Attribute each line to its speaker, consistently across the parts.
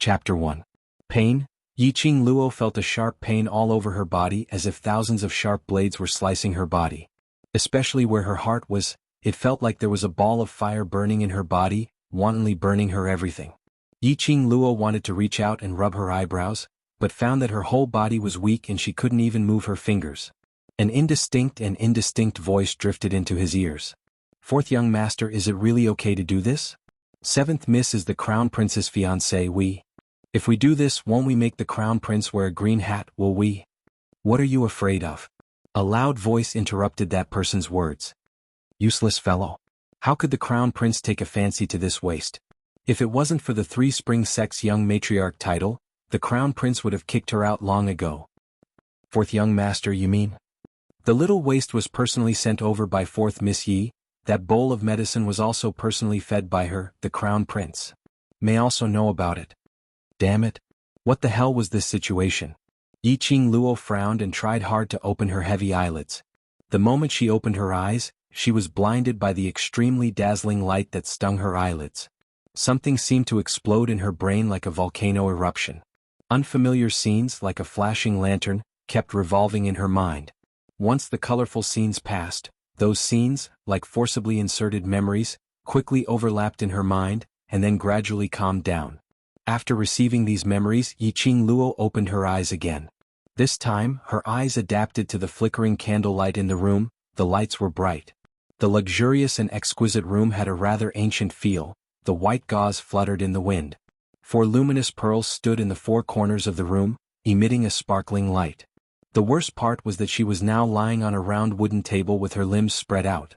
Speaker 1: Chapter 1. Pain. Yiqing Luo felt a sharp pain all over her body as if thousands of sharp blades were slicing her body. Especially where her heart was, it felt like there was a ball of fire burning in her body, wantonly burning her everything. Yiqing Luo wanted to reach out and rub her eyebrows, but found that her whole body was weak and she couldn't even move her fingers. An indistinct voice drifted into his ears. "Fourth young master, is it really okay to do this? Seventh miss is the crown prince's fiancé. If we do this, won't we make the crown prince wear a green hat, will we? What are you afraid of?" A loud voice interrupted that person's words. "Useless fellow. How could the crown prince take a fancy to this waste? If it wasn't for the Three Spring Sex Young Matriarch title, the crown prince would have kicked her out long ago." "Fourth young master, you mean?" The little waste was personally sent over by fourth Miss Yi. That bowl of medicine was also personally fed by her, the crown prince. May also know about it. Damn it. What the hell was this situation? Yiqing Luo frowned and tried hard to open her heavy eyelids. The moment she opened her eyes, she was blinded by the extremely dazzling light that stung her eyelids. Something seemed to explode in her brain like a volcano eruption. Unfamiliar scenes, like a flashing lantern, kept revolving in her mind. Once the colorful scenes passed, those scenes, like forcibly inserted memories, quickly overlapped in her mind, and then gradually calmed down. After receiving these memories, Yiqing Luo opened her eyes again. This time, her eyes adapted to the flickering candlelight in the room. The lights were bright. The luxurious and exquisite room had a rather ancient feel. The white gauze fluttered in the wind. 4 luminous pearls stood in the 4 corners of the room, emitting a sparkling light. The worst part was that she was now lying on a round wooden table with her limbs spread out.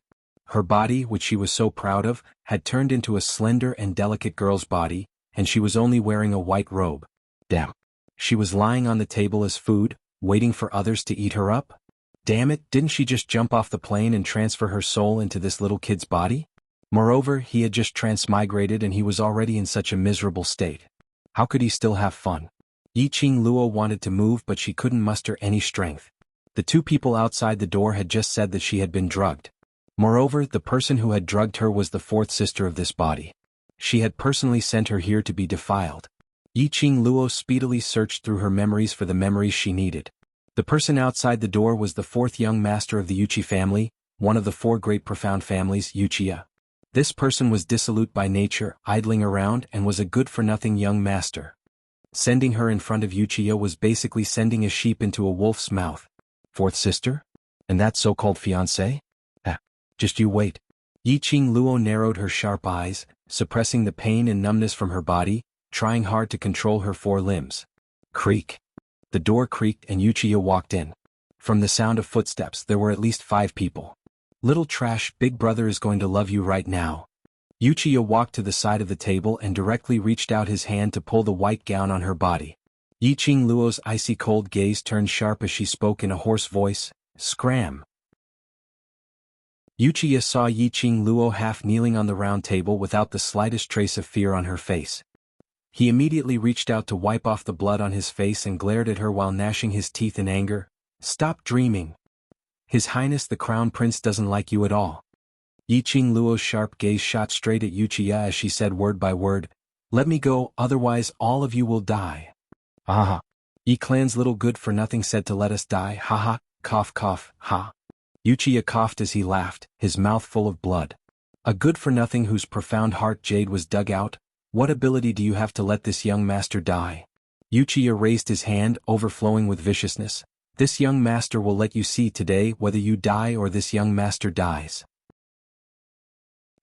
Speaker 1: Her body, which she was so proud of, had turned into a slender and delicate girl's body, and she was only wearing a white robe. Damn. She was lying on the table as food, waiting for others to eat her up? Damn it, didn't she just jump off the plane and transfer her soul into this little kid's body? Moreover, he had just transmigrated and he was already in such a miserable state. How could he still have fun? Yiqing Luo wanted to move, but she couldn't muster any strength. The 2 people outside the door had just said that she had been drugged. Moreover, the person who had drugged her was the 4th sister of this body. She had personally sent her here to be defiled. Yiqing Luo speedily searched through her memories for the memories she needed. The person outside the door was the 4th young master of the Yuchi family, one of the 4 great profound families, Wuxia. This person was dissolute by nature, idling around, and was a good-for-nothing young master. Sending her in front of Wuxia was basically sending a sheep into a wolf's mouth. 4th sister? And that so-called fiancé? Just you wait. Yiqing Luo narrowed her sharp eyes, suppressing the pain and numbness from her body, trying hard to control her 4 limbs. Creak. The door creaked and Wuxia walked in. From the sound of footsteps, there were at least 5 people. "Little trash, big brother is going to love you right now." Wuxia walked to the side of the table and directly reached out his hand to pull the white gown on her body. Yiqing Luo's icy cold gaze turned sharp as she spoke in a hoarse voice, "Scram." Wuxia saw Yiqing Luo half kneeling on the round table without the slightest trace of fear on her face. He immediately reached out to wipe off the blood on his face and glared at her while gnashing his teeth in anger. "Stop dreaming. His Highness the Crown Prince doesn't like you at all." Yiqing Luo's sharp gaze shot straight at Wuxia as she said word by word, "Let me go, otherwise all of you will die." "Haha. Yi Clan's little good-for-nothing said to let us die, haha, cough cough, ha." Wuxia coughed as he laughed, his mouth full of blood. "A good-for-nothing whose profound heart jade was dug out? What ability do you have to let this young master die?" Wuxia raised his hand, overflowing with viciousness. "This young master will let you see today whether you die or this young master dies."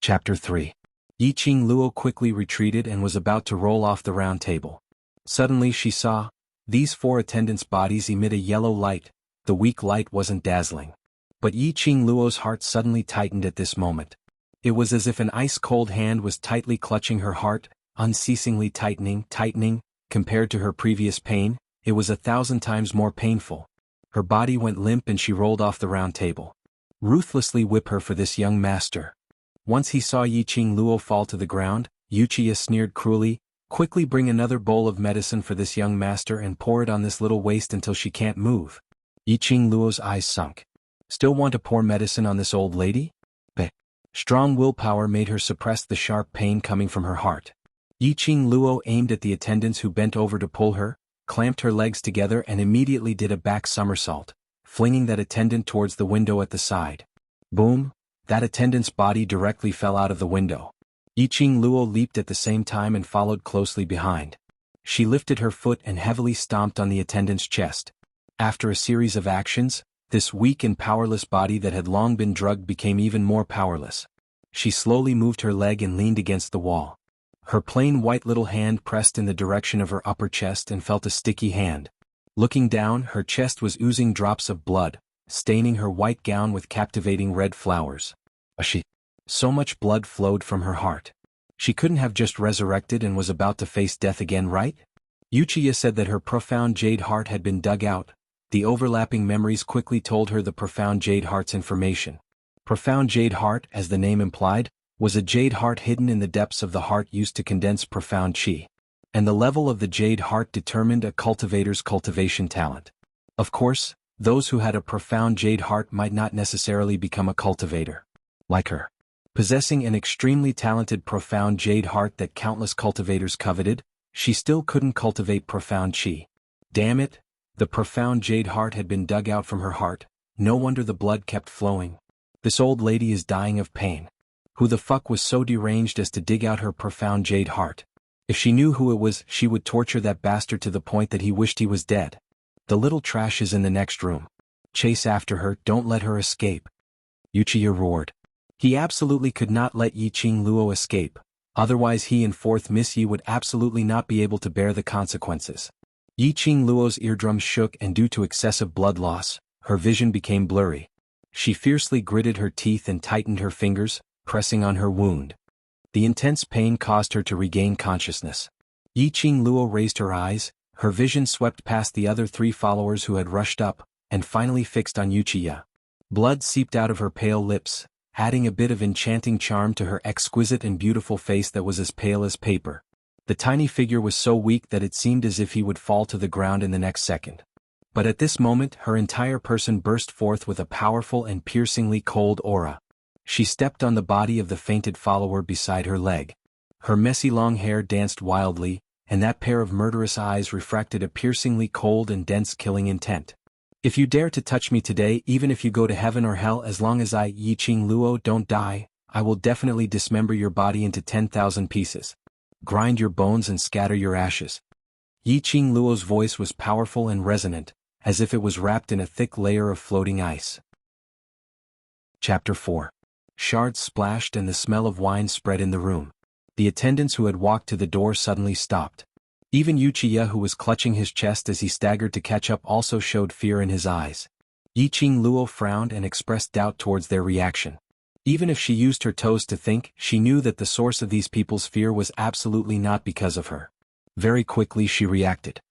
Speaker 1: Chapter 3. Yiqing Luo quickly retreated and was about to roll off the round table. Suddenly she saw these 4 attendants' bodies emit a yellow light. The weak light wasn't dazzling. But Yiqing Luo's heart suddenly tightened at this moment. It was as if an ice-cold hand was tightly clutching her heart, unceasingly tightening. Compared to her previous pain, it was 1,000 times more painful. Her body went limp and she rolled off the round table. Ruthlessly whip her for this young master. Once he saw Yiqing Luo fall to the ground, Wuxia sneered cruelly, "Quickly bring another bowl of medicine for this young master and pour it on this little waste until she can't move." Yiqing Luo's eyes sunk. "Still want to pour medicine on this old lady?" Strong willpower made her suppress the sharp pain coming from her heart. Yiqing Luo aimed at the attendants who bent over to pull her, clamped her legs together and immediately did a back somersault, flinging that attendant towards the window at the side. Boom! That attendant's body directly fell out of the window. Yiqing Luo leaped at the same time and followed closely behind. She lifted her foot and heavily stomped on the attendant's chest. After a series of actions, this weak and powerless body that had long been drugged became even more powerless. She slowly moved her leg and leaned against the wall. Her plain white little hand pressed in the direction of her upper chest and felt a sticky hand. Looking down, her chest was oozing drops of blood, staining her white gown with captivating red flowers. So much blood flowed from her heart. She couldn't have just resurrected and was about to face death again, right? Wuxia said that her profound jade heart had been dug out. The overlapping memories quickly told her the profound jade heart's information. Profound jade heart, as the name implied, was a jade heart hidden in the depths of the heart used to condense profound qi. And the level of the jade heart determined a cultivator's cultivation talent. Of course, those who had a profound jade heart might not necessarily become a cultivator. Like her. Possessing an extremely talented profound jade heart that countless cultivators coveted, she still couldn't cultivate profound qi. Damn it! The profound jade heart had been dug out from her heart. No wonder the blood kept flowing. This old lady is dying of pain. Who the fuck was so deranged as to dig out her profound jade heart? If she knew who it was, she would torture that bastard to the point that he wished he was dead. The little trash is in the next room. Chase after her, don't let her escape. Wuxia roared. He absolutely could not let Yiqing Luo escape, otherwise he and fourth Miss Yi would absolutely not be able to bear the consequences. Yiqing Luo's eardrums shook and due to excessive blood loss, her vision became blurry. She fiercely gritted her teeth and tightened her fingers, pressing on her wound. The intense pain caused her to regain consciousness. Yiqing Luo raised her eyes, her vision swept past the other three followers who had rushed up, and finally fixed on Wuxia. Blood seeped out of her pale lips, adding a bit of enchanting charm to her exquisite and beautiful face that was as pale as paper. The tiny figure was so weak that it seemed as if he would fall to the ground in the next second. But at this moment her entire person burst forth with a powerful and piercingly cold aura. She stepped on the body of the fainted follower beside her leg. Her messy long hair danced wildly, and that pair of murderous eyes refracted a piercingly cold and dense killing intent. If you dare to touch me today, even if you go to heaven or hell, as long as I, Yiqing Luo, don't die, I will definitely dismember your body into 10,000 pieces. Grind your bones and scatter your ashes. Yiqing Luo's voice was powerful and resonant, as if it was wrapped in a thick layer of floating ice. Chapter 4. Shards splashed and the smell of wine spread in the room. The attendants who had walked to the door suddenly stopped. Even Wuxia, who was clutching his chest as he staggered to catch up, also showed fear in his eyes. Yiqing Luo frowned and expressed doubt towards their reaction. Even if she used her toes to think, she knew that the source of these people's fear was absolutely not because of her. Very quickly she reacted.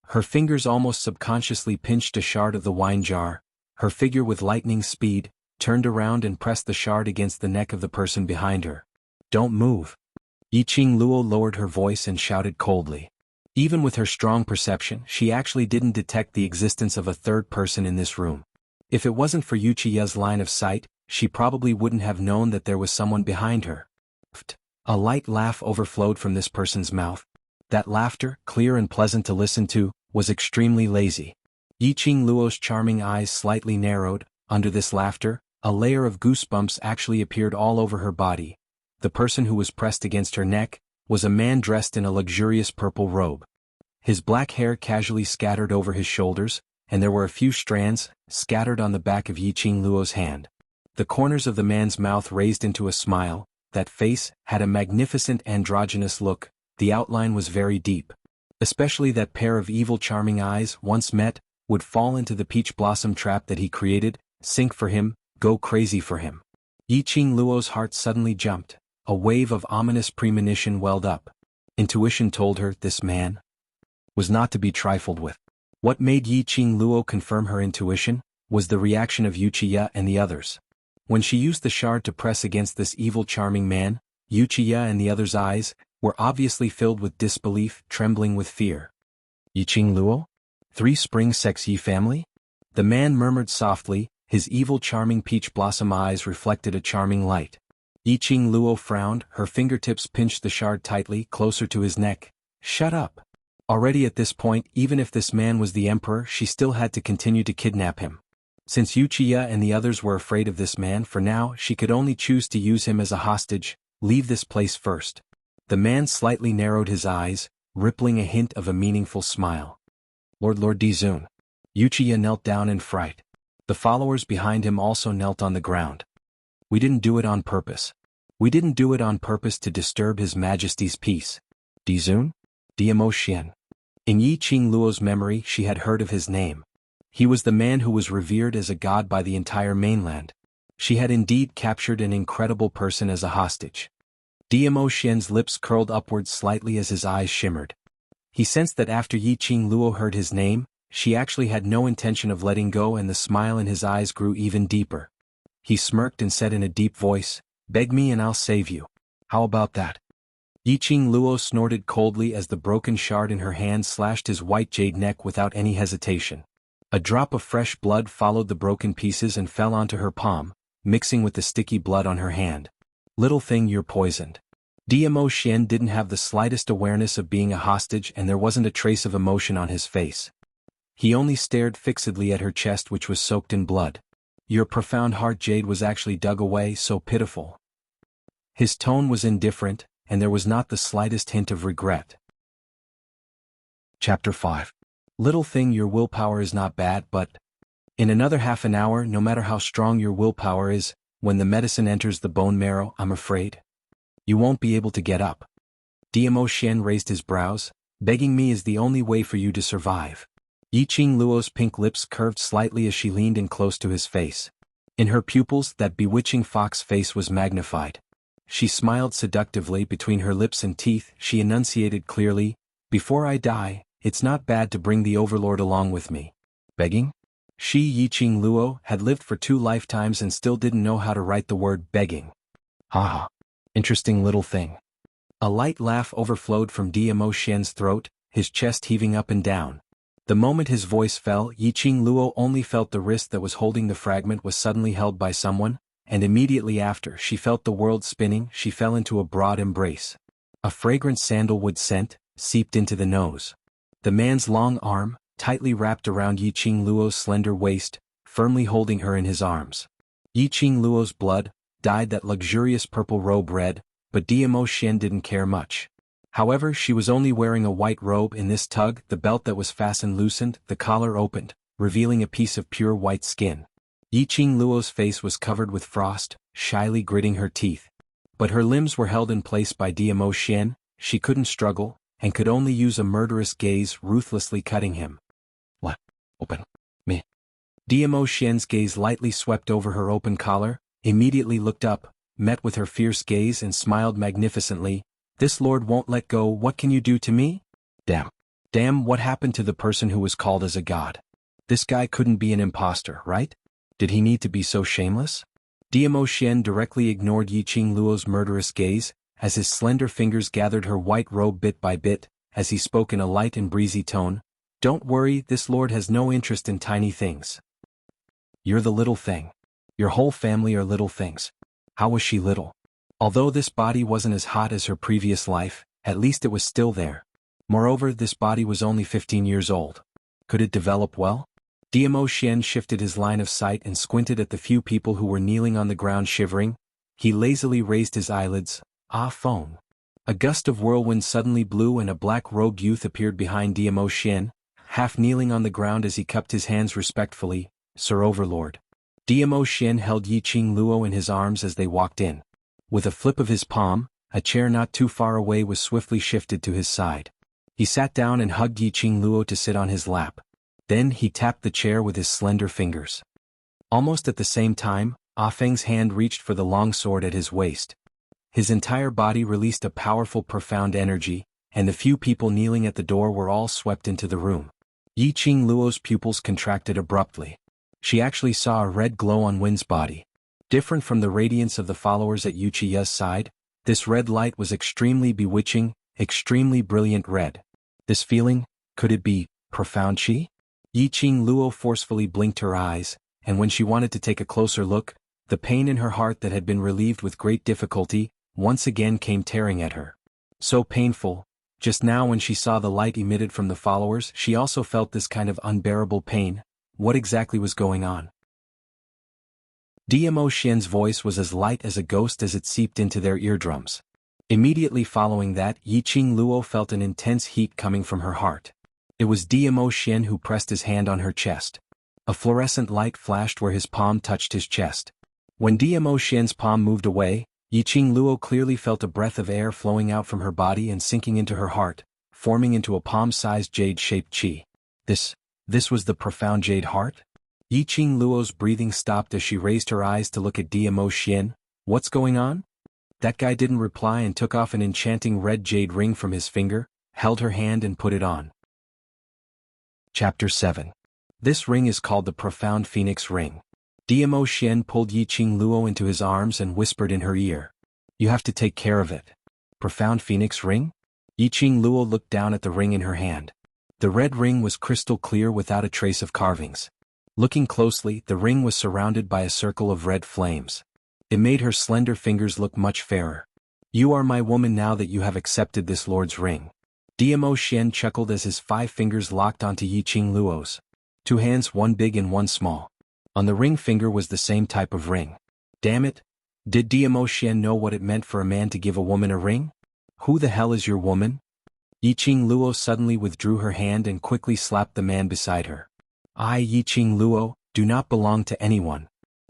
Speaker 1: Her fingers almost subconsciously pinched a shard of the wine jar. Her figure with lightning speed turned around and pressed the shard against the neck of the person behind her. Don't move. Yiqing Luo lowered her voice and shouted coldly. Even with her strong perception, she actually didn't detect the existence of a third person in this room. If it wasn't for Wuxia's line of sight, she probably wouldn't have known that there was someone behind her. A light laugh overflowed from this person's mouth. That laughter, clear and pleasant to listen to, was extremely lazy. Yiqing Luo's charming eyes slightly narrowed. Under this laughter, a layer of goosebumps actually appeared all over her body. The person who was pressed against her neck was a man dressed in a luxurious purple robe. His black hair casually scattered over his shoulders, and there were a few strands scattered on the back of Yiqing Luo's hand. The corners of the man's mouth raised into a smile. That face had a magnificent androgynous look. The outline was very deep. Especially that pair of evil charming eyes, once met, would fall into the peach blossom trap that he created, sink for him, go crazy for him. Yiqing Luo's heart suddenly jumped. A wave of ominous premonition welled up. Intuition told her this man was not to be trifled with. What made Yiqing Luo confirm her intuition was the reaction of Wuxia and the others. When she used the shard to press against this evil charming man, Wuxia and the others' eyes were obviously filled with disbelief, trembling with fear. Yiqing Luo? 3 Spring Sex Yi family? The man murmured softly, his evil charming peach blossom eyes reflected a charming light. Yiqing Luo frowned, her fingertips pinched the shard tightly, closer to his neck. Shut up. Already at this point, even if this man was the emperor, she still had to continue to kidnap him. Since Wuxia and the others were afraid of this man, for now she could only choose to use him as a hostage. Leave this place first. The man slightly narrowed his eyes, rippling a hint of a meaningful smile. Lord Dizun. Wuxia knelt down in fright. The followers behind him also knelt on the ground. We didn't do it on purpose. We didn't do it on purpose to disturb His Majesty's peace. Dizun? Diamo Xian. In Yiqing Luo's memory she had heard of his name. He was the man who was revered as a god by the entire mainland. She had indeed captured an incredible person as a hostage. Diamo Xian's lips curled upwards slightly as his eyes shimmered. He sensed that after Yiqing Luo heard his name, she actually had no intention of letting go, and the smile in his eyes grew even deeper. He smirked and said in a deep voice, "Beg me and I'll save you. How about that?" Yiqing Luo snorted coldly as the broken shard in her hand slashed his white jade neck without any hesitation. A drop of fresh blood followed the broken pieces and fell onto her palm, mixing with the sticky blood on her hand. "Little thing, you're poisoned." Diamo Xian didn't have the slightest awareness of being a hostage, and there wasn't a trace of emotion on his face. He only stared fixedly at her chest, which was soaked in blood. Your profound heart jade was actually dug away, so pitiful. His tone was indifferent, and there was not the slightest hint of regret. Chapter 5. Little thing, your willpower is not bad, but in another half an hour, no matter how strong your willpower is, when the medicine enters the bone marrow, I'm afraid you won't be able to get up. Diamo Xian raised his brows. Begging me is the only way for you to survive. Yiqing Luo's pink lips curved slightly as she leaned in close to his face. In her pupils, that bewitching fox face was magnified. She smiled seductively between her lips and teeth. She enunciated clearly, "Before I die, it's not bad to bring the overlord along with me." Begging? She, Yiqing Luo, had lived for 2 lifetimes and still didn't know how to write the word begging. Haha. Interesting little thing. A light laugh overflowed from Diamo Xian's throat, his chest heaving up and down. The moment his voice fell, Yiqing Luo only felt the wrist that was holding the fragment was suddenly held by someone, and immediately after she felt the world spinning. She fell into a broad embrace. A fragrant sandalwood scent seeped into the nose. The man's long arm, tightly wrapped around Yiqing Luo's slender waist, firmly holding her in his arms. Yiqing Luo's blood dyed that luxurious purple robe red, but Diamo Xian didn't care much. However, she was only wearing a white robe in this tug. The belt that was fastened loosened, the collar opened, revealing a piece of pure white skin. Yiqing Luo's face was covered with frost, shyly gritting her teeth. But her limbs were held in place by Diamo Xian. She couldn't struggle, and could only use a murderous gaze, ruthlessly cutting him. "What? Open me." Diamo Xian's gaze lightly swept over her open collar, immediately looked up, met with her fierce gaze and smiled magnificently. "This lord won't let go. What can you do to me?" Damn, what happened to the person who was called as a god? This guy couldn't be an imposter, right? Did he need to be so shameless? Diamo Xian directly ignored Yiqing Luo's murderous gaze, as his slender fingers gathered her white robe bit by bit, as he spoke in a light and breezy tone. "Don't worry, this lord has no interest in tiny things. You're the little thing. Your whole family are little things." How was she little? Although this body wasn't as hot as her previous life, at least it was still there. Moreover, this body was only 15 years old. Could it develop well? Diamo Xian shifted his line of sight and squinted at the few people who were kneeling on the ground shivering. He lazily raised his eyelids. Phone. A gust of whirlwind suddenly blew and a black-robed youth appeared behind Diamo Xian, half kneeling on the ground as he cupped his hands respectfully. "Sir Overlord." Diamo Xian held Yiqing Luo in his arms as they walked in. With a flip of his palm, a chair not too far away was swiftly shifted to his side. He sat down and hugged Yiqing Luo to sit on his lap. Then he tapped the chair with his slender fingers. Almost at the same time, Feng's hand reached for the long sword at his waist. His entire body released a powerful, profound energy, and the few people kneeling at the door were all swept into the room. Yiqing Luo's pupils contracted abruptly. She actually saw a red glow on Win's body. Different from the radiance of the followers at Wuxia's side, this red light was extremely bewitching, extremely brilliant red. This feeling, could it be profound qi? Yiqing Luo forcefully blinked her eyes, and when she wanted to take a closer look, The pain in her heart that had been relieved with great difficulty, once again came tearing at her. So painful. Just now when she saw the light emitted from the followers, she also felt this kind of unbearable pain. What exactly was going on? Dmo Xian's voice was as light as a ghost as it seeped into their eardrums. Immediately following that, Yiqing Luo felt an intense heat coming from her heart. It was Dmo Xian who pressed his hand on her chest. A fluorescent light flashed where his palm touched his chest. When Dmo Xian's palm moved away, Yiqing Luo clearly felt a breath of air flowing out from her body and sinking into her heart, forming into a palm-sized jade-shaped qi. This was the profound jade heart? Yiqing Luo's breathing stopped as she raised her eyes to look at Dmo Xian. What's going on? That guy didn't reply and took off an enchanting red jade ring from his finger, held her hand and put it on. Chapter 7. This ring is called the Profound Phoenix Ring. Dmo Xian pulled Yiqing Luo into his arms and whispered in her ear. You have to take care of it. Profound Phoenix Ring? Yiqing Luo looked down at the ring in her hand. The red ring was crystal clear without a trace of carvings. Looking closely, the ring was surrounded by a circle of red flames. It made her slender fingers look much fairer. You are my woman now that you have accepted this lord's ring. Dmo Xian chuckled as his 5 fingers locked onto Yiqing Luo's. 2 hands, one big and one small. On the ring finger was the same type of ring. Damn it! Did Dmo Xian know what it meant for a man to give a woman a ring? Who the hell is your woman? Yiqing Luo suddenly withdrew her hand and quickly slapped the man beside her. I, Yiqing Luo, do not belong to anyone.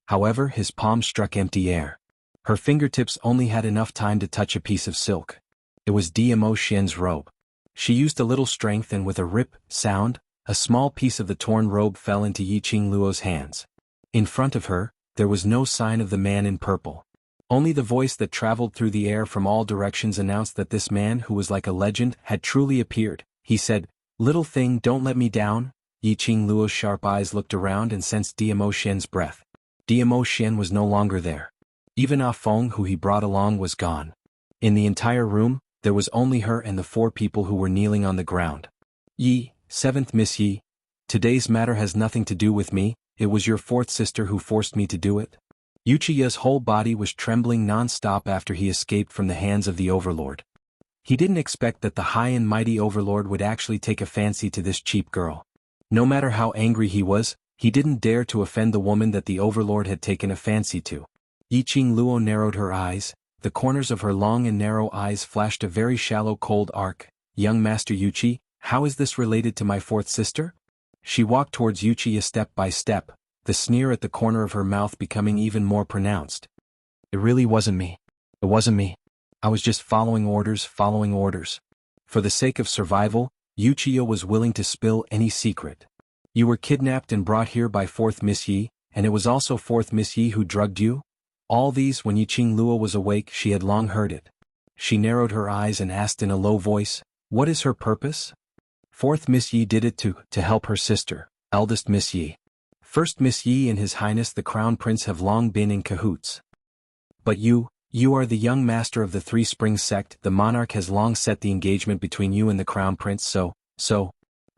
Speaker 1: However, his palm struck empty air. Her fingertips only had enough time to touch a piece of silk. It was Dmo Xian's robe. She used a little strength and with a rip sound, a small piece of the torn robe fell into Yiqing Luo's hands. In front of her, there was no sign of the man in purple. Only the voice that traveled through the air from all directions announced that this man who was like a legend had truly appeared. He said, "Little thing, don't let me down." Yiqing Luo's sharp eyes looked around and sensed Dmo Xian's breath. Dmo Xian was no longer there. Even Ah Feng who he brought along was gone. In the entire room, there was only her and the 4 people who were kneeling on the ground. Yi, 7th Miss Yi. Today's matter has nothing to do with me, it was your 4th sister who forced me to do it. Wuxia's whole body was trembling non-stop after he escaped from the hands of the Overlord. He didn't expect that the high and mighty Overlord would actually take a fancy to this cheap girl. No matter how angry he was, he didn't dare to offend the woman that the Overlord had taken a fancy to. Yiqing Luo narrowed her eyes, the corners of her long and narrow eyes flashed a very shallow cold arc. Young Master Wuxia, how is this related to my 4th sister? She walked towards Wuxia step by step, the sneer at the corner of her mouth becoming even more pronounced. It really wasn't me. It wasn't me. I was just following orders. For the sake of survival, Wuxia was willing to spill any secret. You were kidnapped and brought here by 4th Miss Yi, and it was also 4th Miss Yi who drugged you? All these when Yiqing Luo was awake she had long heard it. She narrowed her eyes and asked in a low voice, what is her purpose? 4th Miss Yi did it to help her sister, eldest Miss Yi. 1st Miss Yi and His Highness the Crown Prince have long been in cahoots. But you are the young master of the 3 Springs sect. The monarch has long set the engagement between you and the Crown Prince, so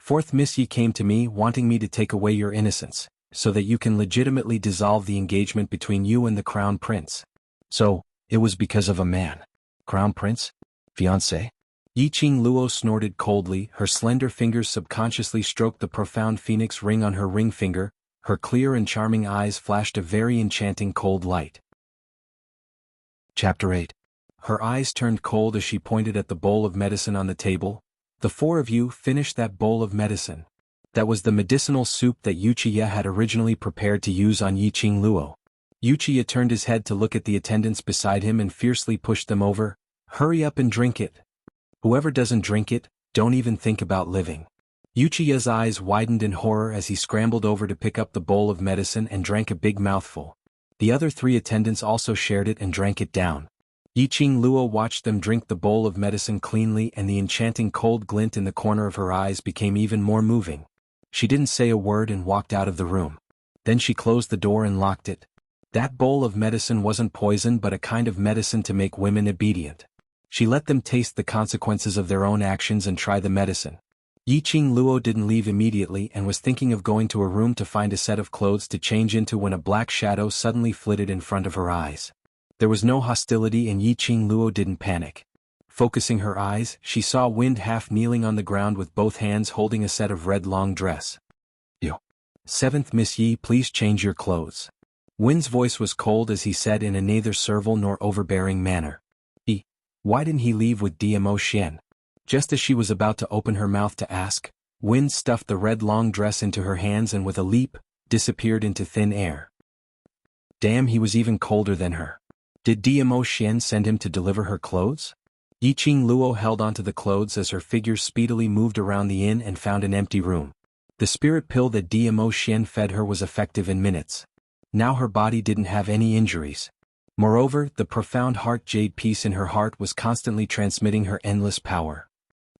Speaker 1: 4th Miss Yi came to me wanting me to take away your innocence, so that you can legitimately dissolve the engagement between you and the Crown Prince. So, it was because of a man. Crown Prince? Fiancé? Yiqing Luo snorted coldly, her slender fingers subconsciously stroked the profound phoenix ring on her ring finger, her clear and charming eyes flashed a very enchanting cold light. Chapter 8. Her eyes turned cold as she pointed at the bowl of medicine on the table. The 4 of you finished that bowl of medicine. That was the medicinal soup that Wuxia had originally prepared to use on Yiqing Luo. Wuxia turned his head to look at the attendants beside him and fiercely pushed them over. Hurry up and drink it. Whoever doesn't drink it, don't even think about living. Wuxia's eyes widened in horror as he scrambled over to pick up the bowl of medicine and drank a big mouthful. The other 3 attendants also shared it and drank it down. Yiqing Luo watched them drink the bowl of medicine cleanly, and the enchanting cold glint in the corner of her eyes became even more moving. She didn't say a word and walked out of the room. Then she closed the door and locked it. That bowl of medicine wasn't poison but a kind of medicine to make women obedient. She let them taste the consequences of their own actions and try the medicine. Yiqing Luo didn't leave immediately and was thinking of going to her room to find a set of clothes to change into when a black shadow suddenly flitted in front of her eyes. There was no hostility and Yiqing Luo didn't panic. Focusing her eyes, she saw Wind half kneeling on the ground with both hands holding a set of red long dress. "You. 7th Miss Yi, please change your clothes." Wind's voice was cold as he said in a neither servile nor overbearing manner. Why didn't he leave with DMO Xian? Just as she was about to open her mouth to ask, Wind stuffed the red long dress into her hands and with a leap, disappeared into thin air. Damn, he was even colder than her. Did DMO Xian send him to deliver her clothes? Yiqing Luo held onto the clothes as her figure speedily moved around the inn and found an empty room. The spirit pill that DMO Xian fed her was effective in minutes. Now her body didn't have any injuries. Moreover, the profound heart jade piece in her heart was constantly transmitting her endless power.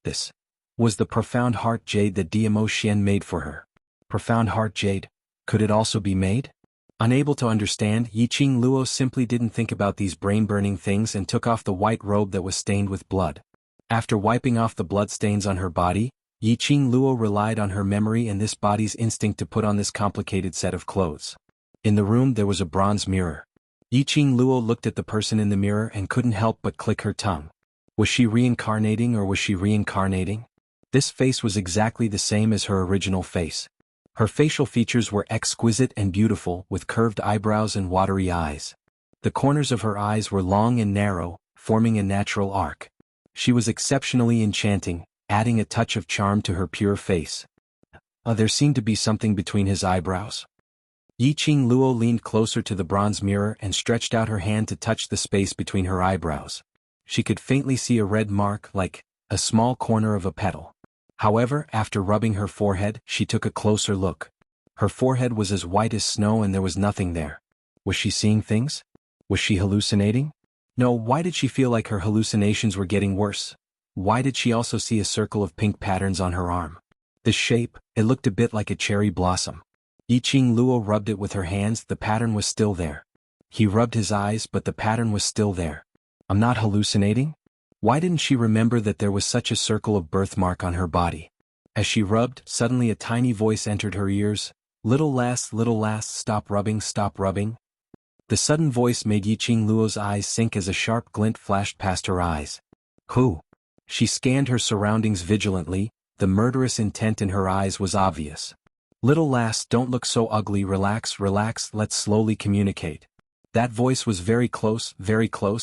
Speaker 1: This was the profound heart jade that DMO Xian made for her. Profound heart jade, could it also be made? Unable to understand, Yiqing Luo simply didn't think about these brain-burning things and took off the white robe that was stained with blood. After wiping off the bloodstains on her body, Yiqing Luo relied on her memory and this body's instinct to put on this complicated set of clothes. In the room there was a bronze mirror. Yiqing Luo looked at the person in the mirror and couldn't help but click her tongue. Was she reincarnating or was she reincarnating? This face was exactly the same as her original face. Her facial features were exquisite and beautiful, with curved eyebrows and watery eyes. The corners of her eyes were long and narrow, forming a natural arc. She was exceptionally enchanting, adding a touch of charm to her pure face. There seemed to be something between his eyebrows. Yiqing Luo leaned closer to the bronze mirror and stretched out her hand to touch the space between her eyebrows. She could faintly see a red mark like a small corner of a petal. However, after rubbing her forehead, she took a closer look. Her forehead was as white as snow and there was nothing there. Was she seeing things? Was she hallucinating? No, why did she feel like her hallucinations were getting worse? Why did she also see a circle of pink patterns on her arm? The shape, it looked a bit like a cherry blossom. Yiqing Luo rubbed it with her hands, the pattern was still there. He rubbed his eyes but the pattern was still there. I'm not hallucinating? Why didn't she remember that there was such a circle of birthmark on her body? As she rubbed, suddenly a tiny voice entered her ears. Little lass, stop rubbing, stop rubbing. The sudden voice made Yiqing Luo's eyes sink as a sharp glint flashed past her eyes. Who? She scanned her surroundings vigilantly, the murderous intent in her eyes was obvious. Little lass, don't look so ugly, relax, let's slowly communicate. That voice was very close,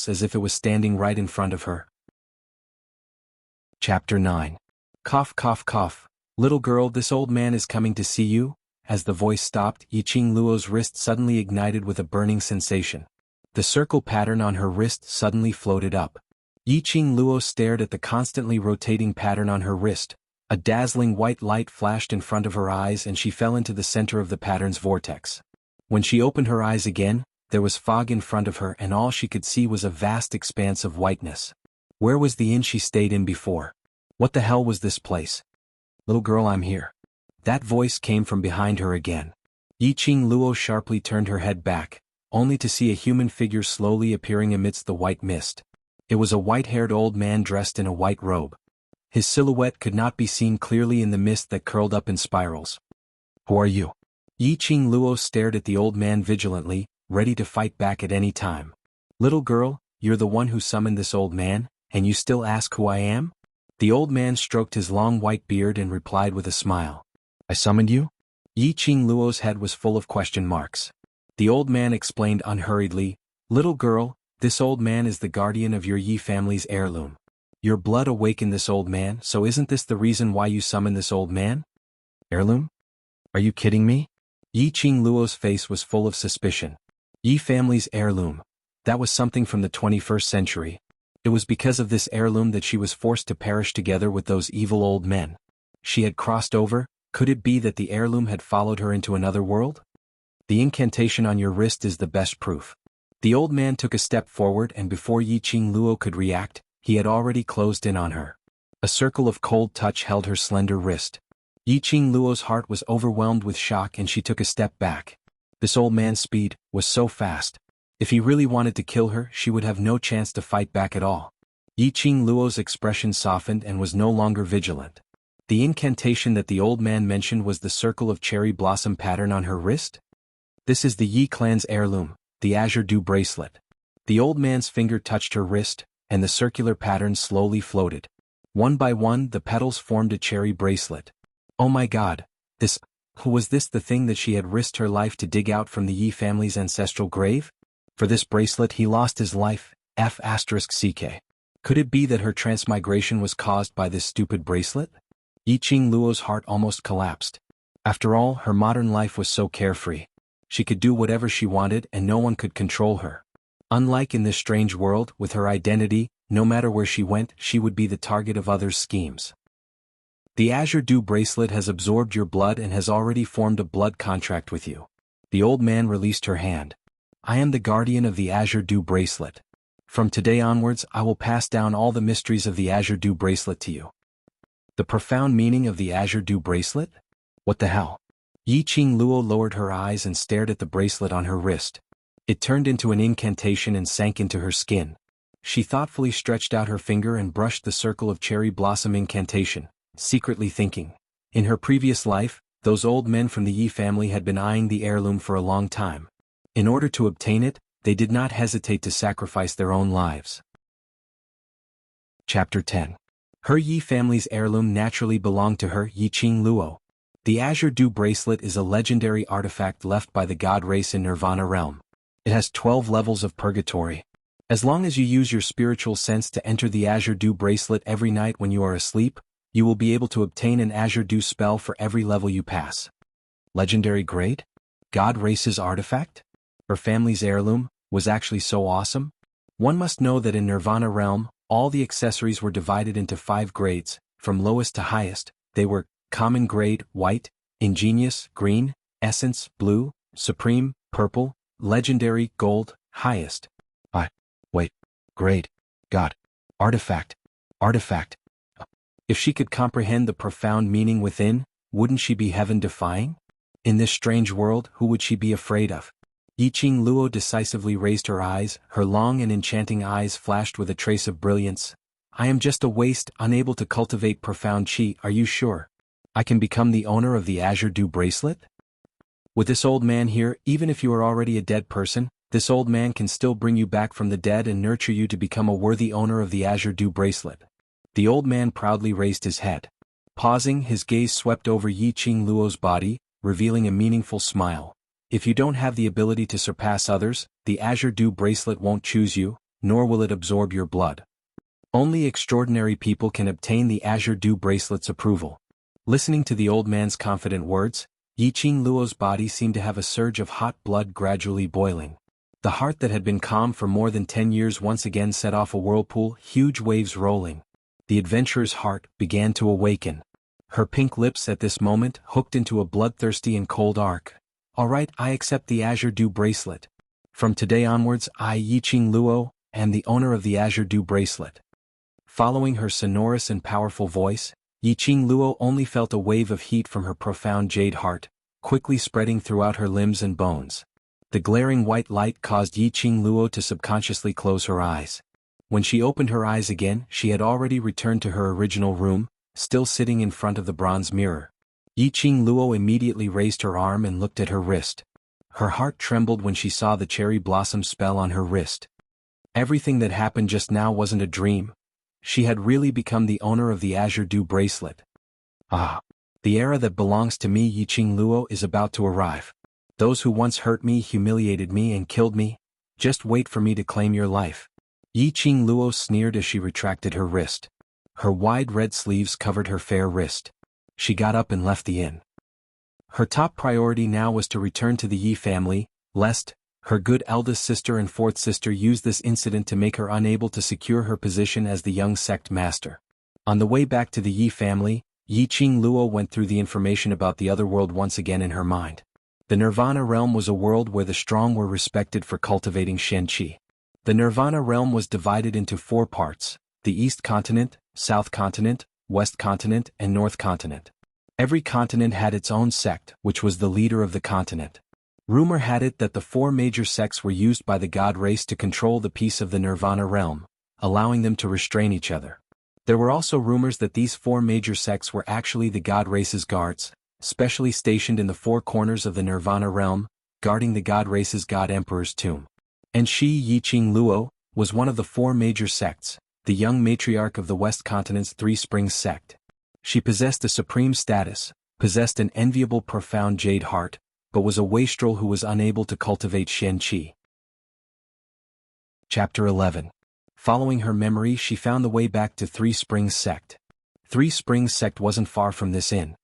Speaker 1: as if it was standing right in front of her. Chapter 9. Cough, cough, cough. Little girl, this old man is coming to see you. As the voice stopped, Yiqing Luo's wrist suddenly ignited with a burning sensation. The circle pattern on her wrist suddenly floated up. Yiqing Luo stared at the constantly rotating pattern on her wrist. A dazzling white light flashed in front of her eyes and she fell into the center of the pattern's vortex. When she opened her eyes again, there was fog in front of her and all she could see was a vast expanse of whiteness. Where was the inn she stayed in before? What the hell was this place? Little girl, I'm here. That voice came from behind her again. Yiqing Luo sharply turned her head back, only to see a human figure slowly appearing amidst the white mist. It was a white-haired old man dressed in a white robe. His silhouette could not be seen clearly in the mist that curled up in spirals. Who are you? Yiqing Luo stared at the old man vigilantly, ready to fight back at any time. Little girl, you're the one who summoned this old man, and you still ask who I am? The old man stroked his long white beard and replied with a smile. I summoned you? Yiqing Luo's head was full of question marks. The old man explained unhurriedly, Little girl, this old man is the guardian of your Yi family's heirloom. Your blood awakened this old man, so isn't this the reason why you summoned this old man? Heirloom? Are you kidding me? Yiqing Luo's face was full of suspicion. Yi family's heirloom. That was something from the 21st century. It was because of this heirloom that she was forced to perish together with those evil old men. She had crossed over. Could it be that the heirloom had followed her into another world? The incantation on your wrist is the best proof. The old man took a step forward and before Yiqing Luo could react, he had already closed in on her. A circle of cold touch held her slender wrist. Yiqing Luo's heart was overwhelmed with shock and she took a step back. This old man's speed was so fast. If he really wanted to kill her, she would have no chance to fight back at all. Yiqing Luo's expression softened and was no longer vigilant. The incantation that the old man mentioned was the circle of cherry blossom pattern on her wrist? This is the Yi clan's heirloom, the Azure Dew bracelet. The old man's finger touched her wrist, and the circular pattern slowly floated. One by one the petals formed a cherry bracelet. Oh my God, was this the thing that she had risked her life to dig out from the Yi family's ancestral grave? For this bracelet he lost his life, F***CK. Could it be that her transmigration was caused by this stupid bracelet? Yiqing Luo's heart almost collapsed. After all, her modern life was so carefree. She could do whatever she wanted and no one could control her. Unlike in this strange world, with her identity, no matter where she went, she would be the target of others' schemes. The Azure Dew bracelet has absorbed your blood and has already formed a blood contract with you. The old man released her hand. I am the guardian of the Azure Dew bracelet. From today onwards I will pass down all the mysteries of the Azure Dew bracelet to you. The profound meaning of the Azure Dew bracelet? What the hell? Yiqing Luo lowered her eyes and stared at the bracelet on her wrist. It turned into an incantation and sank into her skin. She thoughtfully stretched out her finger and brushed the circle of cherry blossom incantation, secretly thinking. In her previous life, those old men from the Yi family had been eyeing the heirloom for a long time. In order to obtain it, they did not hesitate to sacrifice their own lives. Chapter 10. Her Yi family's heirloom naturally belonged to her, Yiqing Luo. The Azure Dew bracelet is a legendary artifact left by the god race in Nirvana realm. It has 12 levels of purgatory. As long as you use your spiritual sense to enter the Azure Dew bracelet every night when you are asleep, you will be able to obtain an Azure Dew spell for every level you pass. Legendary grade? God race's artifact? Her family's heirloom was actually so awesome? One must know that in Nirvana realm, all the accessories were divided into 5 grades, from lowest to highest. They were common grade, white; ingenious, green; essence, blue; supreme, purple; legendary, gold; highest. Grade. God. Artifact. If she could comprehend the profound meaning within, wouldn't she be heaven-defying? In this strange world, who would she be afraid of? Yiqing Luo decisively raised her eyes, her long and enchanting eyes flashed with a trace of brilliance. I am just a waste, unable to cultivate profound qi. Are you sure I can become the owner of the Azure Dew bracelet? With this old man here, even if you are already a dead person, this old man can still bring you back from the dead and nurture you to become a worthy owner of the Azure Dew bracelet. The old man proudly raised his head. Pausing, his gaze swept over Yiqing Luo's body, revealing a meaningful smile. If you don't have the ability to surpass others, the Azure Dew bracelet won't choose you, nor will it absorb your blood. Only extraordinary people can obtain the Azure Dew bracelet's approval. Listening to the old man's confident words, Yiqing Luo's body seemed to have a surge of hot blood gradually boiling. The heart that had been calm for more than 10 years once again set off a whirlpool, huge waves rolling. The adventurer's heart began to awaken. Her pink lips at this moment hooked into a bloodthirsty and cold arc. All right, I accept the Azure Dew bracelet. From today onwards, I, Yiqing Luo, am the owner of the Azure Dew bracelet. Following her sonorous and powerful voice, Yiqing Luo only felt a wave of heat from her profound jade heart, quickly spreading throughout her limbs and bones. The glaring white light caused Yiqing Luo to subconsciously close her eyes. When she opened her eyes again, she had already returned to her original room, still sitting in front of the bronze mirror. Yiqing Luo immediately raised her arm and looked at her wrist. Her heart trembled when she saw the cherry blossom spell on her wrist. Everything that happened just now wasn't a dream. She had really become the owner of the Azure Dew bracelet. Ah! The era that belongs to me, Yiqing Luo, is about to arrive. Those who once hurt me, humiliated me, and killed me, just wait for me to claim your life. Yiqing Luo sneered as she retracted her wrist. Her wide red sleeves covered her fair wrist. She got up and left the inn. Her top priority now was to return to the Yi family, lest her good eldest sister and fourth sister use this incident to make her unable to secure her position as the young sect master. On the way back to the Yi family, Yiqing Luo went through the information about the other world once again in her mind. The Nirvana realm was a world where the strong were respected for cultivating Shen Qi. The Nirvana realm was divided into 4 parts: the East Continent, South Continent, West Continent, and North Continent. Every continent had its own sect, which was the leader of the continent. Rumor had it that the 4 major sects were used by the god race to control the peace of the Nirvana realm, allowing them to restrain each other. There were also rumors that these four major sects were actually the god race's guards, specially stationed in the four corners of the Nirvana realm, guarding the god race's god emperor's tomb. And she, Yiqing Luo, was one of the four major sects, the young matriarch of the West Continent's Three Springs sect. She possessed a supreme status, possessed an enviable profound jade heart, but was a wastrel who was unable to cultivate Shen Qi. Chapter 11. Following her memory, she found the way back to Three Springs sect. Three Springs sect wasn't far from this inn.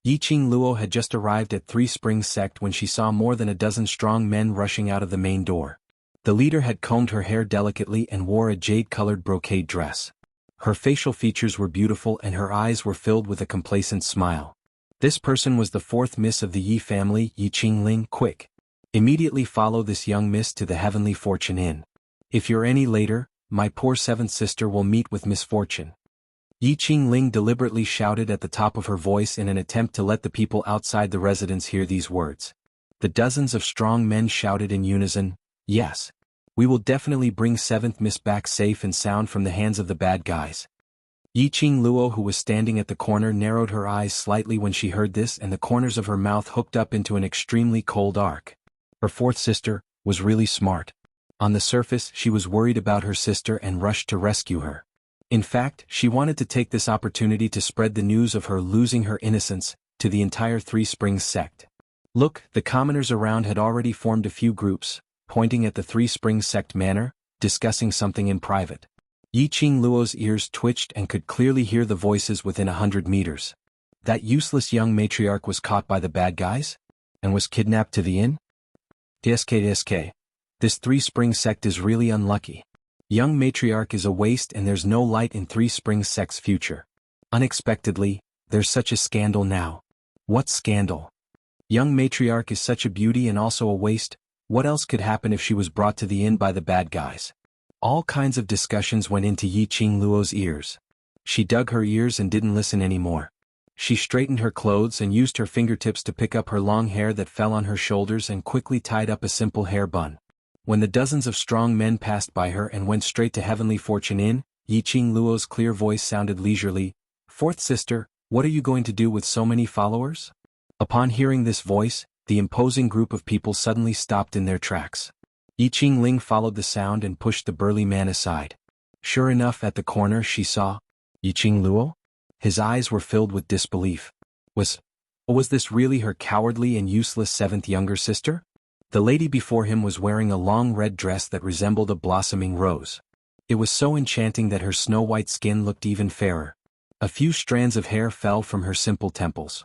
Speaker 1: Yiqing Luo had just arrived at Three Springs sect when she saw more than a dozen strong men rushing out of the main door. The leader had combed her hair delicately and wore a jade-colored brocade dress. Her facial features were beautiful and her eyes were filled with a complacent smile. This person was the fourth miss of the Yi family, Yiqing Ling. Quick! Immediately follow this young miss to the Heavenly Fortune Inn. If you're any later, my poor seventh sister will meet with misfortune. Yiqing Ling deliberately shouted at the top of her voice in an attempt to let the people outside the residence hear these words. The dozens of strong men shouted in unison, "Yes. We will definitely bring seventh miss back safe and sound from the hands of the bad guys." Yiqing Luo, who was standing at the corner, narrowed her eyes slightly when she heard this, and the corners of her mouth hooked up into an extremely cold arc. Her fourth sister was really smart. On the surface, she was worried about her sister and rushed to rescue her. In fact, she wanted to take this opportunity to spread the news of her losing her innocence to the entire Three Springs sect. Look, the commoners around had already formed a few groups, pointing at the Three Springs sect manor, discussing something in private. Yiqing Luo's ears twitched and could clearly hear the voices within 100 meters. That useless young matriarch was caught by the bad guys? And was kidnapped to the inn? DSK. This Three Springs sect is really unlucky. Young matriarch is a waste and there's no light in Three Springs sect's future. Unexpectedly, there's such a scandal now. What scandal? Young matriarch is such a beauty and also a waste. What else could happen if she was brought to the inn by the bad guys? All kinds of discussions went into Yiqing Luo's ears. She dug her ears and didn't listen anymore. She straightened her clothes and used her fingertips to pick up her long hair that fell on her shoulders and quickly tied up a simple hair bun. When the dozens of strong men passed by her and went straight to Heavenly Fortune Inn, Yiqing Luo's clear voice sounded leisurely, "Fourth sister, what are you going to do with so many followers?" Upon hearing this voice, the imposing group of people suddenly stopped in their tracks. Yiqing Ling followed the sound and pushed the burly man aside. Sure enough, at the corner she saw Yiqing Luo. His eyes were filled with disbelief. Was this really her cowardly and useless seventh younger sister? The lady before him was wearing a long red dress that resembled a blossoming rose. It was so enchanting that her snow-white skin looked even fairer. A few strands of hair fell from her simple temples.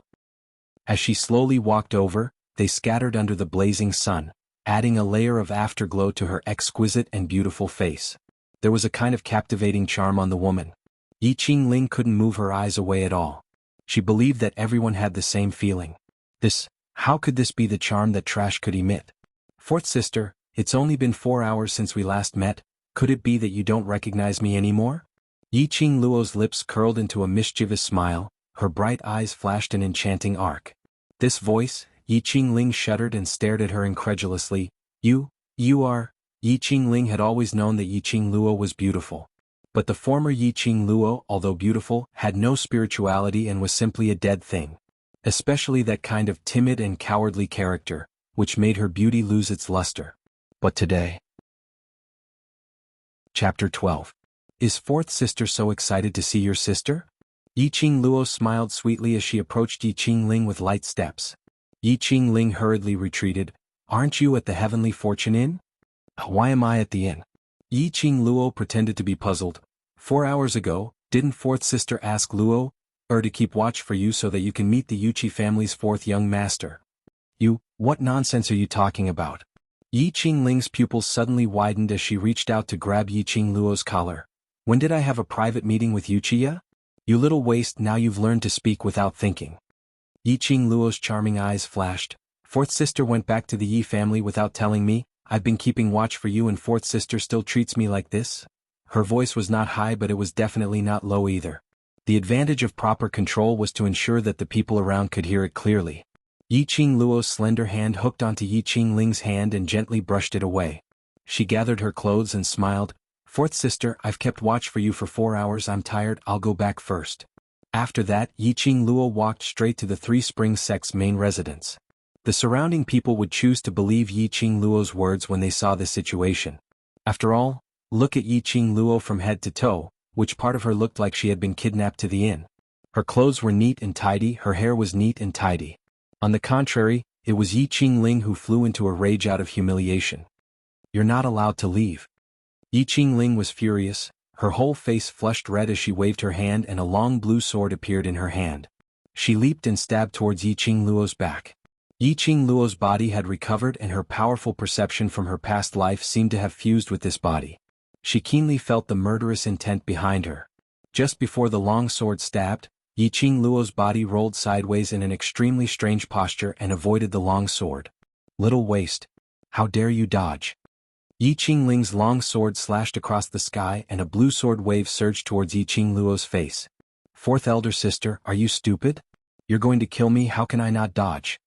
Speaker 1: As she slowly walked over, they scattered under the blazing sun, adding a layer of afterglow to her exquisite and beautiful face. There was a kind of captivating charm on the woman. Yiqing Ling couldn't move her eyes away at all. She believed that everyone had the same feeling. How could this be the charm that trash could emit? Fourth sister, it's only been 4 hours since we last met. Could it be that you don't recognize me anymore? Yiqing Luo's lips curled into a mischievous smile, her bright eyes flashed an enchanting arc. This voice, Yiqing Ling shuddered and stared at her incredulously. You are... Yiqing Ling had always known that Yiqing Luo was beautiful. But the former Yiqing Luo, although beautiful, had no spirituality and was simply a dead thing. Especially that kind of timid and cowardly character, which made her beauty lose its luster. But today... Chapter 12. Is fourth sister so excited to see your sister? Yiqing Luo smiled sweetly as she approached Yiqing Ling with light steps. Yiqing Ling hurriedly retreated. Aren't you at the Heavenly Fortune Inn? Why am I at the inn? Yiqing Luo pretended to be puzzled. 4 hours ago, didn't fourth sister ask Luo to keep watch for you so that you can meet the Yuchi family's fourth young master? What nonsense are you talking about? Yiqing Ling's pupils suddenly widened as she reached out to grab Yiqing Luo's collar. When did I have a private meeting with Yuchiya? You little waste, now you've learned to speak without thinking. Yiqing Luo's charming eyes flashed. Fourth sister went back to the Yi family without telling me. I've been keeping watch for you and fourth sister still treats me like this? Her voice was not high, but it was definitely not low either. The advantage of proper control was to ensure that the people around could hear it clearly. Yiqing Luo's slender hand hooked onto Yiqing Ling's hand and gently brushed it away. She gathered her clothes and smiled. Fourth sister, I've kept watch for you for 4 hours, I'm tired, I'll go back first. After that, Yiqing Luo walked straight to the Three Springs sect's main residence. The surrounding people would choose to believe Yiqing Luo's words when they saw the situation. After all, look at Yiqing Luo from head to toe, which part of her looked like she had been kidnapped to the inn. Her clothes were neat and tidy, her hair was neat and tidy. On the contrary, it was Yiqing Ling who flew into a rage out of humiliation. You're not allowed to leave. Yiqing Ling was furious, her whole face flushed red as she waved her hand and a long blue sword appeared in her hand. She leaped and stabbed towards Yiqing Luo's back. Yiqing Luo's body had recovered and her powerful perception from her past life seemed to have fused with this body. She keenly felt the murderous intent behind her. Just before the long sword stabbed, Yiqing Luo's body rolled sideways in an extremely strange posture and avoided the long sword. Little waste. How dare you dodge? Yiqing Ling's long sword slashed across the sky and a blue sword wave surged towards Yiqing Luo's face. Fourth elder sister, are you stupid? You're going to kill me, how can I not dodge?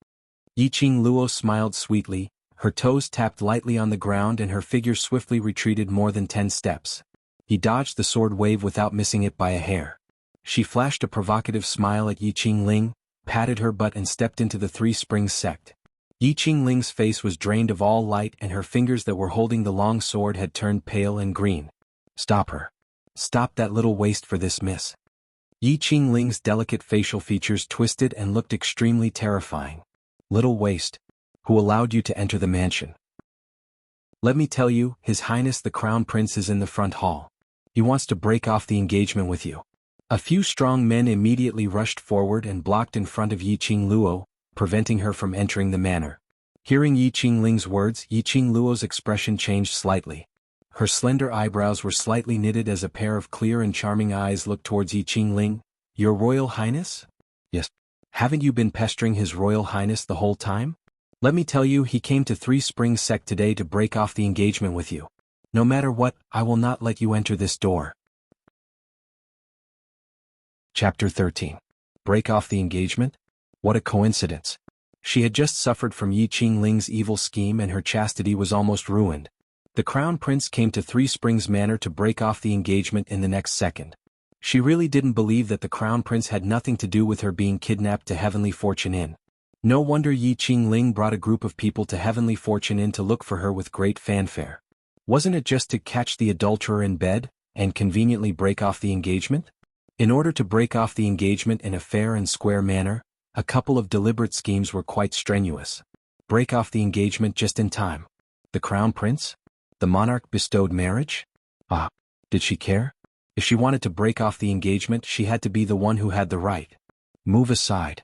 Speaker 1: Yiqing Luo smiled sweetly, her toes tapped lightly on the ground and her figure swiftly retreated more than 10 steps. He dodged the sword wave without missing it by a hair. She flashed a provocative smile at Yiqing Ling, patted her butt and stepped into the Three Springs sect. Yiqing Ling's face was drained of all light and her fingers that were holding the long sword had turned pale and green. Stop her. Stop that little waste for this miss. Yiqing Ling's delicate facial features twisted and looked extremely terrifying. Little waste. Who allowed you to enter the mansion? Let me tell you, His Highness the Crown Prince is in the front hall. He wants to break off the engagement with you. A few strong men immediately rushed forward and blocked in front of Yiqing Luo, preventing her from entering the manor. Hearing Yiqing Ling's words, Yiqing Luo's expression changed slightly. Her slender eyebrows were slightly knitted as a pair of clear and charming eyes looked towards Yiqing Ling. Your Royal Highness? Yes. Haven't you been pestering His Royal Highness the whole time? Let me tell you, he came to Three Springs sect today to break off the engagement with you. No matter what, I will not let you enter this door. Chapter 13. Break off the engagement? What a coincidence. She had just suffered from Yiqing Ling's evil scheme and her chastity was almost ruined. The Crown Prince came to Three Springs Manor to break off the engagement in the next second. She really didn't believe that the Crown Prince had nothing to do with her being kidnapped to Heavenly Fortune Inn. No wonder Yiqing Ling brought a group of people to Heavenly Fortune Inn to look for her with great fanfare. Wasn't it just to catch the adulterer in bed, and conveniently break off the engagement? In order to break off the engagement in a fair and square manner, a couple of deliberate schemes were quite strenuous. Break off the engagement just in time. The Crown Prince? The monarch bestowed marriage? Ah, did she care? If she wanted to break off the engagement, she had to be the one who had the right. Move aside.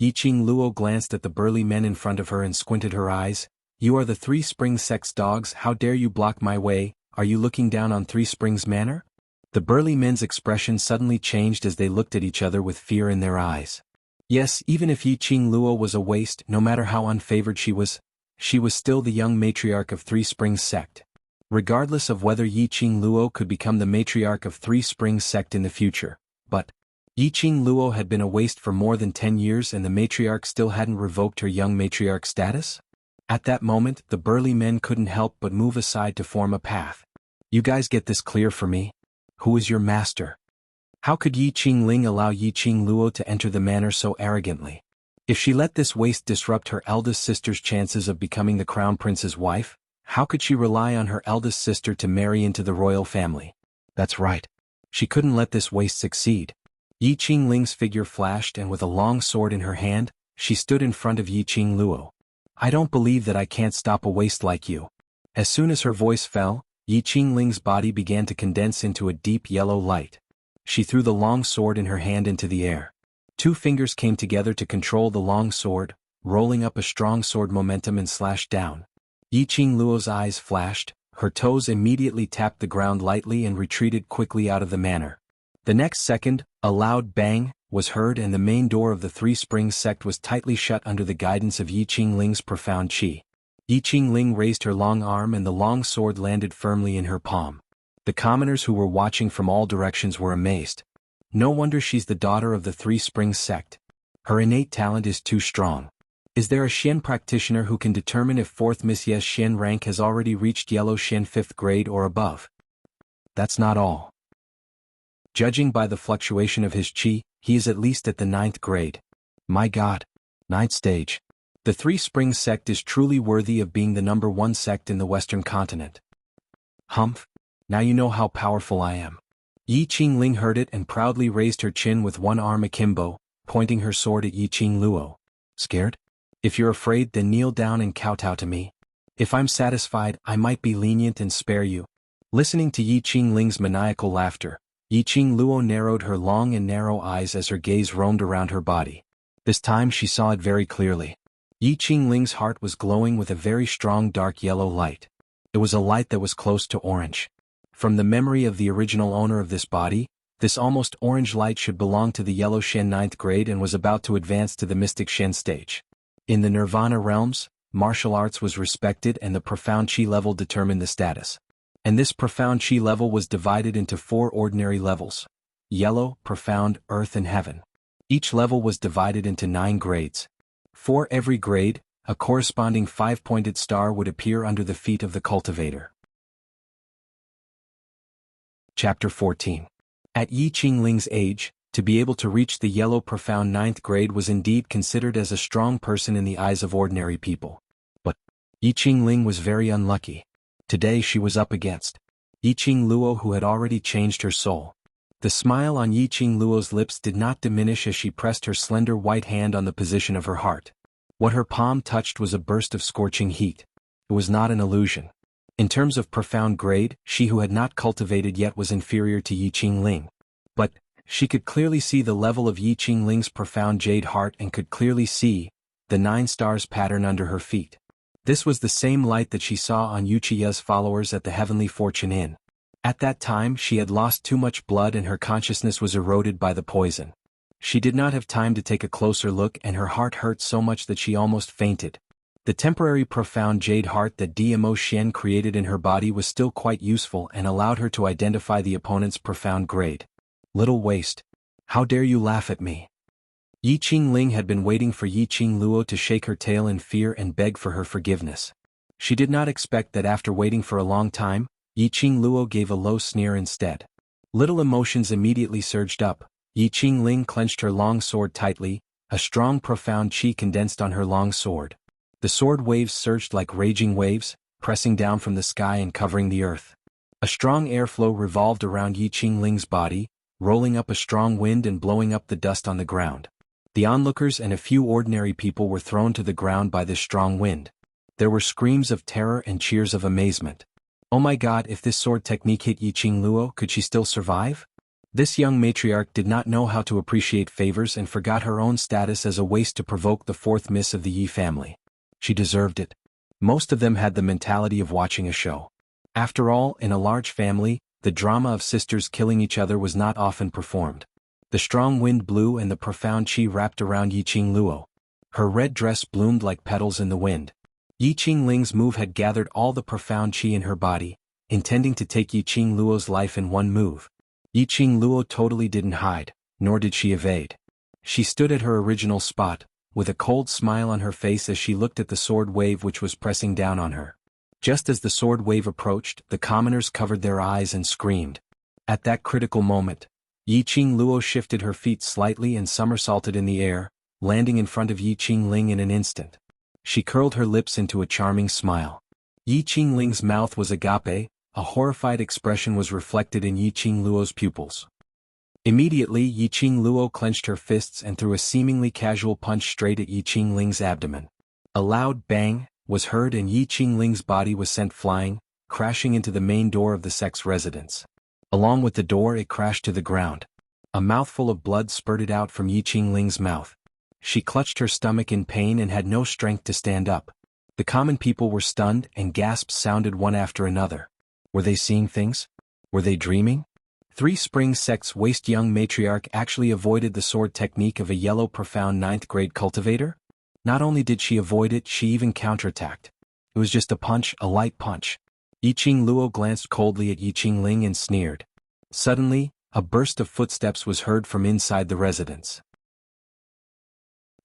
Speaker 1: Yiqing Luo glanced at the burly men in front of her and squinted her eyes. You are the Three Springs sect's dogs, how dare you block my way, are you looking down on Three Springs Manor? The burly men's expression suddenly changed as they looked at each other with fear in their eyes. Yes, even if Yiqing Luo was a waste, no matter how unfavored she was still the young matriarch of Three Springs sect. Regardless of whether Yiqing Luo could become the matriarch of Three Springs sect in the future, but Yiqing Luo had been a waste for more than 10 years and the matriarch still hadn't revoked her young matriarch status? At that moment, the burly men couldn't help but move aside to form a path. You guys get this clear for me? Who is your master? How could Yiqing Ling allow Yiqing Luo to enter the manor so arrogantly? If she let this waste disrupt her eldest sister's chances of becoming the Crown Prince's wife, how could she rely on her eldest sister to marry into the royal family? That's right. She couldn't let this waste succeed. Yiqing Ling's figure flashed and with a long sword in her hand, she stood in front of Yiqing Luo. I don't believe that I can't stop a waste like you. As soon as her voice fell, Yiqing Ling's body began to condense into a deep yellow light. She threw the long sword in her hand into the air. 2 fingers came together to control the long sword, rolling up a strong sword momentum and slashed down. Yiqing Luo's eyes flashed, her toes immediately tapped the ground lightly and retreated quickly out of the manor. The next second, a loud bang was heard and the main door of the Three Springs sect was tightly shut under the guidance of Yiqing Ling's profound qi. Yiqing Ling raised her long arm and the long sword landed firmly in her palm. The commoners who were watching from all directions were amazed. No wonder she's the daughter of the Three Springs sect. Her innate talent is too strong. Is there a Xian practitioner who can determine if 4th Miss Yes Xian rank has already reached Yellow Xian 5th grade or above? that's not all. Judging by the fluctuation of his chi, he is at least at the 9th grade. My God. 9th stage. The Three Springs sect is truly worthy of being the #1 sect in the Western continent. Humph. Now you know how powerful I am. Yi Qingling heard it and proudly raised her chin with one arm akimbo, pointing her sword at Yi Qingluo. Scared? If you're afraid, then kneel down and kowtow to me. If I'm satisfied, I might be lenient and spare you. Listening to Yi Qingling's maniacal laughter, Yi Qingluo narrowed her long and narrow eyes as her gaze roamed around her body. This time she saw it very clearly. Yi Qingling's heart was glowing with a very strong dark yellow light. It was a light that was close to orange. From the memory of the original owner of this body, this almost orange light should belong to the Yellow Shen 9th grade and was about to advance to the Mystic Shen stage. In the Nirvana realms, martial arts was respected and the profound chi level determined the status. And this profound chi level was divided into 4 ordinary levels: yellow, profound, earth and heaven. Each level was divided into 9 grades. For every grade, a corresponding 5-pointed star would appear under the feet of the cultivator. Chapter 14. At Yi Qingling's age, to be able to reach the yellow profound 9th grade was indeed considered as a strong person in the eyes of ordinary people. But Yi Qingling was very unlucky. Today she was up against Yi Qingluo, who had already changed her soul. The smile on Yi Qingluo's lips did not diminish as she pressed her slender white hand on the position of her heart. What her palm touched was a burst of scorching heat. It was not an illusion. In terms of profound grade, she who had not cultivated yet was inferior to Yi Qingling. But she could clearly see the level of Yi Qingling's profound jade heart and could clearly see the 9 stars pattern under her feet. This was the same light that she saw on Wuxia's followers at the Heavenly Fortune Inn. At that time she had lost too much blood and her consciousness was eroded by the poison. She did not have time to take a closer look and her heart hurt so much that she almost fainted. The temporary profound jade heart that DMO Shen created in her body was still quite useful and allowed her to identify the opponent's profound grade. Little waste. How dare you laugh at me? Yi Qingling had been waiting for Yi Qingluo to shake her tail in fear and beg for her forgiveness. She did not expect that after waiting for a long time, Yi Qingluo gave a low sneer instead. Little emotions immediately surged up. Yi Qingling clenched her long sword tightly, a strong profound chi condensed on her long sword. The sword waves surged like raging waves, pressing down from the sky and covering the earth. A strong airflow revolved around Yi Qingling's body, rolling up a strong wind and blowing up the dust on the ground. The onlookers and a few ordinary people were thrown to the ground by this strong wind. There were screams of terror and cheers of amazement. Oh my God, if this sword technique hit Yi Qingluo, could she still survive? This young matriarch did not know how to appreciate favors and forgot her own status as a waste to provoke the 4th miss of the Yi family. She deserved it. Most of them had the mentality of watching a show. After all, in a large family, the drama of sisters killing each other was not often performed. The strong wind blew and the profound chi wrapped around Yi Qingluo. Her red dress bloomed like petals in the wind. Yi Qingling's move had gathered all the profound chi in her body, intending to take Yi Qingluo's life in one move. Yi Qingluo totally didn't hide, nor did she evade. She stood at her original spot, with a cold smile on her face as she looked at the sword wave which was pressing down on her. Just as the sword wave approached, the commoners covered their eyes and screamed. At that critical moment, Yi Qingluo shifted her feet slightly and somersaulted in the air, landing in front of Yi Qingling in an instant. She curled her lips into a charming smile. Yi Qingling's mouth was agape, a horrified expression was reflected in Yi Qingluo's pupils. Immediately Yi Qingluo clenched her fists and threw a seemingly casual punch straight at Yi Qingling's abdomen. A loud bang was heard and Yi Qingling's body was sent flying, crashing into the main door of the sect's residence. Along with the door it crashed to the ground. A mouthful of blood spurted out from Yi Qingling's mouth. She clutched her stomach in pain and had no strength to stand up. The common people were stunned and gasps sounded one after another. Were they seeing things? Were they dreaming? Three Springs sect's waist young matriarch actually avoided the sword technique of a yellow profound 9th grade cultivator? Not only did she avoid it, she even counterattacked. It was just a punch, a light punch. Yi Qingluo glanced coldly at Yi Qingling and sneered. Suddenly, a burst of footsteps was heard from inside the residence.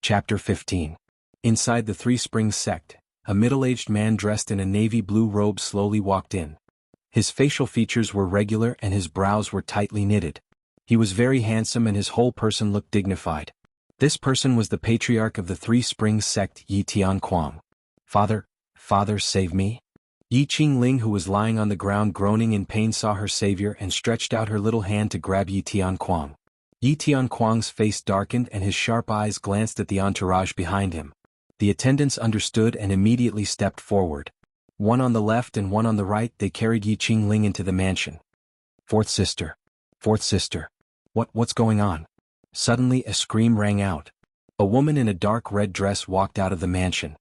Speaker 1: Chapter 15. Inside the Three Springs sect, a middle-aged man dressed in a navy blue robe slowly walked in. His facial features were regular and his brows were tightly knitted. He was very handsome and his whole person looked dignified. This person was the patriarch of the Three Springs sect, Yi Tianquang. Father, save me. Yi Qingling, who was lying on the ground groaning in pain, saw her savior and stretched out her little hand to grab Yi Tianquang. Yi Tianquang's face darkened and his sharp eyes glanced at the entourage behind him. The attendants understood and immediately stepped forward. One on the left and one on the right, they carried Yi Qingling into the mansion. Fourth sister. What's going on? Suddenly a scream rang out. A woman in a dark red dress walked out of the mansion.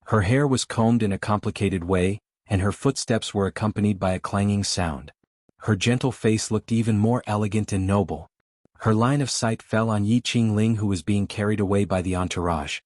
Speaker 1: Her hair was combed in a complicated way, and her footsteps were accompanied by a clanging sound. Her gentle face looked even more elegant and noble. Her line of sight fell on Yi Qingling, who was being carried away by the entourage.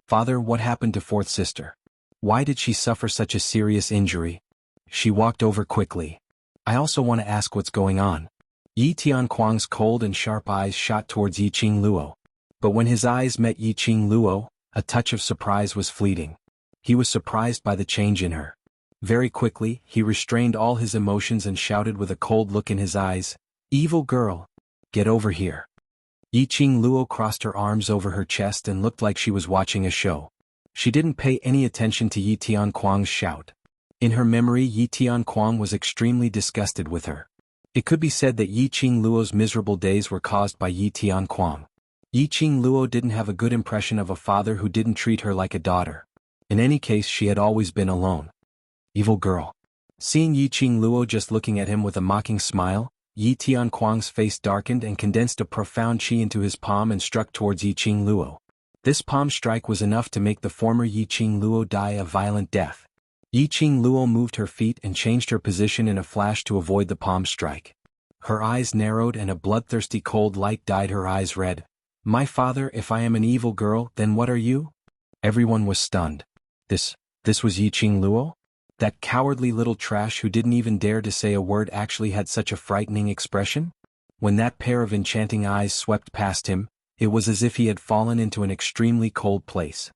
Speaker 1: Father, what happened to fourth sister? Why did she suffer such a serious injury? She walked over quickly. I also want to ask what's going on. Yi Tianquang's cold and sharp eyes shot towards Yi Qingluo. But when his eyes met Yi Qingluo, a touch of surprise was fleeting. He was surprised by the change in her. Very quickly, he restrained all his emotions and shouted with a cold look in his eyes, "Evil girl! Get over here." Yi Qingluo crossed her arms over her chest and looked like she was watching a show. She didn't pay any attention to Yi Tianquang's shout. In her memory, Yi Tianquang was extremely disgusted with her. It could be said that Yi Qingluo's miserable days were caused by Yi Tianquang. Yi Qingluo didn't have a good impression of a father who didn't treat her like a daughter. In any case, she had always been alone. Evil girl. Seeing Yi Qingluo just looking at him with a mocking smile, Yi Tianquang's face darkened and condensed a profound chi into his palm and struck towards Yi Qingluo. This palm strike was enough to make the former Yi Qingluo die a violent death. Yi Qingluo moved her feet and changed her position in a flash to avoid the palm strike. Her eyes narrowed and a bloodthirsty cold light dyed her eyes red. My father, if I am an evil girl, then what are you? Everyone was stunned. This was Yi Qingluo? That cowardly little trash who didn't even dare to say a word actually had such a frightening expression? When that pair of enchanting eyes swept past him, it was as if he had fallen into an extremely cold place.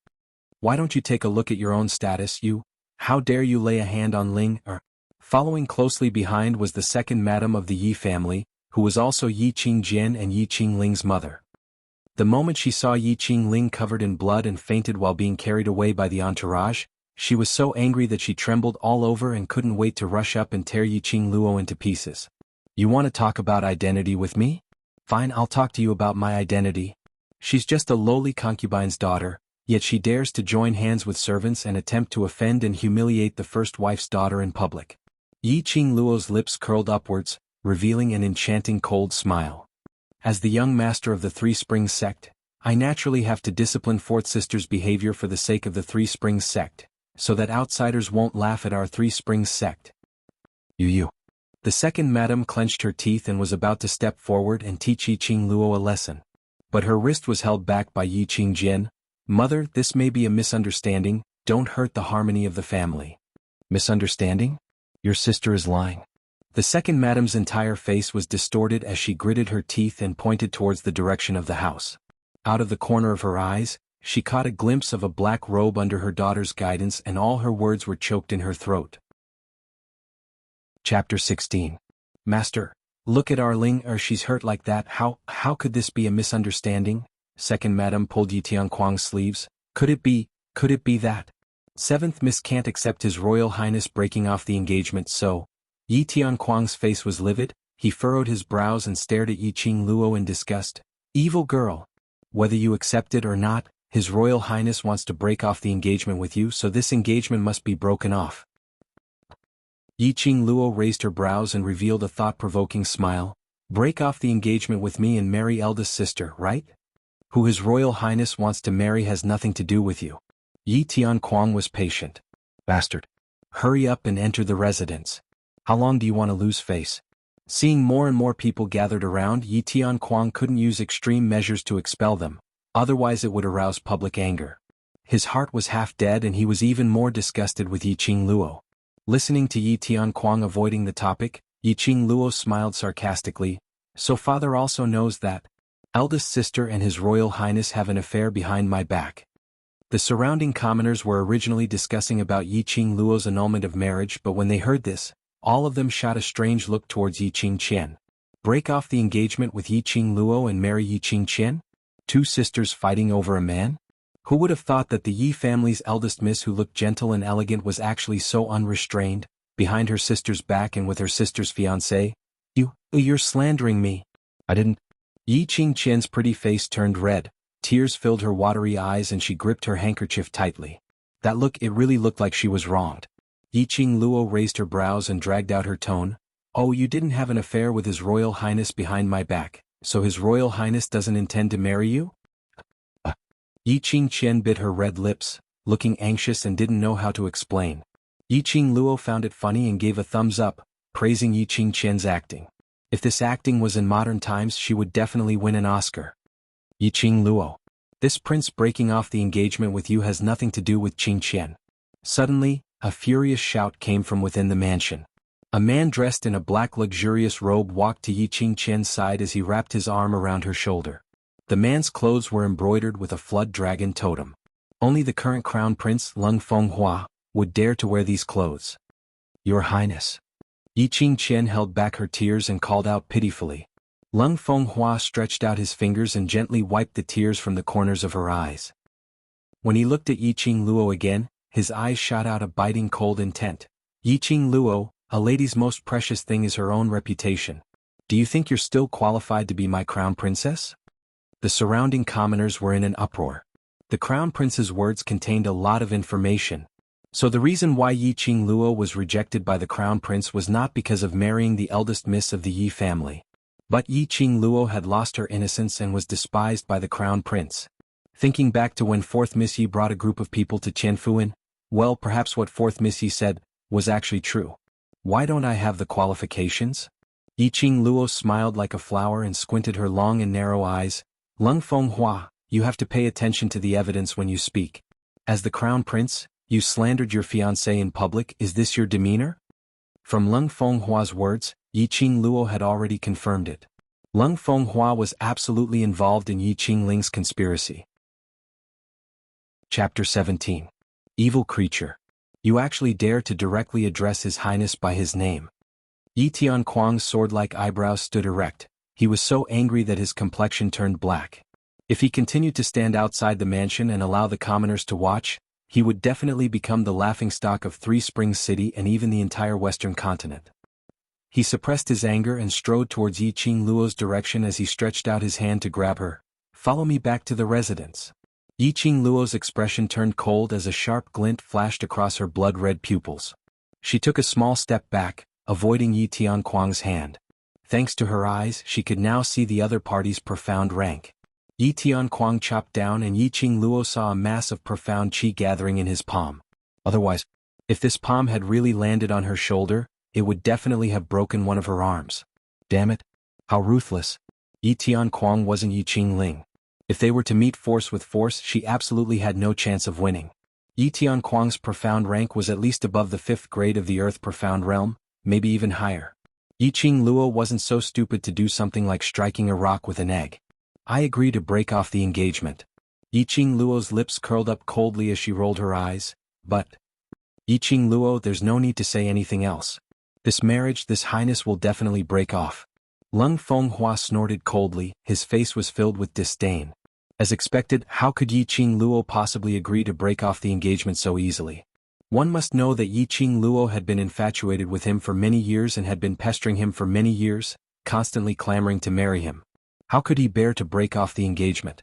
Speaker 1: Why don't you take a look at your own status, you? How dare you lay a hand on Ling? Following closely behind was the second madam of the Yi family, who was also Yi Qingjian and Yi Qingling's mother. The moment she saw Yi Qingling covered in blood and fainted while being carried away by the entourage, she was so angry that she trembled all over and couldn't wait to rush up and tear Yi Qingluo into pieces. You want to talk about identity with me? Fine, I'll talk to you about my identity. She's just a lowly concubine's daughter, yet she dares to join hands with servants and attempt to offend and humiliate the first wife's daughter in public. Yi Qingluo's lips curled upwards, revealing an enchanting cold smile. As the young master of the Three Springs sect, I naturally have to discipline fourth sister's behavior for the sake of the Three Springs sect, so that outsiders won't laugh at our Three Springs sect. You. The second madam clenched her teeth and was about to step forward and teach Yi Qingluo a lesson. But her wrist was held back by Yi Qingjian. Mother, this may be a misunderstanding, don't hurt the harmony of the family. Misunderstanding? Your sister is lying. The second madam's entire face was distorted as she gritted her teeth and pointed towards the direction of the house. Out of the corner of her eyes, she caught a glimpse of a black robe under her daughter's guidance and all her words were choked in her throat. Chapter 16. Master, look at our Ling, she's hurt like that. How could this be a misunderstanding? Second madam pulled Yi Tianquang's sleeves. Could it be that? Seventh Miss can't accept His Royal Highness breaking off the engagement, so. Yi Tianquang's face was livid, he furrowed his brows and stared at Yi Qingluo in disgust. Evil girl. Whether you accept it or not, His Royal Highness wants to break off the engagement with you, so this engagement must be broken off. Yi Qingluo raised her brows and revealed a thought-provoking smile. Break off the engagement with me and marry eldest sister, right? Who His Royal Highness wants to marry has nothing to do with you. Yi Tianquang was patient. Bastard. Hurry up and enter the residence. How long do you want to lose face? Seeing more and more people gathered around, Yi Tianquang couldn't use extreme measures to expel them, otherwise it would arouse public anger. His heart was half dead and he was even more disgusted with Yi Qingluo. Listening to Yi Tianquang avoiding the topic, Yi Qingluo smiled sarcastically. So father also knows that eldest sister and His Royal Highness have an affair behind my back. The surrounding commoners were originally discussing about Yi Qingluo's annulment of marriage, but when they heard this, All of them shot a strange look towards Yi Qingqian. Break off the engagement with Yi Qingluo and marry Yi Qingqian? Two sisters fighting over a man? Who would have thought that the Yi family's eldest miss who looked gentle and elegant was actually so unrestrained, behind her sister's back and with her sister's fiancé? You're slandering me. I didn't. Yi Qingqian's pretty face turned red, tears filled her watery eyes and she gripped her handkerchief tightly. That look, it really looked like she was wronged. Yi Qingluo raised her brows and dragged out her tone. Oh, you didn't have an affair with His Royal Highness behind my back, so His Royal Highness doesn't intend to marry you? Yi Qingqian bit her red lips, looking anxious and didn't know how to explain. Yi Qingluo found it funny and gave a thumbs up, praising Yi Qingqian's acting. If this acting was in modern times, she would definitely win an Oscar. Yi Qingluo. This prince breaking off the engagement with you has nothing to do with Qingqian. Suddenly, a furious shout came from within the mansion. A man dressed in a black luxurious robe walked to Yi Qingqian's side as he wrapped his arm around her shoulder. The man's clothes were embroidered with a flood dragon totem. Only the current crown prince, Lung Fenghua, would dare to wear these clothes. Your Highness. Yi Qingqian held back her tears and called out pitifully. Lung Fenghua stretched out his fingers and gently wiped the tears from the corners of her eyes. When he looked at Yi Qingluo again, his eyes shot out a biting cold intent. Yi Qingluo, a lady's most precious thing is her own reputation. Do you think you're still qualified to be my crown princess? The surrounding commoners were in an uproar. The crown prince's words contained a lot of information. So the reason why Yi Qingluo was rejected by the crown prince was not because of marrying the eldest miss of the Yi family. But Yi Qingluo had lost her innocence and was despised by the crown prince. Thinking back to when 4th Miss Yi brought a group of people to Qianfuan, well, perhaps what 4th Miss Yi said was actually true. Why don't I have the qualifications? Yi Qingluo smiled like a flower and squinted her long and narrow eyes. Lung Fenghua, you have to pay attention to the evidence when you speak. As the crown prince, you slandered your fiancé in public. Is this your demeanor? From Lung Fenghua's words, Yi Qingluo had already confirmed it. Lung Fenghua was absolutely involved in Yi Qingling's conspiracy. Chapter 17. Evil Creature. You actually dare to directly address His Highness by his name. Yi Tianquang's sword-like eyebrows stood erect. He was so angry that his complexion turned black. If he continued to stand outside the mansion and allow the commoners to watch, he would definitely become the laughingstock of Three Springs City and even the entire Western continent. He suppressed his anger and strode towards Yi Qingluo's direction as he stretched out his hand to grab her. Follow me back to the residence. Yi Qingluo's expression turned cold as a sharp glint flashed across her blood-red pupils. She took a small step back, avoiding Yi Tianquang's hand. Thanks to her eyes, she could now see the other party's profound rank. Yi Tianquang chopped down and Yi Qingluo saw a mass of profound qi gathering in his palm. Otherwise, if this palm had really landed on her shoulder, it would definitely have broken one of her arms. Damn it. How ruthless. Yi Tianquang wasn't Yi Qingling. If they were to meet force with force, she absolutely had no chance of winning. Yi Tianquang's profound rank was at least above the 5th grade of the Earth Profound Realm, maybe even higher. Yi Qingluo wasn't so stupid to do something like striking a rock with an egg. I agree to break off the engagement. Yi Qingluo's lips curled up coldly as she rolled her eyes, but... Yi Qingluo, there's no need to say anything else. This marriage, this highness will definitely break off. Lung Fenghua snorted coldly, his face was filled with disdain. As expected, how could Yi Qingluo possibly agree to break off the engagement so easily? One must know that Yi Qingluo had been infatuated with him for many years and had been pestering him for many years, constantly clamoring to marry him. How could he bear to break off the engagement?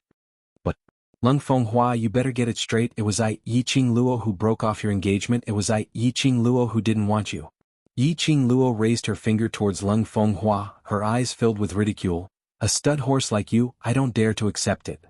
Speaker 1: But, Lung Fenghua, you better get it straight. It was I, Yi Qingluo, who broke off your engagement. It was I, Yi Qingluo, who didn't want you. Yi Qingluo raised her finger towards Lung Fenghua, her eyes filled with ridicule. A stud horse like you, I don't dare to accept it.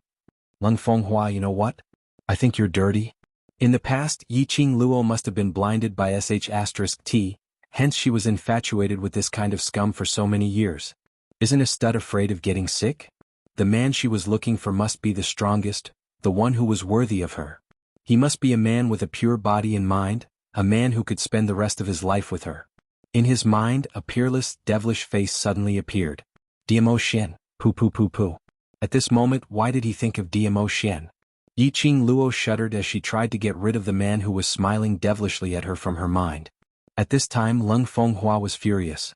Speaker 1: Lung Fenghua, you know what? I think you're dirty. In the past, Yi Qingluo must have been blinded by sh*t, hence she was infatuated with this kind of scum for so many years. Isn't a stud afraid of getting sick? The man she was looking for must be the strongest, the one who was worthy of her. He must be a man with a pure body and mind, a man who could spend the rest of his life with her. In his mind, a peerless, devilish face suddenly appeared. Diamo Xian, poo poo poo poo. At this moment, why did he think of Diamo Xian? Yi Qingluo shuddered as she tried to get rid of the man who was smiling devilishly at her from her mind. At this time Lung Fenghua was furious.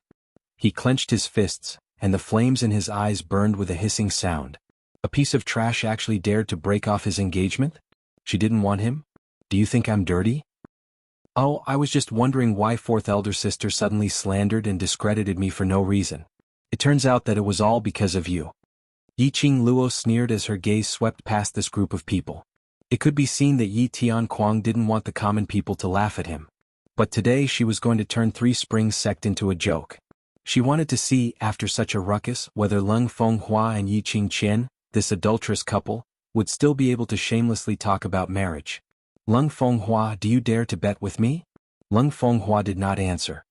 Speaker 1: He clenched his fists, and the flames in his eyes burned with a hissing sound. A piece of trash actually dared to break off his engagement? She didn't want him? Do you think I'm dirty? Oh, I was just wondering why fourth elder sister suddenly slandered and discredited me for no reason. It turns out that it was all because of you. Yiqing Luo sneered as her gaze swept past this group of people. It could be seen that Yi Tianquang didn't want the common people to laugh at him. But today she was going to turn Three Springs sect into a joke. She wanted to see, after such a ruckus, whether Lung Fenghua and Yiqing Qian, this adulterous couple, would still be able to shamelessly talk about marriage. Lung Fenghua, do you dare to bet with me? Lung Fenghua did not answer.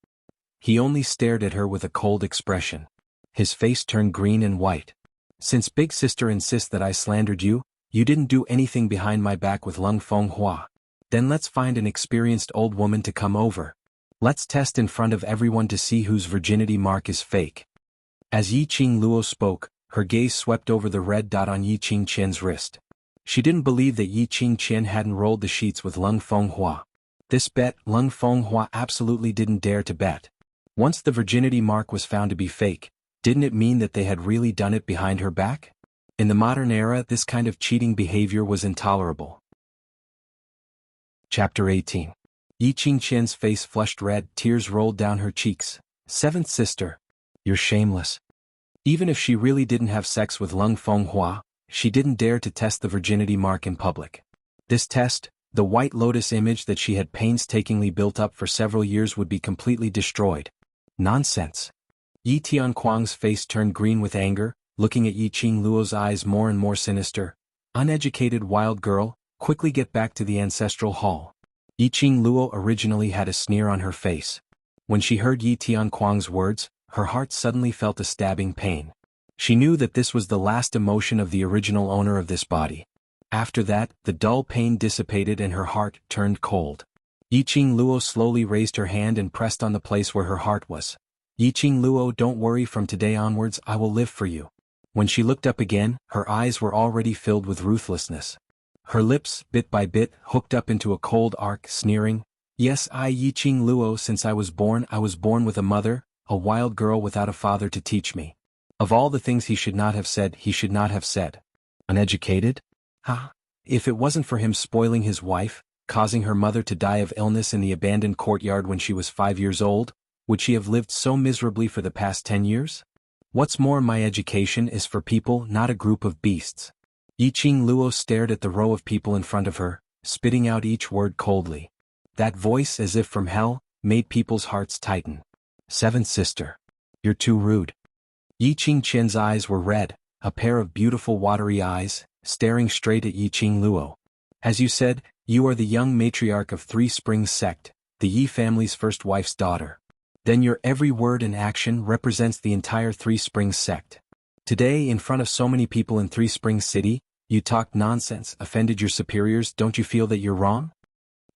Speaker 1: He only stared at her with a cold expression. His face turned green and white. Since big sister insists that I slandered you, you didn't do anything behind my back with Lung Fenghua. Then let's find an experienced old woman to come over. Let's test in front of everyone to see whose virginity mark is fake. As Yiqing Luo spoke, her gaze swept over the red dot on Yiqing Qian's wrist. She didn't believe that Yiqing Qian hadn't rolled the sheets with Lung Fenghua. This bet Lung Fenghua absolutely didn't dare to bet. Once the virginity mark was found to be fake, didn't it mean that they had really done it behind her back? In the modern era, this kind of cheating behavior was intolerable. Chapter 18. Yiqing Qian's face flushed red, tears rolled down her cheeks. Seventh sister, you're shameless. Even if she really didn't have sex with Lung Fenghua, she didn't dare to test the virginity mark in public. This test, the white lotus image that she had painstakingly built up for several years, would be completely destroyed. Nonsense. Yi Tianquang's face turned green with anger, looking at Yiqing Luo's eyes more and more sinister. Uneducated wild girl, quickly get back to the ancestral hall. Yiqing Luo originally had a sneer on her face. When she heard Yi Tianquang's words, her heart suddenly felt a stabbing pain. She knew that this was the last emotion of the original owner of this body. After that, the dull pain dissipated and her heart turned cold. Yiqing Luo slowly raised her hand and pressed on the place where her heart was. Yiqing Luo, don't worry, from today onwards I will live for you. When she looked up again, her eyes were already filled with ruthlessness. Her lips, bit by bit, hooked up into a cold arc, sneering, yes, I Yiqing Luo, since I was born with a mother, a wild girl without a father to teach me. Of all the things he should not have said, he should not have said. Uneducated? Ah, if it wasn't for him spoiling his wife, causing her mother to die of illness in the abandoned courtyard when she was 5 years old, would she have lived so miserably for the past 10 years? What's more, my education is for people, not a group of beasts. Yiqing Luo stared at the row of people in front of her, spitting out each word coldly. That voice, as if from hell, made people's hearts tighten. Seventh sister. You're too rude. Yiqing Qian's eyes were red, a pair of beautiful watery eyes, staring straight at Yiqing Luo. As you said, you are the young matriarch of Three Springs sect, the Yi family's first wife's daughter. Then your every word and action represents the entire Three Springs sect. Today, in front of so many people in Three Springs City, you talked nonsense, offended your superiors. Don't you feel that you're wrong?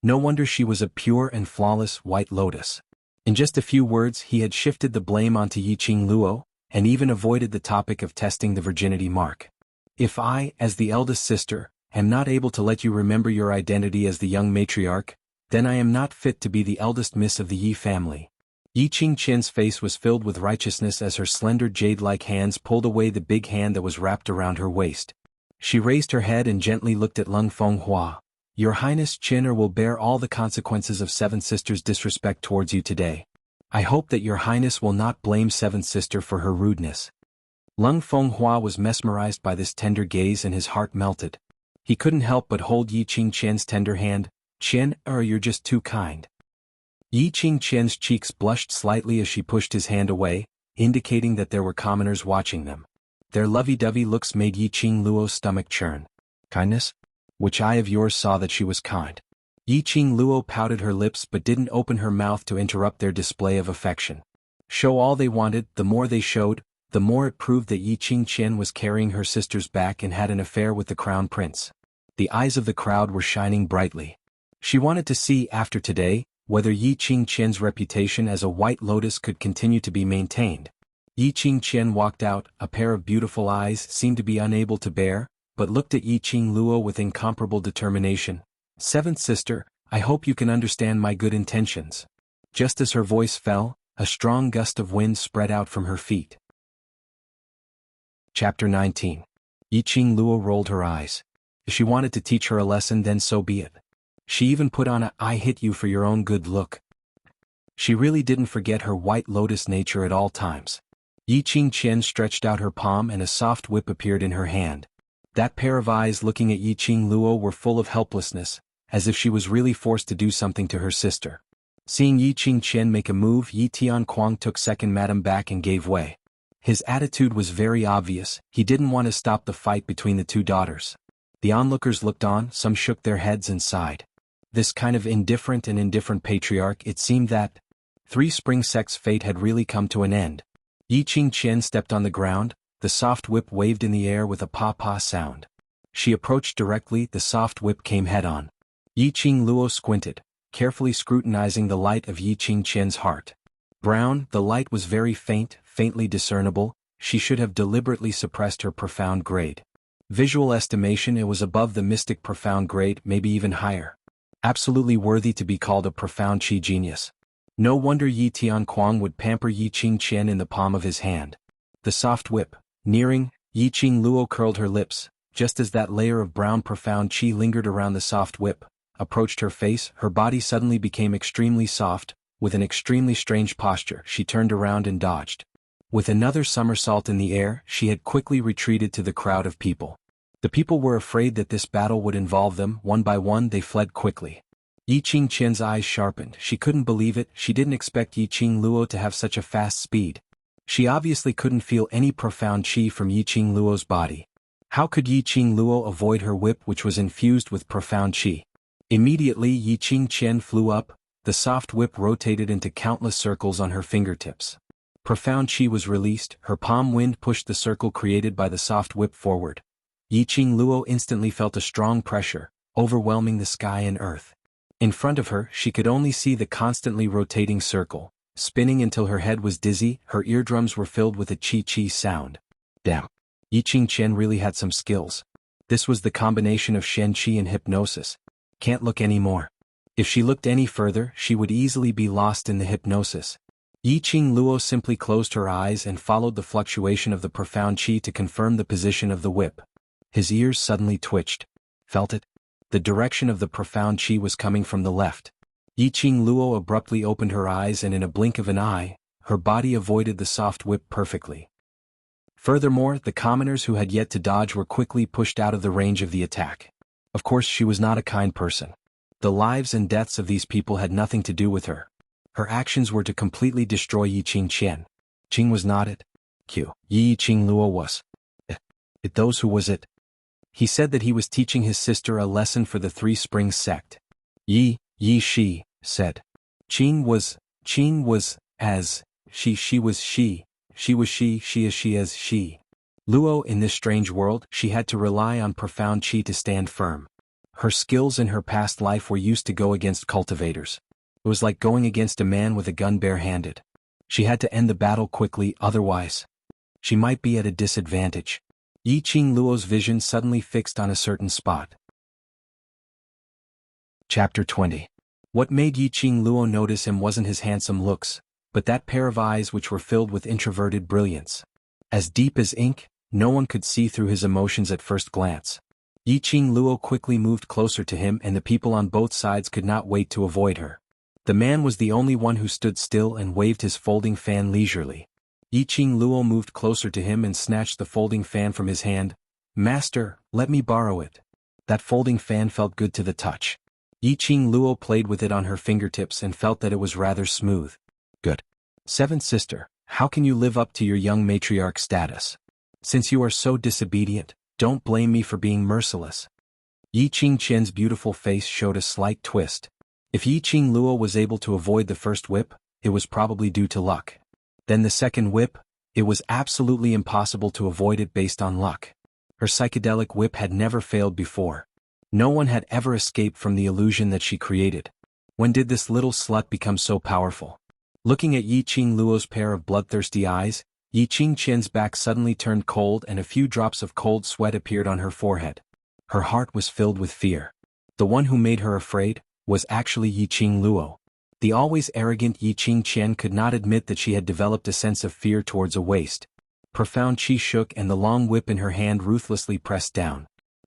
Speaker 1: No wonder she was a pure and flawless white lotus. In just a few words, he had shifted the blame onto Yiqing Luo, and even avoided the topic of testing the virginity mark. If I, as the eldest sister, am not able to let you remember your identity as the young matriarch, then I am not fit to be the eldest miss of the Yi family. Yiqing Qian's face was filled with righteousness as her slender jade-like hands pulled away the big hand that was wrapped around her waist. She raised her head and gently looked at Lung Fenghua. Your Highness Qin will bear all the consequences of Seven Sisters' disrespect towards you today. I hope that your Highness will not blame Seventh Sister for her rudeness. Lung Fenghua was mesmerized by this tender gaze and his heart melted. He couldn't help but hold Yiqing Qian's tender hand. Qian, you're just too kind. Yiqing Qian's cheeks blushed slightly as she pushed his hand away, indicating that there were commoners watching them. Their lovey-dovey looks made Yiqing Luo's stomach churn. Kindness? Which eye of yours saw that she was kind? Yiqing Luo pouted her lips but didn't open her mouth to interrupt their display of affection. Show all they wanted, the more they showed, the more it proved that Yiqing Qian was carrying her sister's back and had an affair with the crown prince. The eyes of the crowd were shining brightly. She wanted to see, after today, whether Yiqing Qian's reputation as a white lotus could continue to be maintained. Yiqing Qian walked out, a pair of beautiful eyes seemed to be unable to bear, but looked at Yiqing Luo with incomparable determination. Seventh sister, I hope you can understand my good intentions. Just as her voice fell, a strong gust of wind spread out from her feet. Chapter 19. Yiqing Luo rolled her eyes. If she wanted to teach her a lesson, then so be it. She even put on a "I hit you for your own good" look. She really didn't forget her white lotus nature at all times. Yiqing Qian stretched out her palm and a soft whip appeared in her hand. That pair of eyes looking at Yiqing Luo were full of helplessness, as if she was really forced to do something to her sister. Seeing Yiqing Qian make a move, Yi Tianquang took second Madam back and gave way. His attitude was very obvious. He didn't want to stop the fight between the two daughters. The onlookers looked on, some shook their heads and sighed. This kind of indifferent patriarch, it seemed that Three Spring Sect's fate had really come to an end. Yiqing Qian stepped on the ground, the soft whip waved in the air with a pa-pa sound. She approached directly, the soft whip came head-on. Yiqing Luo squinted, carefully scrutinizing the light of Yiqing Qian's heart. Brown, the light was very faint, faintly discernible. She should have deliberately suppressed her profound grade. Visual estimation, it was above the mystic profound grade, maybe even higher. Absolutely worthy to be called a profound chi genius. No wonder Yi Tianquang would pamper Yiqing Qian in the palm of his hand. The soft whip, nearing, Yiqing Luo curled her lips, just as that layer of brown profound chi lingered around the soft whip, approached her face, her body suddenly became extremely soft. With an extremely strange posture, she turned around and dodged. With another somersault in the air, she had quickly retreated to the crowd of people. The people were afraid that this battle would involve them. One by one they fled quickly. Yiqing Qian's eyes sharpened. She couldn't believe it. She didn't expect Yiqing Luo to have such a fast speed. She obviously couldn't feel any profound chi from Yiqing Luo's body. How could Yiqing Luo avoid her whip, which was infused with profound chi? Immediately Yiqing Qian flew up. The soft whip rotated into countless circles on her fingertips. Profound chi was released, her palm wind pushed the circle created by the soft whip forward. Yiqing Luo instantly felt a strong pressure, overwhelming the sky and earth. In front of her, she could only see the constantly rotating circle, spinning until her head was dizzy, her eardrums were filled with a chi-chi sound. Damn. Yiqing Qian really had some skills. This was the combination of Shen Qi and hypnosis. Can't look anymore. If she looked any further, she would easily be lost in the hypnosis. Yiqing Luo simply closed her eyes and followed the fluctuation of the profound chi to confirm the position of the whip. His ears suddenly twitched. Felt it? The direction of the profound chi was coming from the left. Yiqing Luo abruptly opened her eyes and in a blink of an eye, her body avoided the soft whip perfectly. Furthermore, the commoners who had yet to dodge were quickly pushed out of the range of the attack. Of course, she was not a kind person. The lives and deaths of these people had nothing to do with her. Her actions were to completely destroy Yiqing Qian. Qing was not it. Yiqing Luo was. It those who was it. He said that he was teaching his sister a lesson for the Three Springs sect. Yi Shi, said. Qing was as, she was she is she as she. Luo, in this strange world, she had to rely on profound chi to stand firm. Her skills in her past life were used to go against cultivators. It was like going against a man with a gun barehanded. She had to end the battle quickly, otherwise she might be at a disadvantage. Yiqing Luo's vision suddenly fixed on a certain spot. Chapter 20. What made Yiqing Luo notice him wasn't his handsome looks, but that pair of eyes which were filled with introverted brilliance. As deep as ink, no one could see through his emotions at first glance. Yiqing Luo quickly moved closer to him and the people on both sides could not wait to avoid her. The man was the only one who stood still and waved his folding fan leisurely. Yiqing Luo moved closer to him and snatched the folding fan from his hand. "Master, let me borrow it." That folding fan felt good to the touch. Yiqing Luo played with it on her fingertips and felt that it was rather smooth. Good. Seventh sister, how can you live up to your young matriarch status? Since you are so disobedient, don't blame me for being merciless. Yiqing Qian's beautiful face showed a slight twist. If Yiqing Luo was able to avoid the first whip, it was probably due to luck. Then the second whip, it was absolutely impossible to avoid it based on luck. Her psychedelic whip had never failed before. No one had ever escaped from the illusion that she created. When did this little slut become so powerful? Looking at Yiqing Luo's pair of bloodthirsty eyes, Yiqing Qian's back suddenly turned cold and a few drops of cold sweat appeared on her forehead. Her heart was filled with fear. The one who made her afraid was actually Yiqing Luo. The always arrogant Yi Qingqian could not admit that she had developed a sense of fear towards a waist. Profound chi shook and the long whip in her hand ruthlessly pressed down.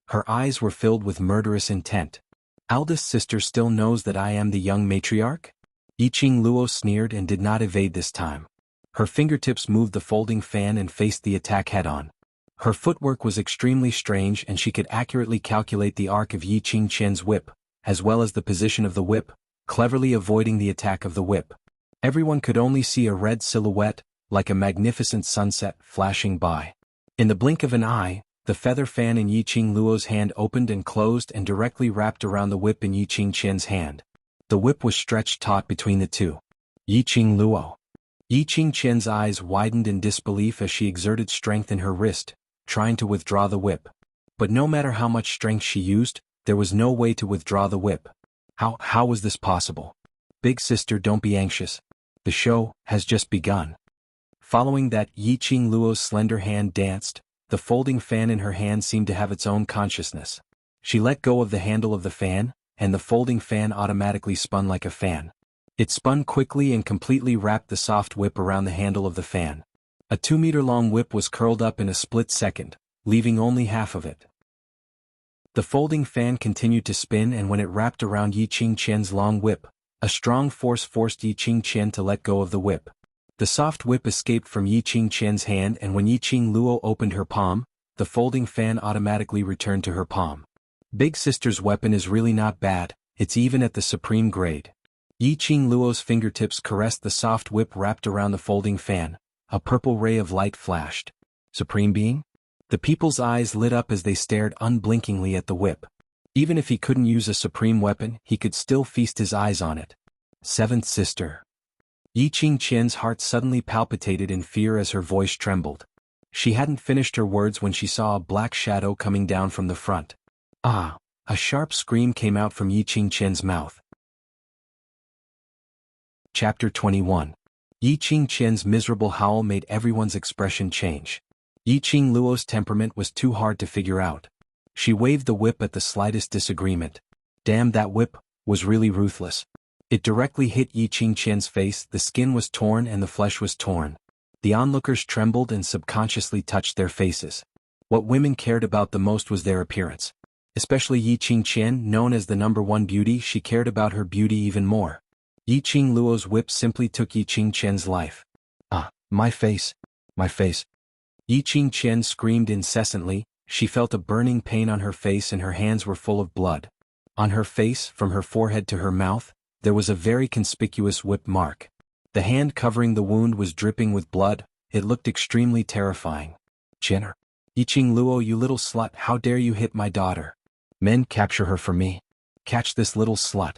Speaker 1: Her eyes were filled with murderous intent. Eldest sister still knows that I am the young matriarch? Yi Qing Luo sneered and did not evade this time. Her fingertips moved the folding fan and faced the attack head-on. Her footwork was extremely strange and she could accurately calculate the arc of Yi Qingqian's whip, as well as the position of the whip, cleverly avoiding the attack of the whip. Everyone could only see a red silhouette, like a magnificent sunset, flashing by. In the blink of an eye, the feather fan in Yi Qing Luo's hand opened and closed and directly wrapped around the whip in Yi Qingqian's hand. The whip was stretched taut between the two. Yi Qing Luo. Yi Qingqian's eyes widened in disbelief as she exerted strength in her wrist, trying to withdraw the whip. But no matter how much strength she used, there was no way to withdraw the whip. How was this possible? Big sister, don't be anxious. The show has just begun. Following that, Yi Qing Luo's slender hand danced. The folding fan in her hand seemed to have its own consciousness. She let go of the handle of the fan, and the folding fan automatically spun like a fan. It spun quickly and completely wrapped the soft whip around the handle of the fan. A 2-meter-long whip was curled up in a split second, leaving only half of it. The folding fan continued to spin, and when it wrapped around Yi Qingqian's long whip, a strong force forced Yi Qingqian to let go of the whip. The soft whip escaped from Yi Qingqian's hand, and when Yi Qing Luo opened her palm, the folding fan automatically returned to her palm. Big sister's weapon is really not bad, it's even at the supreme grade. Yi Qing Luo's fingertips caressed the soft whip wrapped around the folding fan. A purple ray of light flashed. Supreme being? The people's eyes lit up as they stared unblinkingly at the whip. Even if he couldn't use a supreme weapon, he could still feast his eyes on it. Seventh sister. Yi Qingqian's heart suddenly palpitated in fear as her voice trembled. She hadn't finished her words when she saw a black shadow coming down from the front. Ah! A sharp scream came out from Yi Qingqian's mouth. Chapter 21. Yi Qingqian's miserable howl made everyone's expression change. Yi Qing Luo's temperament was too hard to figure out. She waved the whip at the slightest disagreement. Damn, that whip was really ruthless. It directly hit Yi Qingqian's face, the skin was torn and the flesh was torn. The onlookers trembled and subconsciously touched their faces. What women cared about the most was their appearance. Especially Yi Qingqian, known as the #1 beauty, she cared about her beauty even more. Yi Qing Luo's whip simply took Yi Qingqian's life. Ah, my face. My face. Yi Qingqian screamed incessantly. She felt a burning pain on her face and her hands were full of blood. On her face, from her forehead to her mouth, there was a very conspicuous whip mark. The hand covering the wound was dripping with blood. It looked extremely terrifying. Jinner. Yi Qing Luo, you little slut, how dare you hit my daughter? Men, capture her for me. Catch this little slut.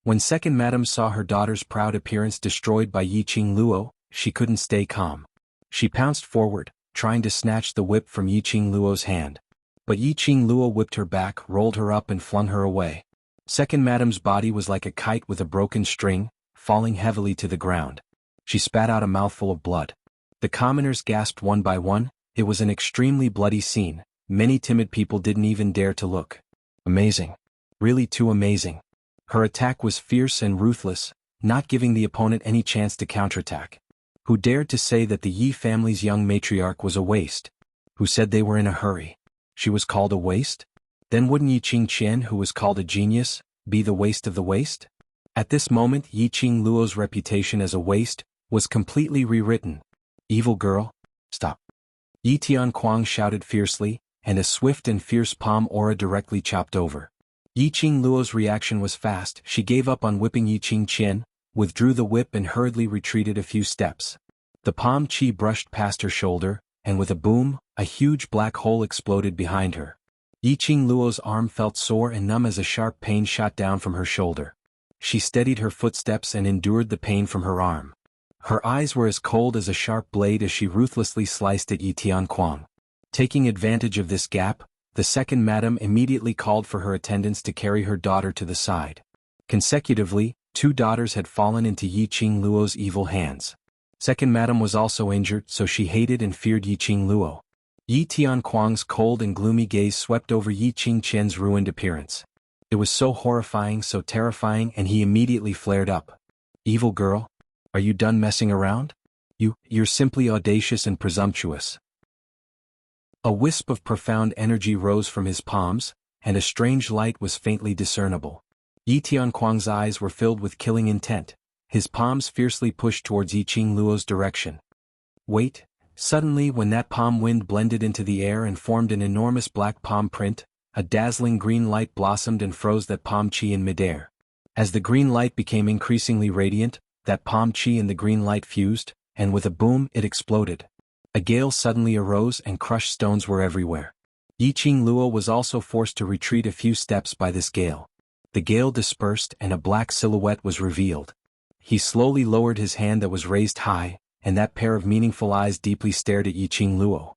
Speaker 1: When second madam saw her daughter's proud appearance destroyed by Yi Qing Luo, she couldn't stay calm. She pounced forward, trying to snatch the whip from Yi Qing Luo's hand. But Yi Qing Luo whipped her back, rolled her up and flung her away. Second madam's body was like a kite with a broken string, falling heavily to the ground. She spat out a mouthful of blood. The commoners gasped one by one. It was an extremely bloody scene. Many timid people didn't even dare to look. Amazing. Really too amazing. Her attack was fierce and ruthless, not giving the opponent any chance to counterattack. Who dared to say that the Yi family's young matriarch was a waste? Who said they were in a hurry? She was called a waste? Then wouldn't Yi Qingqian, who was called a genius, be the waste of the waste? At this moment, Yi Qing Luo's reputation as a waste was completely rewritten. Evil girl, stop. Yi Tianquang shouted fiercely, and a swift and fierce palm aura directly chopped over. Yi Qing Luo's reaction was fast. She gave up on whipping Yi Qingqian, withdrew the whip and hurriedly retreated a few steps. The palm chi brushed past her shoulder, and with a boom, a huge black hole exploded behind her. Yi Qing Luo's arm felt sore and numb as a sharp pain shot down from her shoulder. She steadied her footsteps and endured the pain from her arm. Her eyes were as cold as a sharp blade as she ruthlessly sliced at Yi Tianquang. Taking advantage of this gap, the second madam immediately called for her attendants to carry her daughter to the side. Consecutively, 2 daughters had fallen into Yi Qing Luo's evil hands. Second madam was also injured, so she hated and feared Yi Qing Luo. Yi Tianquang's cold and gloomy gaze swept over Yi Qingqian's ruined appearance. It was so horrifying, so terrifying, and he immediately flared up. Evil girl? Are you done messing around? You're simply audacious and presumptuous. A wisp of profound energy rose from his palms, and a strange light was faintly discernible. Yi Tianquang's eyes were filled with killing intent, his palms fiercely pushed towards Yi Qingluo's direction. Wait, suddenly when that palm wind blended into the air and formed an enormous black palm print, a dazzling green light blossomed and froze that palm chi in midair. As the green light became increasingly radiant, that palm chi and the green light fused, and with a boom it exploded. A gale suddenly arose and crushed stones were everywhere. Yi Qingluo was also forced to retreat a few steps by this gale. The gale dispersed and a black silhouette was revealed. He slowly lowered his hand that was raised high, and that pair of meaningful eyes deeply stared at Yi Qingluo.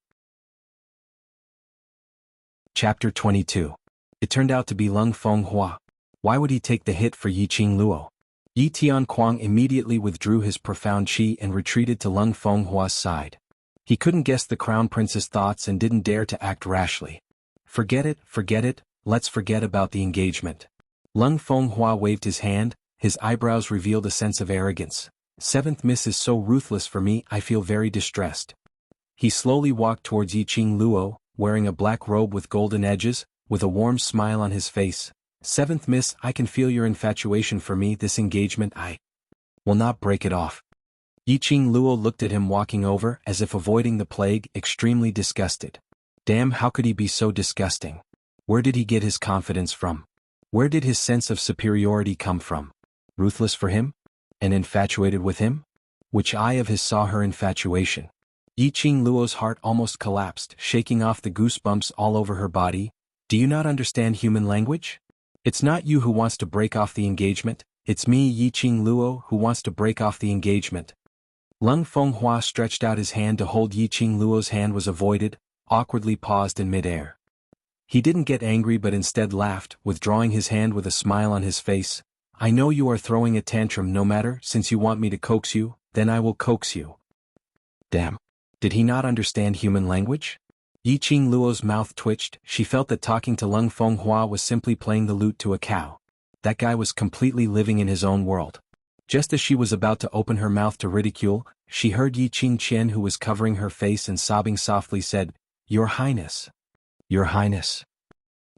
Speaker 1: Chapter 22. It turned out to be Lung Fenghua. Why would he take the hit for Yi Qingluo? Yi Tianquang immediately withdrew his profound qi and retreated to Lung Fenghua's side. He couldn't guess the crown prince's thoughts and didn't dare to act rashly. Forget it, let's forget about the engagement. Lung Fenghua waved his hand, his eyebrows revealed a sense of arrogance. Seventh Miss is so ruthless for me, I feel very distressed. He slowly walked towards Yi Qingluo, wearing a black robe with golden edges, with a warm smile on his face. Seventh Miss, I can feel your infatuation for me. This engagement, I will not break it off. Yi Qingluo looked at him walking over as if avoiding the plague, extremely disgusted. Damn, how could he be so disgusting? Where did he get his confidence from? Where did his sense of superiority come from? Ruthless for him? And infatuated with him? Which eye of his saw her infatuation? Yi Qingluo's heart almost collapsed, shaking off the goosebumps all over her body. Do you not understand human language? It's not you who wants to break off the engagement, it's me, Yi Qingluo, who wants to break off the engagement. Lung Fenghua stretched out his hand to hold Yi Qingluo's hand was avoided, awkwardly paused in midair. He didn't get angry but instead laughed, withdrawing his hand with a smile on his face. I know you are throwing a tantrum no matter, since you want me to coax you, then I will coax you. Damn. Did he not understand human language? Yi Qingluo's mouth twitched, she felt that talking to Lung Fenghua was simply playing the lute to a cow. That guy was completely living in his own world. Just as she was about to open her mouth to ridicule, she heard Yi Qingqian, who was covering her face and sobbing softly, said, Your Highness. Your Highness.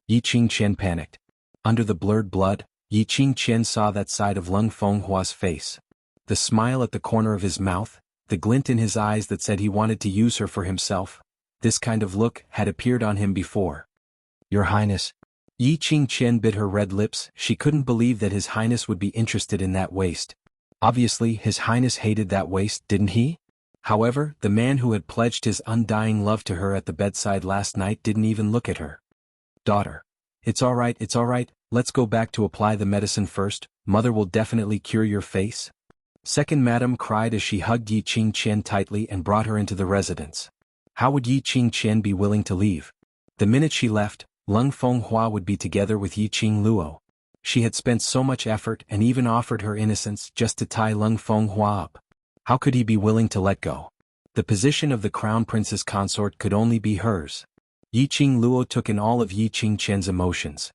Speaker 1: Yi Qingqian panicked. Under the blurred blood, Yi Qingqian saw that side of Lung Fenghua's face. The smile at the corner of his mouth, the glint in his eyes that said he wanted to use her for himself. This kind of look had appeared on him before. Your Highness. Yi Qingqian bit her red lips, she couldn't believe that His Highness would be interested in that waist. Obviously, His Highness hated that waist, didn't he? However, the man who had pledged his undying love to her at the bedside last night didn't even look at her. Daughter. It's all right, let's go back to apply the medicine first, mother will definitely cure your face. Second Madam cried as she hugged Yi Qingqian tightly and brought her into the residence. How would Yi Qingqian be willing to leave? The minute she left, Lung Fenghua would be together with Yi Qingluo. She had spent so much effort and even offered her innocence just to tie Lung Fenghua up. How could he be willing to let go? The position of the crown prince's consort could only be hers. Yi Qingluo took in all of Yi Qingqian's emotions.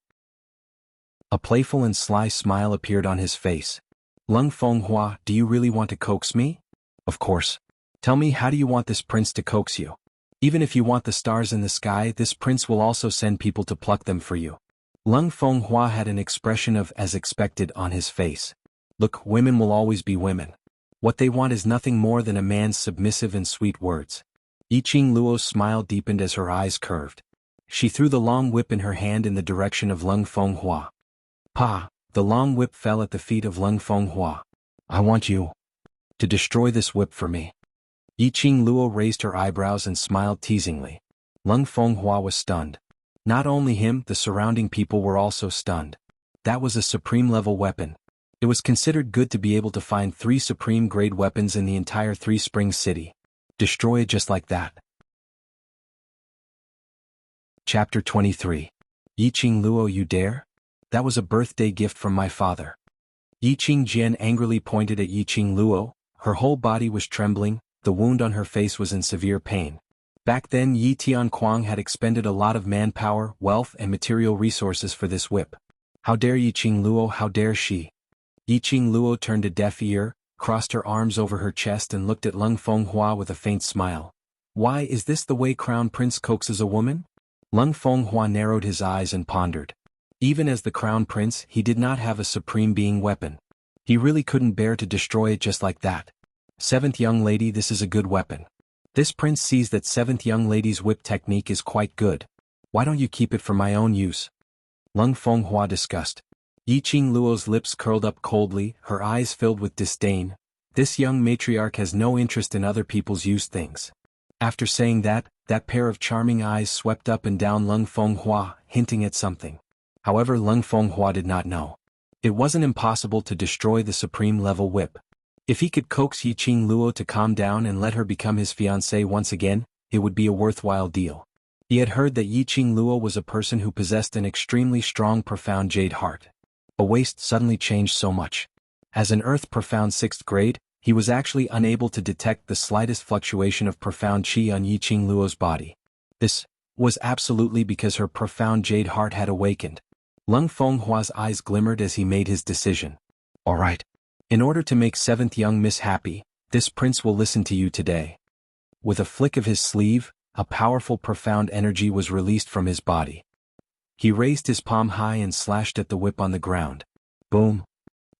Speaker 1: A playful and sly smile appeared on his face. Lung Fenghua, do you really want to coax me? Of course. Tell me, how do you want this prince to coax you? Even if you want the stars in the sky, this prince will also send people to pluck them for you. Lung Fenghua had an expression of as expected on his face. Look, women will always be women. What they want is nothing more than a man's submissive and sweet words. Yi Qingluo's smile deepened as her eyes curved. She threw the long whip in her hand in the direction of Lung Fenghua. Pa! The long whip fell at the feet of Lung Fenghua. I want you to destroy this whip for me. Yi Qingluo raised her eyebrows and smiled teasingly. Lung Fenghua was stunned. Not only him, the surrounding people were also stunned. That was a supreme-level weapon. It was considered good to be able to find 3 supreme-grade weapons in the entire Three Springs city. Destroy it just like that. Chapter 23. Yi Qingluo, you dare? That was a birthday gift from my father. Yi Qingjian angrily pointed at Yi Qingluo. Her whole body was trembling, the wound on her face was in severe pain. Back then Yi Tianquang had expended a lot of manpower, wealth and material resources for this whip. How dare Yi Qingluo, how dare she? Yiqing Luo turned a deaf ear, crossed her arms over her chest and looked at Lung Fenghua with a faint smile. Why is this the way Crown Prince coaxes a woman? Lung Fenghua narrowed his eyes and pondered. Even as the Crown Prince, he did not have a supreme being weapon. He really couldn't bear to destroy it just like that. Seventh young lady, this is a good weapon. This prince sees that seventh young lady's whip technique is quite good. Why don't you keep it for my own use? Lung Fenghua discussed. Yiqing Luo's lips curled up coldly, her eyes filled with disdain. This young matriarch has no interest in other people's used things. After saying that pair of charming eyes swept up and down Lung Fenghua, hinting at something. However, Lung Fenghua did not know. It wasn't impossible to destroy the supreme level whip. If he could coax Yiqing Luo to calm down and let her become his fiancée once again, it would be a worthwhile deal. He had heard that Yiqing Luo was a person who possessed an extremely strong profound jade heart. A waist suddenly changed so much. As an earth profound 6th grade, he was actually unable to detect the slightest fluctuation of profound chi on Yiqing Luo's body. This was absolutely because her profound jade heart had awakened. Lung Fenghua's eyes glimmered as he made his decision. All right. In order to make 7th young miss happy, this prince will listen to you today. With a flick of his sleeve, a powerful profound energy was released from his body. He raised his palm high and slashed at the whip on the ground. Boom!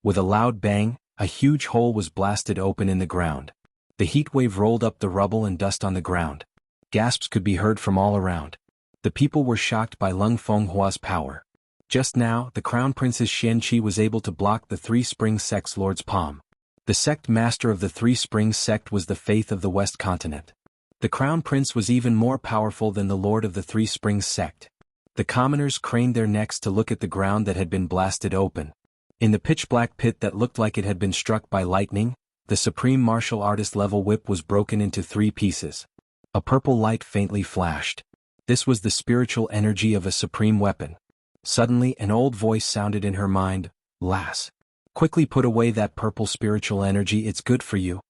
Speaker 1: With a loud bang, a huge hole was blasted open in the ground. The heat wave rolled up the rubble and dust on the ground. Gasps could be heard from all around. The people were shocked by Lung Fenghua's power. Just now, the Crown Princess Xian Qi was able to block the Three Springs Sect's Lord's palm. The sect master of the Three Springs sect was the faith of the West Continent. The Crown Prince was even more powerful than the Lord of the Three Springs sect. The commoners craned their necks to look at the ground that had been blasted open. In the pitch-black pit that looked like it had been struck by lightning, the supreme martial artist level whip was broken into 3 pieces. A purple light faintly flashed. This was the spiritual energy of a supreme weapon. Suddenly an old voice sounded in her mind, "Lass, quickly put away that purple spiritual energy, it's good for you."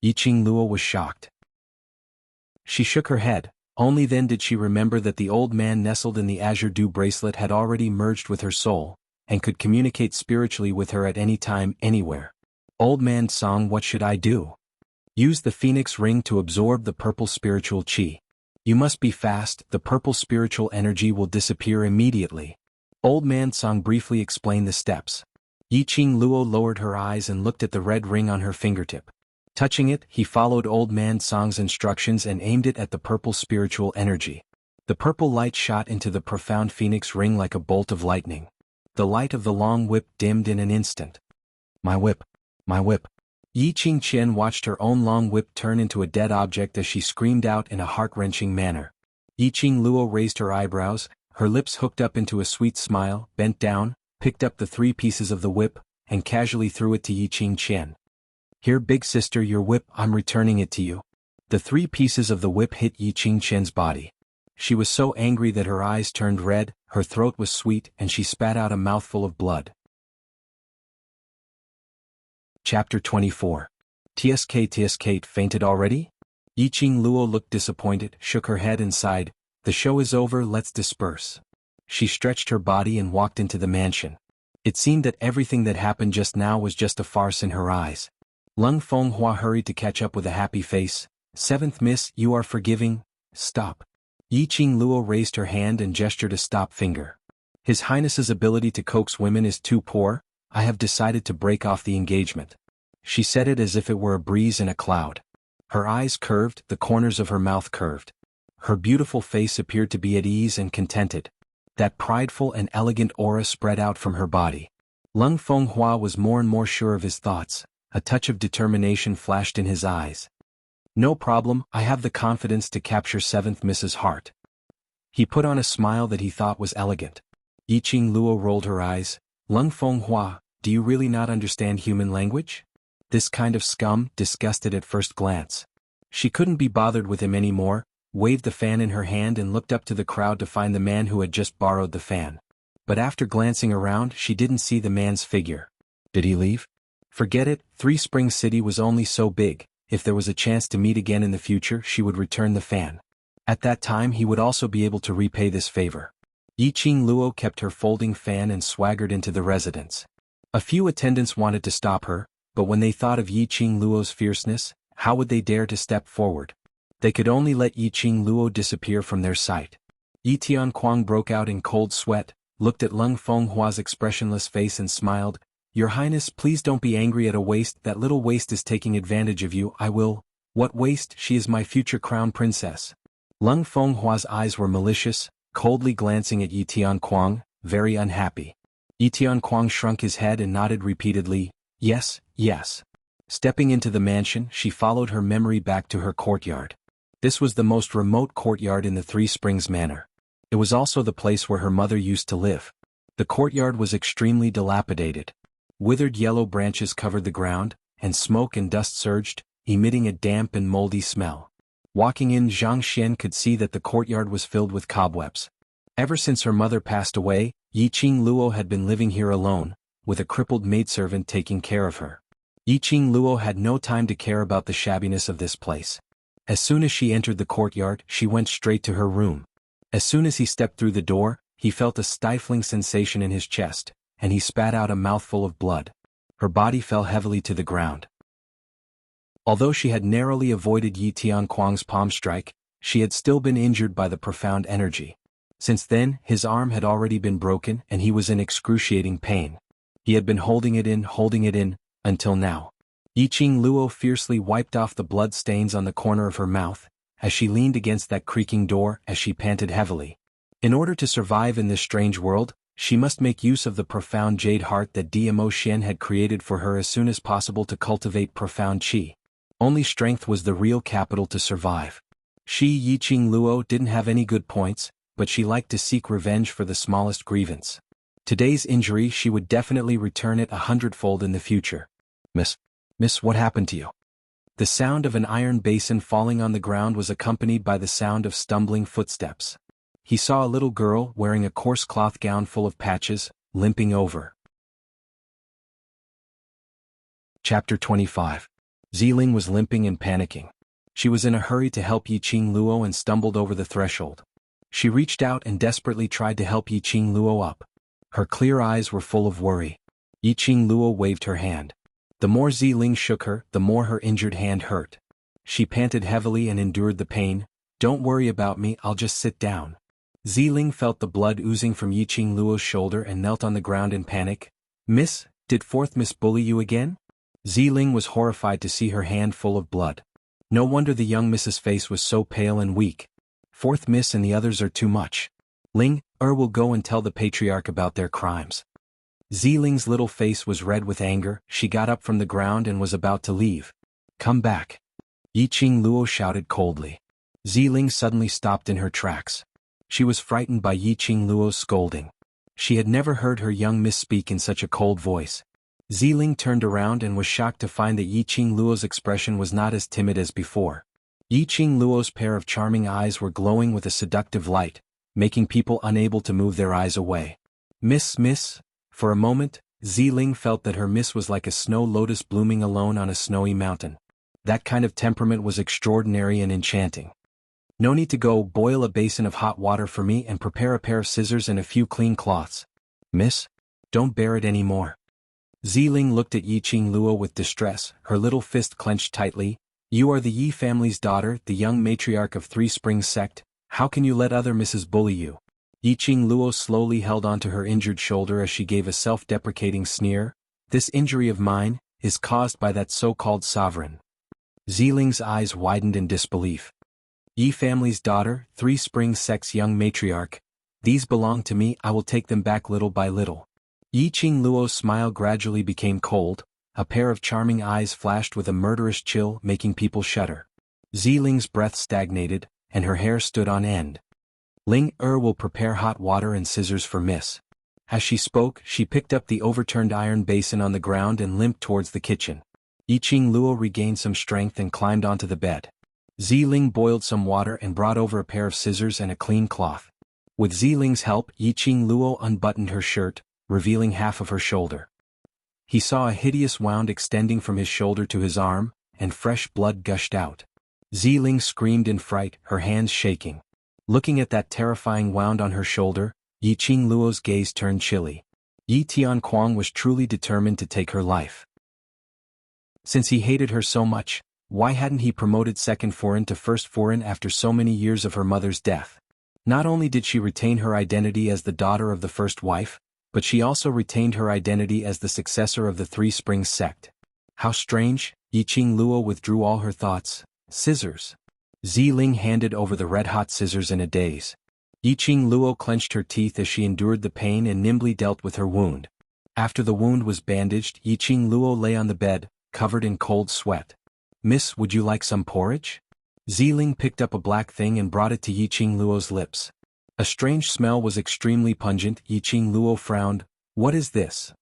Speaker 1: Yiqing Luo was shocked. She shook her head. Only then did she remember that the old man nestled in the azure dew bracelet had already merged with her soul, and could communicate spiritually with her at any time, anywhere. Old man Song, what should I do? Use the phoenix ring to absorb the purple spiritual chi. You must be fast, the purple spiritual energy will disappear immediately. Old man Song briefly explained the steps. Yiqing Luo lowered her eyes and looked at the red ring on her fingertip. Touching it, he followed Old Man Song's instructions and aimed it at the purple spiritual energy. The purple light shot into the profound phoenix ring like a bolt of lightning. The light of the long whip dimmed in an instant. My whip! My whip! Yiqing Qian watched her own long whip turn into a dead object as she screamed out in a heart-wrenching manner. Yiqing Luo raised her eyebrows, her lips hooked up into a sweet smile, bent down, picked up the 3 pieces of the whip, and casually threw it to Yiqing Qian. Here, big sister, your whip, I'm returning it to you. The 3 pieces of the whip hit Yiqing Qian's body. She was so angry that her eyes turned red, her throat was sweet, and she spat out a mouthful of blood. Chapter 24. TSK fainted already? Yiqing Luo looked disappointed, shook her head and sighed. The show is over, let's disperse. She stretched her body and walked into the mansion. It seemed that everything that happened just now was just a farce in her eyes. Lung Fenghua hurried to catch up with a happy face. 7th miss, you are forgiving. Stop. Yiqing Luo raised her hand and gestured a stop finger. His Highness's ability to coax women is too poor. I have decided to break off the engagement. She said it as if it were a breeze in a cloud. Her eyes curved, the corners of her mouth curved. Her beautiful face appeared to be at ease and contented. That prideful and elegant aura spread out from her body. Lung Fenghua was more and more sure of his thoughts. A touch of determination flashed in his eyes. No problem, I have the confidence to capture 7th Miss's heart. He put on a smile that he thought was elegant. Yiqing Luo rolled her eyes. Lung Fenghua, do you really not understand human language? This kind of scum, disgusted at first glance. She couldn't be bothered with him anymore, waved the fan in her hand and looked up to the crowd to find the man who had just borrowed the fan. But after glancing around, she didn't see the man's figure. Did he leave? Forget it, Three Springs City was only so big. If there was a chance to meet again in the future, she would return the fan. At that time he would also be able to repay this favor. Yiqing Luo kept her folding fan and swaggered into the residence. A few attendants wanted to stop her, but when they thought of Yi Qing Luo's fierceness, how would they dare to step forward? They could only let Yi Qing Luo disappear from their sight. Yi Tianquang broke out in cold sweat, looked at Leng Fenghua's expressionless face and smiled. Your Highness, please don't be angry at a waste. That little waste is taking advantage of you. I will. What waste? She is my future crown princess. Leng Fenghua's eyes were malicious, coldly glancing at Yi Tianquang, very unhappy. Yi Tianquang shrunk his head and nodded repeatedly, yes, yes. Stepping into the mansion, she followed her memory back to her courtyard. This was the most remote courtyard in the Three Springs Manor. It was also the place where her mother used to live. The courtyard was extremely dilapidated. Withered yellow branches covered the ground, and smoke and dust surged, emitting a damp and moldy smell. Walking in, Zhang Xian could see that the courtyard was filled with cobwebs. Ever since her mother passed away, Yi Qing Luo had been living here alone, with a crippled maidservant taking care of her. Yi Qing Luo had no time to care about the shabbiness of this place. As soon as she entered the courtyard, she went straight to her room. As soon as he stepped through the door, he felt a stifling sensation in his chest, and he spat out a mouthful of blood. Her body fell heavily to the ground. Although she had narrowly avoided Yi Tianquang's palm strike, she had still been injured by the profound energy. Since then, his arm had already been broken and he was in excruciating pain. He had been holding it in, until now. Yi Qing Luo fiercely wiped off the blood stains on the corner of her mouth, as she leaned against that creaking door as she panted heavily. In order to survive in this strange world, she must make use of the profound jade heart that Dmo Xian had created for her as soon as possible to cultivate profound qi. Only strength was the real capital to survive. She, Yi Qing Luo, didn't have any good points, but she liked to seek revenge for the smallest grievance. Today's injury, she would definitely return it 100-fold in the future. Miss, what happened to you? The sound of an iron basin falling on the ground was accompanied by the sound of stumbling footsteps. He saw a little girl wearing a coarse cloth gown full of patches, limping over. Chapter 25. Ziling was limping and panicking. She was in a hurry to help Yi Qing Luo and stumbled over the threshold. She reached out and desperately tried to help Yi Qing Luo up. Her clear eyes were full of worry. Yi Qing Luo waved her hand. The more Ziling shook her, the more her injured hand hurt. She panted heavily and endured the pain. Don't worry about me, I'll just sit down. Ziling felt the blood oozing from Yi Qing Luo's shoulder and knelt on the ground in panic. Miss, did fourth Miss bully you again? Ziling was horrified to see her hand full of blood. No wonder the young Miss's face was so pale and weak. Fourth Miss and the others are too much. Ling will go and tell the patriarch about their crimes. Ziling's little face was red with anger. She got up from the ground and was about to leave. Come back. Yi Qing Luo shouted coldly. Ziling suddenly stopped in her tracks. She was frightened by Yi Qing Luo's scolding. She had never heard her young miss speak in such a cold voice. Ziling turned around and was shocked to find that Yi Qing Luo's expression was not as timid as before. Yi Qing Luo's pair of charming eyes were glowing with a seductive light, making people unable to move their eyes away. Miss. For a moment, Ziling felt that her miss was like a snow lotus blooming alone on a snowy mountain. That kind of temperament was extraordinary and enchanting. No need to go. Boil a basin of hot water for me and prepare a pair of scissors and a few clean cloths. Miss, don't bear it any more. Ziling looked at Yi Qing Luo with distress, her little fist clenched tightly. You are the Yi family's daughter, the young matriarch of Three Springs sect. How can you let other misses bully you? Yi Qing Luo slowly held onto her injured shoulder as she gave a self-deprecating sneer. This injury of mine is caused by that so-called sovereign. Ziling's eyes widened in disbelief. Yi family's daughter, Three Springs sect's young matriarch. These belong to me, I will take them back little by little. Yi Qing Luo's smile gradually became cold. A pair of charming eyes flashed with a murderous chill, making people shudder. Ziling's breath stagnated, and her hair stood on end. Ling will prepare hot water and scissors for Miss. As she spoke, she picked up the overturned iron basin on the ground and limped towards the kitchen. Yi Qing Luo regained some strength and climbed onto the bed. Ziling boiled some water and brought over a pair of scissors and a clean cloth. With Ziling's help, Yi Qing Luo unbuttoned her shirt, revealing half of her shoulder. He saw a hideous wound extending from his shoulder to his arm, and fresh blood gushed out. Ziling screamed in fright, her hands shaking. Looking at that terrifying wound on her shoulder, Yi Qing Luo's gaze turned chilly. Yi Tianquang was truly determined to take her life. Since he hated her so much, why hadn't he promoted second foreign to first foreign after so many years of her mother's death? Not only did she retain her identity as the daughter of the first wife, but she also retained her identity as the successor of the Three Springs sect. How strange. Yiqing Luo withdrew all her thoughts. Scissors. Ziling handed over the red-hot scissors in a daze. Yiqing Luo clenched her teeth as she endured the pain and nimbly dealt with her wound. After the wound was bandaged, Yiqing Luo lay on the bed, covered in cold sweat. "Miss, would you like some porridge?" Ziling picked up a black thing and brought it to Yiqing Luo's lips. A strange smell was extremely pungent. Yiqing Luo frowned. "What is this?"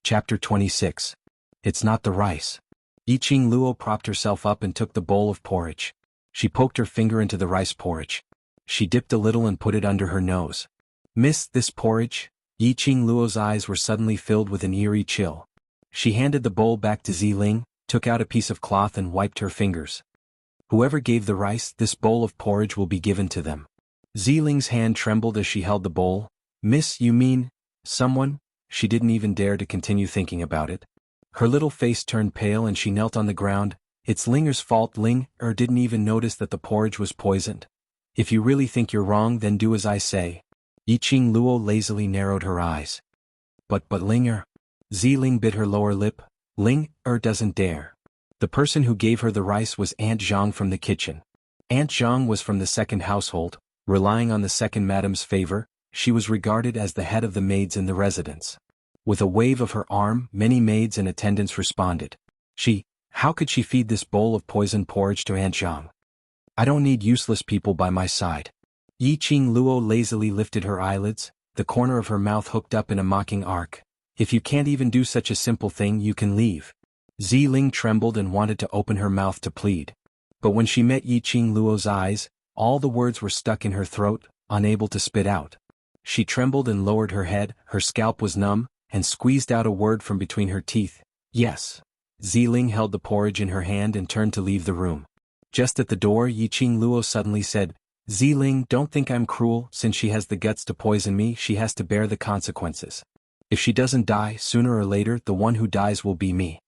Speaker 1: Chapter 26. It's not the rice. Yiqing Luo propped herself up and took the bowl of porridge. She poked her finger into the rice porridge. She dipped a little and put it under her nose. "Miss, this porridge?" Yiqing Luo's eyes were suddenly filled with an eerie chill. She handed the bowl back to Ziling, took out a piece of cloth and wiped her fingers. "Whoever gave the rice, this bowl of porridge will be given to them." Ziling's hand trembled as she held the bowl. "Miss, you mean someone?" She didn't even dare to continue thinking about it. Her little face turned pale and she knelt on the ground. "It's Linger's fault. Linger didn't even notice that the porridge was poisoned. If you really think you're wrong, then do as I say." Yiqing Luo lazily narrowed her eyes. But Linger." Ziling bit her lower lip. "Linger doesn't dare." The person who gave her the rice was Aunt Zhang from the kitchen. Aunt Zhang was from the second household. Relying on the second madam's favor, she was regarded as the head of the maids in the residence. With a wave of her arm, many maids and attendants responded. How could she feed this bowl of poisoned porridge to Aunt Zhang? "I don't need useless people by my side." Yiqing Luo lazily lifted her eyelids, the corner of her mouth hooked up in a mocking arc. "If you can't even do such a simple thing, you can leave." Ziling trembled and wanted to open her mouth to plead. But when she met Yiqing Luo's eyes, all the words were stuck in her throat, unable to spit out. She trembled and lowered her head, her scalp was numb, and squeezed out a word from between her teeth. "Yes." Ziling held the porridge in her hand and turned to leave the room. Just at the door, Yiqing Luo suddenly said, "Ziling, don't think I'm cruel. Since she has the guts to poison me, she has to bear the consequences. If she doesn't die, sooner or later, the one who dies will be me."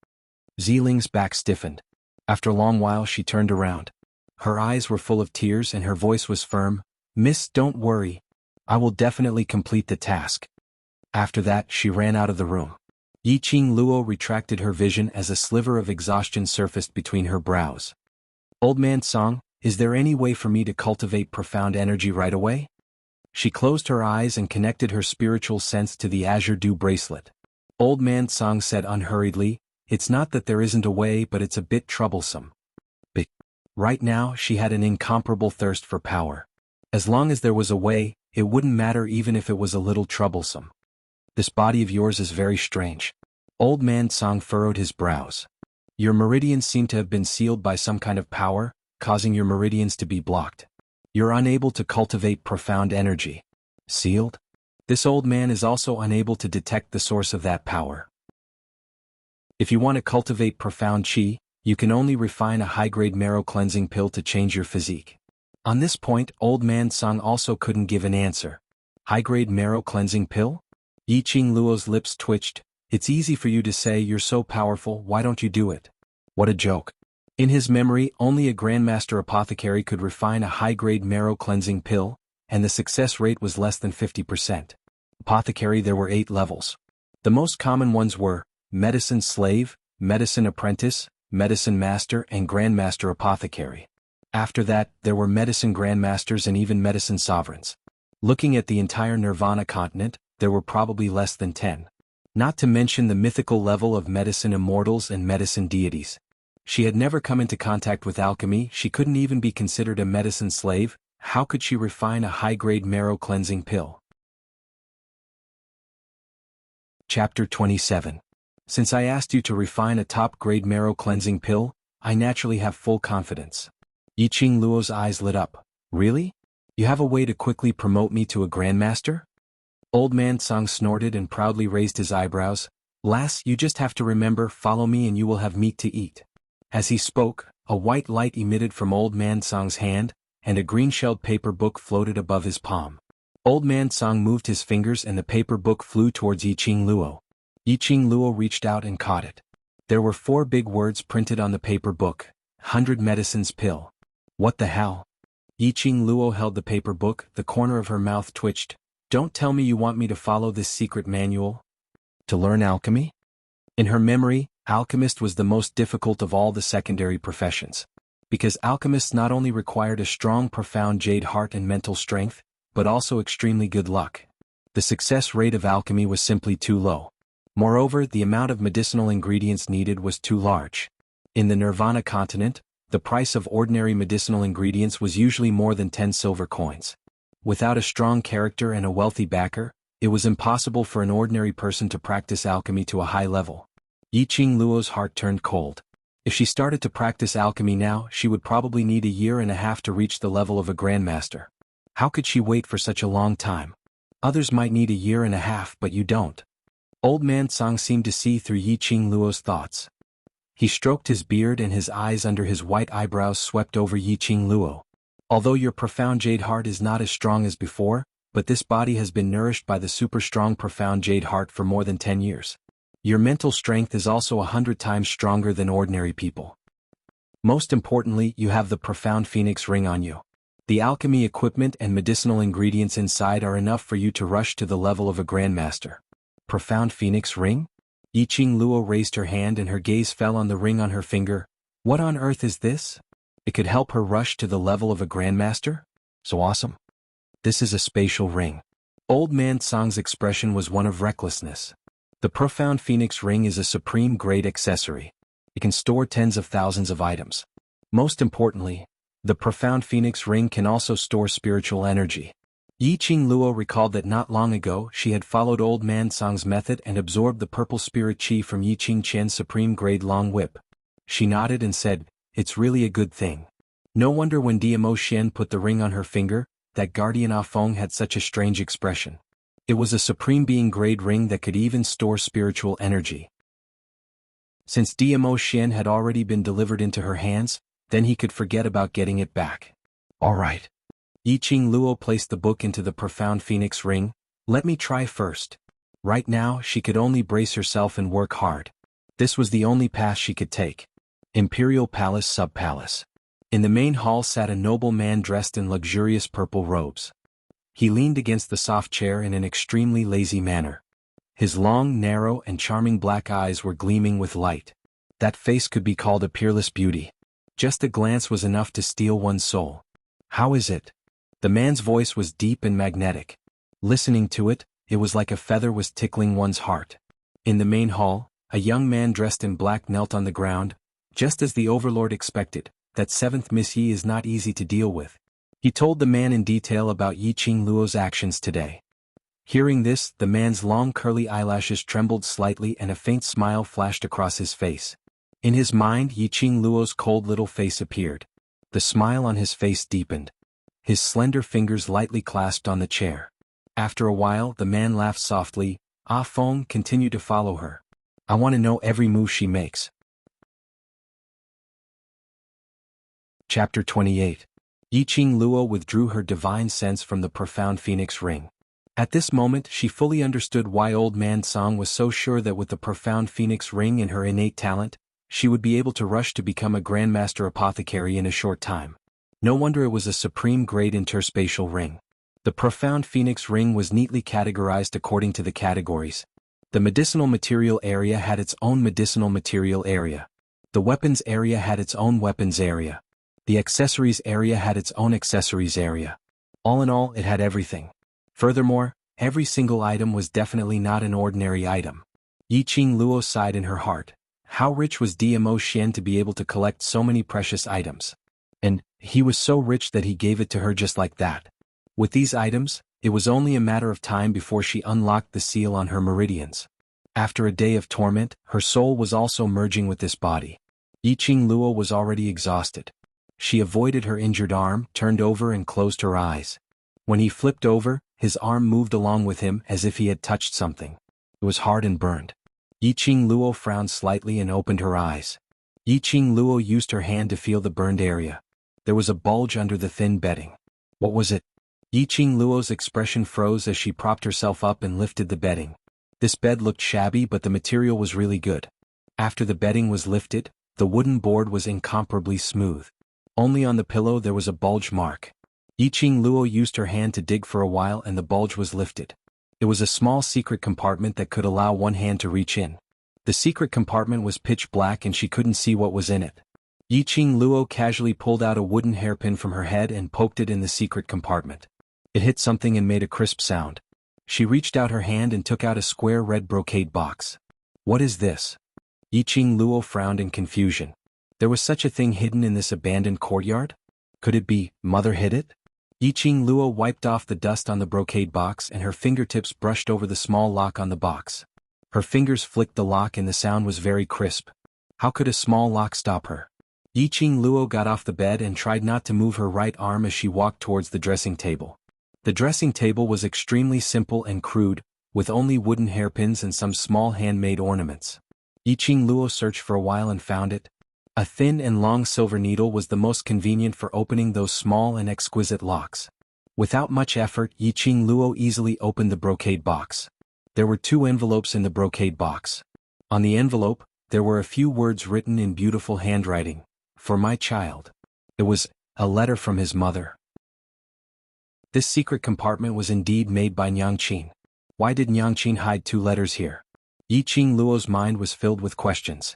Speaker 1: Ziling's back stiffened. After a long while she turned around. Her eyes were full of tears and her voice was firm. "Miss, don't worry. I will definitely complete the task." After that, she ran out of the room. Yiqing Luo retracted her vision as a sliver of exhaustion surfaced between her brows. "Old man Song, is there any way for me to cultivate profound energy right away?" She closed her eyes and connected her spiritual sense to the azure dew bracelet. Old man Song said unhurriedly, "It's not that there isn't a way, but it's a bit troublesome." Right now, she had an incomparable thirst for power. As long as there was a way, it wouldn't matter even if it was a little troublesome. "This body of yours is very strange." Old man Song furrowed his brows. "Your meridians seem to have been sealed by some kind of power, causing your meridians to be blocked. You're unable to cultivate profound energy." "Sealed?" "This old man is also unable to detect the source of that power. If you want to cultivate profound qi, you can only refine a high-grade marrow cleansing pill to change your physique." On this point, old man Song also couldn't give an answer. High-grade marrow cleansing pill? Yiqing Luo's lips twitched. "It's easy for you to say, you're so powerful, why don't you do it?" What a joke. In his memory, only a grandmaster apothecary could refine a high-grade marrow cleansing pill, and the success rate was less than 50%. Apothecary, there were 8 levels. The most common ones were medicine slave, medicine apprentice, medicine master and grandmaster apothecary. After that, there were medicine grandmasters and even medicine sovereigns. Looking at the entire Nirvana continent, there were probably less than 10. Not to mention the mythical level of medicine immortals and medicine deities. She had never come into contact with alchemy, she couldn't even be considered a medicine slave. How could she refine a high-grade marrow cleansing pill? Chapter 27. Since I asked you to refine a top-grade marrow cleansing pill, I naturally have full confidence. Yiqing Luo's eyes lit up. "Really? You have a way to quickly promote me to a grandmaster?" Old man Song snorted and proudly raised his eyebrows. "Lass, you just have to remember, follow me and you will have meat to eat." As he spoke, a white light emitted from old man Song's hand, and a green-shelled paper book floated above his palm. Old Man Song moved his fingers and the paper book flew towards Yiqing Luo. Yiqing Luo reached out and caught it. There were 4 big words printed on the paper book: 100 medicines pill. What the hell? Yiqing Luo held the paper book, the corner of her mouth twitched. Don't tell me you want me to follow this secret manual? To learn alchemy? In her memory, alchemist was the most difficult of all the secondary professions. Because alchemists not only required a strong, profound jade heart and mental strength, but also extremely good luck. The success rate of alchemy was simply too low. Moreover, the amount of medicinal ingredients needed was too large. In the Nirvana continent, the price of ordinary medicinal ingredients was usually more than 10 silver coins. Without a strong character and a wealthy backer, it was impossible for an ordinary person to practice alchemy to a high level. Yiqing Luo's heart turned cold. If she started to practice alchemy now, she would probably need a year and a half to reach the level of a grandmaster. How could she wait for such a long time? Others might need a year and a half, but you don't. Old Man Song seemed to see through Yiqing Luo's thoughts. He stroked his beard and his eyes under his white eyebrows swept over Yiqing Luo. Although your profound jade heart is not as strong as before, but this body has been nourished by the super strong profound jade heart for more than 10 years. Your mental strength is also 100 times stronger than ordinary people. Most importantly, you have the profound phoenix ring on you. The alchemy equipment and medicinal ingredients inside are enough for you to rush to the level of a grandmaster. Profound phoenix ring? Yiqing Luo raised her hand and her gaze fell on the ring on her finger. What on earth is this? It could help her rush to the level of a grandmaster? So awesome. This is a spatial ring. Old Man Song's expression was one of recklessness. The profound phoenix ring is a supreme grade accessory. It can store tens of thousands of items. Most importantly, the profound phoenix ring can also store spiritual energy. Yiqing Luo recalled that not long ago she had followed Old Man Song's method and absorbed the purple spirit chi from Yiqing Qian's supreme grade long whip. She nodded and said, "It's really a good thing." No wonder when Diamo Xian put the ring on her finger, that guardian Ah Feng had such a strange expression. It was a supreme being grade ring that could even store spiritual energy. Since Diamo Xian had already been delivered into her hands, then he could forget about getting it back. All right. Yiqing Luo placed the book into the profound phoenix ring. Let me try first. Right now, she could only brace herself and work hard. This was the only path she could take. Imperial Palace Sub-Palace. In the main hall sat a noble man dressed in luxurious purple robes. He leaned against the soft chair in an extremely lazy manner. His long, narrow, and charming black eyes were gleaming with light. That face could be called a peerless beauty. Just a glance was enough to steal one's soul. How is it? The man's voice was deep and magnetic. Listening to it, it was like a feather was tickling one's heart. In the main hall, a young man dressed in black knelt on the ground, just as the overlord expected. That 7th Miss Yi is not easy to deal with. He told the man in detail about Yiqing Luo's actions today. Hearing this, the man's long curly eyelashes trembled slightly and a faint smile flashed across his face. In his mind, Yiqing Luo's cold little face appeared. The smile on his face deepened. His slender fingers lightly clasped on the chair. After a while, the man laughed softly. Ah Feng continued to follow her. I want to know every move she makes. Chapter 28. Yiqing Luo withdrew her divine sense from the profound phoenix ring. At this moment she fully understood why Old Man Song was so sure that with the profound phoenix ring and her innate talent, she would be able to rush to become a grandmaster apothecary in a short time. No wonder it was a supreme grade interspatial ring. The profound phoenix ring was neatly categorized according to the categories. The medicinal material area had its own medicinal material area. The weapons area had its own weapons area. The accessories area had its own accessories area. All in all, it had everything. Furthermore, every single item was definitely not an ordinary item. Yiqing Luo sighed in her heart. How rich was Diamo Xian to be able to collect so many precious items? And he was so rich that he gave it to her just like that. With these items, it was only a matter of time before she unlocked the seal on her meridians. After a day of torment, her soul was also merging with this body. Yiqing Luo was already exhausted. She avoided her injured arm, turned over and closed her eyes. When he flipped over, his arm moved along with him as if he had touched something. It was hard and burned. Yiqing Luo frowned slightly and opened her eyes. Yiqing Luo used her hand to feel the burned area. There was a bulge under the thin bedding. What was it? Yiqing Luo's expression froze as she propped herself up and lifted the bedding. This bed looked shabby, but the material was really good. After the bedding was lifted, the wooden board was incomparably smooth. Only on the pillow there was a bulge mark. Yiqing Luo used her hand to dig for a while and the bulge was lifted. It was a small secret compartment that could allow one hand to reach in. The secret compartment was pitch black and she couldn't see what was in it. Yiqing Luo casually pulled out a wooden hairpin from her head and poked it in the secret compartment. It hit something and made a crisp sound. She reached out her hand and took out a square red brocade box. What is this? Yiqing Luo frowned in confusion. There was such a thing hidden in this abandoned courtyard? Could it be, Mother hid it? Yiqing Luo wiped off the dust on the brocade box and her fingertips brushed over the small lock on the box. Her fingers flicked the lock and the sound was very crisp. How could a small lock stop her? Yiqing Luo got off the bed and tried not to move her right arm as she walked towards the dressing table. The dressing table was extremely simple and crude, with only wooden hairpins and some small handmade ornaments. Yiqing Luo searched for a while and found it. A thin and long silver needle was the most convenient for opening those small and exquisite locks. Without much effort, Yiqing Luo easily opened the brocade box. There were 2 envelopes in the brocade box. On the envelope, there were a few words written in beautiful handwriting. For my child. It was a letter from his mother. This secret compartment was indeed made by Nyangqin. Why did Nyangqin hide 2 letters here? Yiqing Luo's mind was filled with questions.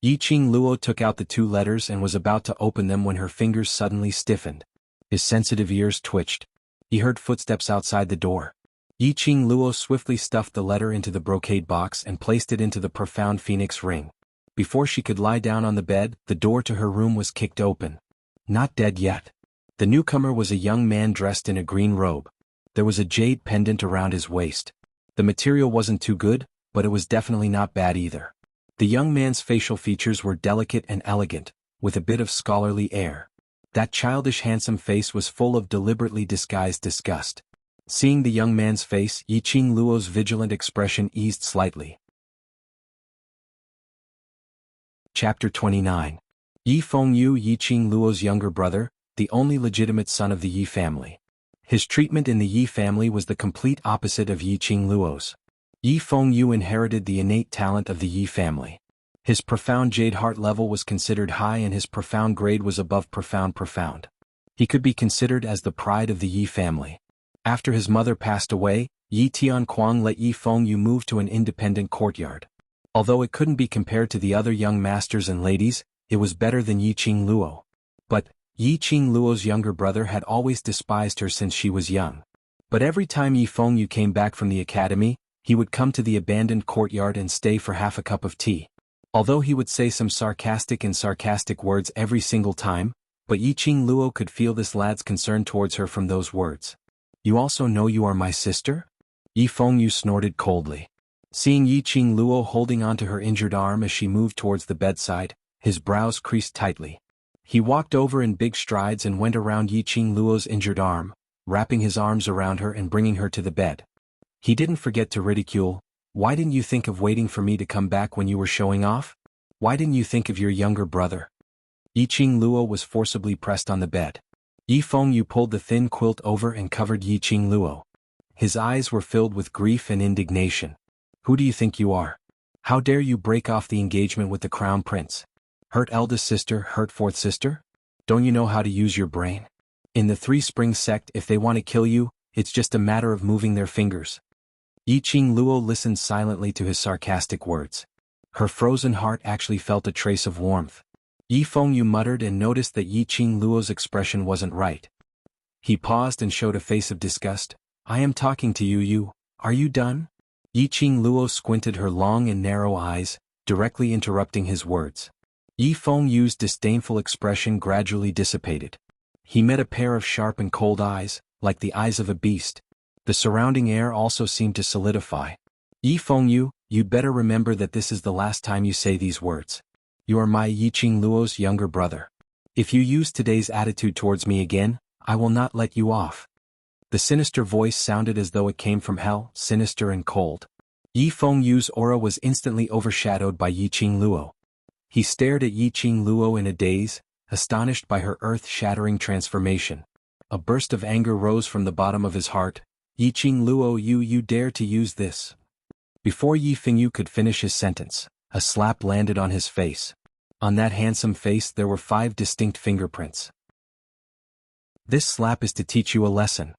Speaker 1: Yiqing Luo took out the 2 letters and was about to open them when her fingers suddenly stiffened. His sensitive ears twitched. He heard footsteps outside the door. Yiqing Luo swiftly stuffed the letter into the brocade box and placed it into the profound phoenix ring. Before she could lie down on the bed, the door to her room was kicked open. Not dead yet. The newcomer was a young man dressed in a green robe. There was a jade pendant around his waist. The material wasn't too good, but it was definitely not bad either. The young man's facial features were delicate and elegant, with a bit of scholarly air. That childish handsome face was full of deliberately disguised disgust. Seeing the young man's face, Yiqing Luo's vigilant expression eased slightly. Chapter 29. Yi Fengyu, Yiqing Luo's younger brother, the only legitimate son of the Yi family. His treatment in the Yi family was the complete opposite of Yiqing Luo's. Yi Fengyu inherited the innate talent of the Yi family. His profound jade heart level was considered high and his profound grade was above profound. He could be considered as the pride of the Yi family. After his mother passed away, Yi Tianquang let Yi Fengyu move to an independent courtyard. Although it couldn't be compared to the other young masters and ladies, it was better than Yiqing Luo. But Yiqing Luo's younger brother had always despised her since she was young. But every time Yi Fengyu came back from the academy, he would come to the abandoned courtyard and stay for half a cup of tea. Although he would say some sarcastic words every single time, but Yiqing Luo could feel this lad's concern towards her from those words. You also know you are my sister? Yi Fengyu snorted coldly. Seeing Yiqing Luo holding onto her injured arm as she moved towards the bedside, his brows creased tightly. He walked over in big strides and went around Yiqing Luo's injured arm, wrapping his arms around her and bringing her to the bed. He didn't forget to ridicule. Why didn't you think of waiting for me to come back when you were showing off? Why didn't you think of your younger brother? Yiqing Luo was forcibly pressed on the bed. Yi Fengyu pulled the thin quilt over and covered Yiqing Luo. His eyes were filled with grief and indignation. Who do you think you are? How dare you break off the engagement with the crown prince? Hurt eldest sister, hurt fourth sister? Don't you know how to use your brain? In the Three Springs sect, if they want to kill you, it's just a matter of moving their fingers. Yiqing Luo listened silently to his sarcastic words. Her frozen heart actually felt a trace of warmth. Yi Fengyu muttered and noticed that Yiqing Luo's expression wasn't right. He paused and showed a face of disgust. I am talking to you, are you done? Yiqing Luo squinted her long and narrow eyes, directly interrupting his words. Yi Fengyu's disdainful expression gradually dissipated. He met a pair of sharp and cold eyes, like the eyes of a beast. The surrounding air also seemed to solidify. Yi Fengyu, you'd better remember that this is the last time you say these words. You are my Yiqing Luo's younger brother. If you use today's attitude towards me again, I will not let you off. The sinister voice sounded as though it came from hell, sinister and cold. Yi Fengyu's aura was instantly overshadowed by Yiqing Luo. He stared at Yiqing Luo in a daze, astonished by her earth-shattering transformation. A burst of anger rose from the bottom of his heart. Yiqing Luo, you dare to use this? Before Yi Fengyu could finish his sentence, a slap landed on his face. On that handsome face there were 5 distinct fingerprints. This slap is to teach you a lesson.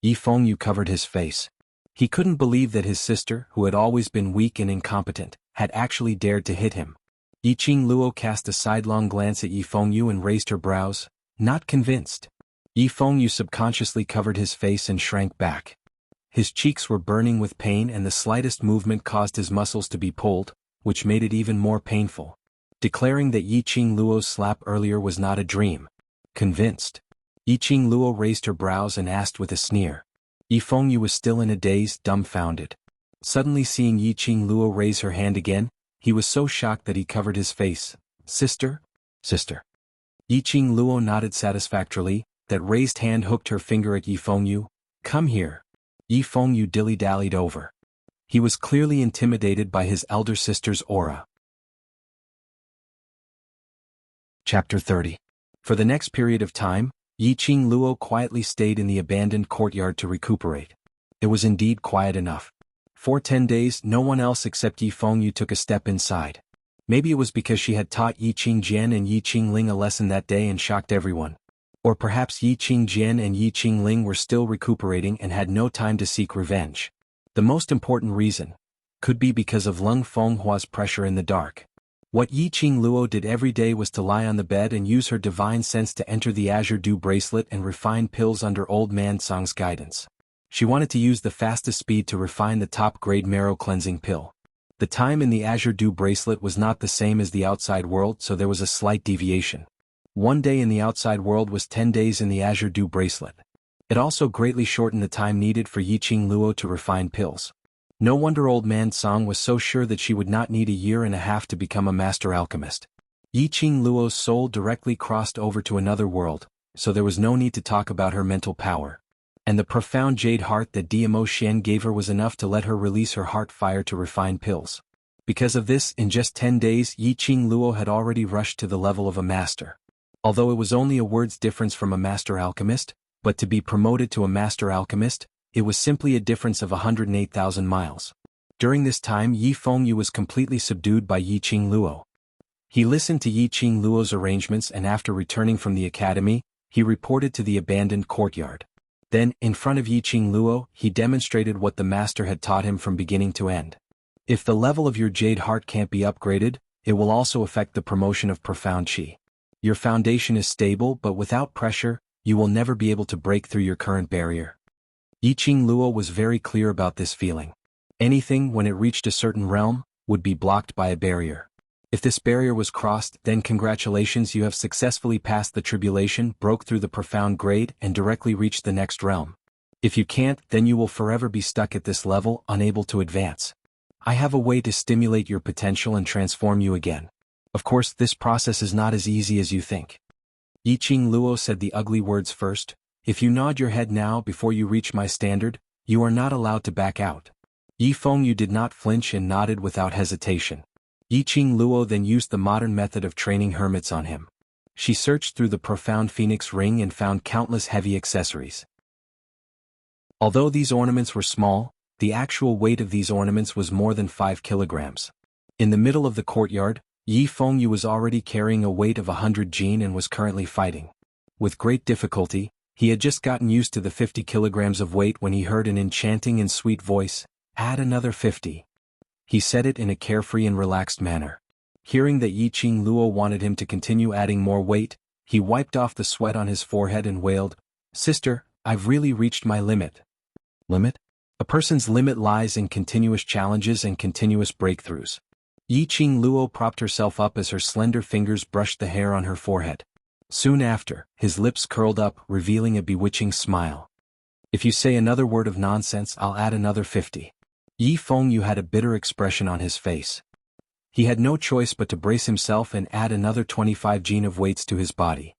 Speaker 1: Yi Fengyu covered his face. He couldn't believe that his sister, who had always been weak and incompetent, had actually dared to hit him. Yiqing Luo cast a sidelong glance at Yi Fengyu and raised her brows, not convinced. Yi Fengyu subconsciously covered his face and shrank back. His cheeks were burning with pain and the slightest movement caused his muscles to be pulled, which made it even more painful. Declaring that Yiqing Luo's slap earlier was not a dream. Convinced. Yiqing Luo raised her brows and asked with a sneer. Yi Fengyu was still in a daze, dumbfounded. Suddenly seeing Yiqing Luo raise her hand again, he was so shocked that he covered his face. Sister? Sister. Yiqing Luo nodded satisfactorily. That raised hand hooked her finger at Yi Fengyu. Come here. Yi Fengyu dilly-dallied over. He was clearly intimidated by his elder sister's aura. Chapter 30. For the next period of time, Yiqing Luo quietly stayed in the abandoned courtyard to recuperate. It was indeed quiet enough. For 10 days no one else except Yi Fengyu took a step inside. Maybe it was because she had taught Yiqing Jian and Yiqing Ling a lesson that day and shocked everyone. Or perhaps Yiqing Jian and Yiqing Ling were still recuperating and had no time to seek revenge. The most important reason could be because of Leng Fenghua's pressure in the dark. What Yiqing Luo did every day was to lie on the bed and use her divine sense to enter the Azure Dew bracelet and refine pills under Old Man Song's guidance. She wanted to use the fastest speed to refine the top-grade marrow cleansing pill. The time in the Azure Dew bracelet was not the same as the outside world, so there was a slight deviation. 1 day in the outside world was 10 days in the Azure Dew bracelet. It also greatly shortened the time needed for Yiqing Luo to refine pills. No wonder Old Man Song was so sure that she would not need a year and a half to become a master alchemist. Yiqing Luo's soul directly crossed over to another world, so there was no need to talk about her mental power. And the profound jade heart that Diamo Shen gave her was enough to let her release her heart fire to refine pills. Because of this, in just 10 days Yiqing Luo had already rushed to the level of a master. Although it was only a word's difference from a master alchemist, but to be promoted to a master alchemist, it was simply a difference of 108,000 miles. During this time Yi Fengyu was completely subdued by Yiqing Luo. He listened to Yiqing Luo's arrangements and after returning from the academy, he reported to the abandoned courtyard. Then, in front of Yiqing Luo, he demonstrated what the master had taught him from beginning to end. If the level of your jade heart can't be upgraded, it will also affect the promotion of profound qi. Your foundation is stable, but without pressure, you will never be able to break through your current barrier. Yiqing Luo was very clear about this feeling. Anything, when it reached a certain realm, would be blocked by a barrier. If this barrier was crossed, then congratulations, you have successfully passed the tribulation, broke through the profound grade, and directly reached the next realm. If you can't, then you will forever be stuck at this level, unable to advance. I have a way to stimulate your potential and transform you again. Of course, this process is not as easy as you think. Yiqing Luo said the ugly words first. If you nod your head now before you reach my standard, you are not allowed to back out. Yi Fengyu did not flinch and nodded without hesitation. Yiqing Luo then used the modern method of training hermits on him. She searched through the profound phoenix ring and found countless heavy accessories. Although these ornaments were small, the actual weight of these ornaments was more than 5 kilograms. In the middle of the courtyard, Yi Fengyu was already carrying a weight of 100 jin and was currently fighting. With great difficulty, he had just gotten used to the 50 kilograms of weight when he heard an enchanting and sweet voice, "Add another 50. He said it in a carefree and relaxed manner. Hearing that Yiqing Luo wanted him to continue adding more weight, he wiped off the sweat on his forehead and wailed, "Sister, I've really reached my limit." Limit? A person's limit lies in continuous challenges and continuous breakthroughs. Yiqing Luo propped herself up as her slender fingers brushed the hair on her forehead. Soon after, his lips curled up, revealing a bewitching smile. "If you say another word of nonsense, I'll add another 50. Yi Fengyu had a bitter expression on his face. He had no choice but to brace himself and add another 25 jin of weights to his body.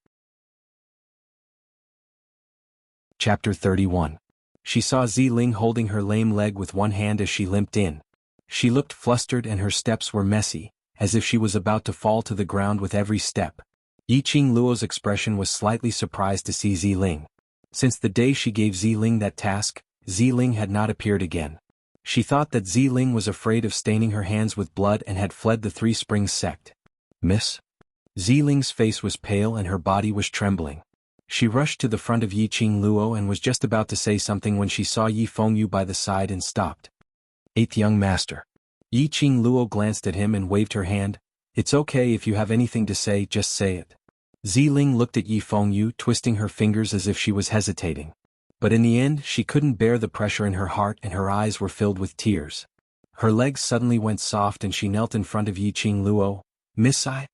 Speaker 1: Chapter 31. She saw Ziling holding her lame leg with one hand as she limped in. She looked flustered and her steps were messy, as if she was about to fall to the ground with every step. Yiqing Luo's expression was slightly surprised to see Ziling. Since the day she gave Ziling that task, Ziling had not appeared again. She thought that Ziling was afraid of staining her hands with blood and had fled the Three Springs sect. Miss? Ziling's face was pale and her body was trembling. She rushed to the front of Yiqing Luo and was just about to say something when she saw Yi Fengyu by the side and stopped. Eighth young master. Yiqing Luo glanced at him and waved her hand. It's okay if you have anything to say, just say it. Ziling looked at Yi Fengyu, twisting her fingers as if she was hesitating. But in the end she couldn't bear the pressure in her heart and her eyes were filled with tears. Her legs suddenly went soft and she knelt in front of Yiqing Luo. Miss, I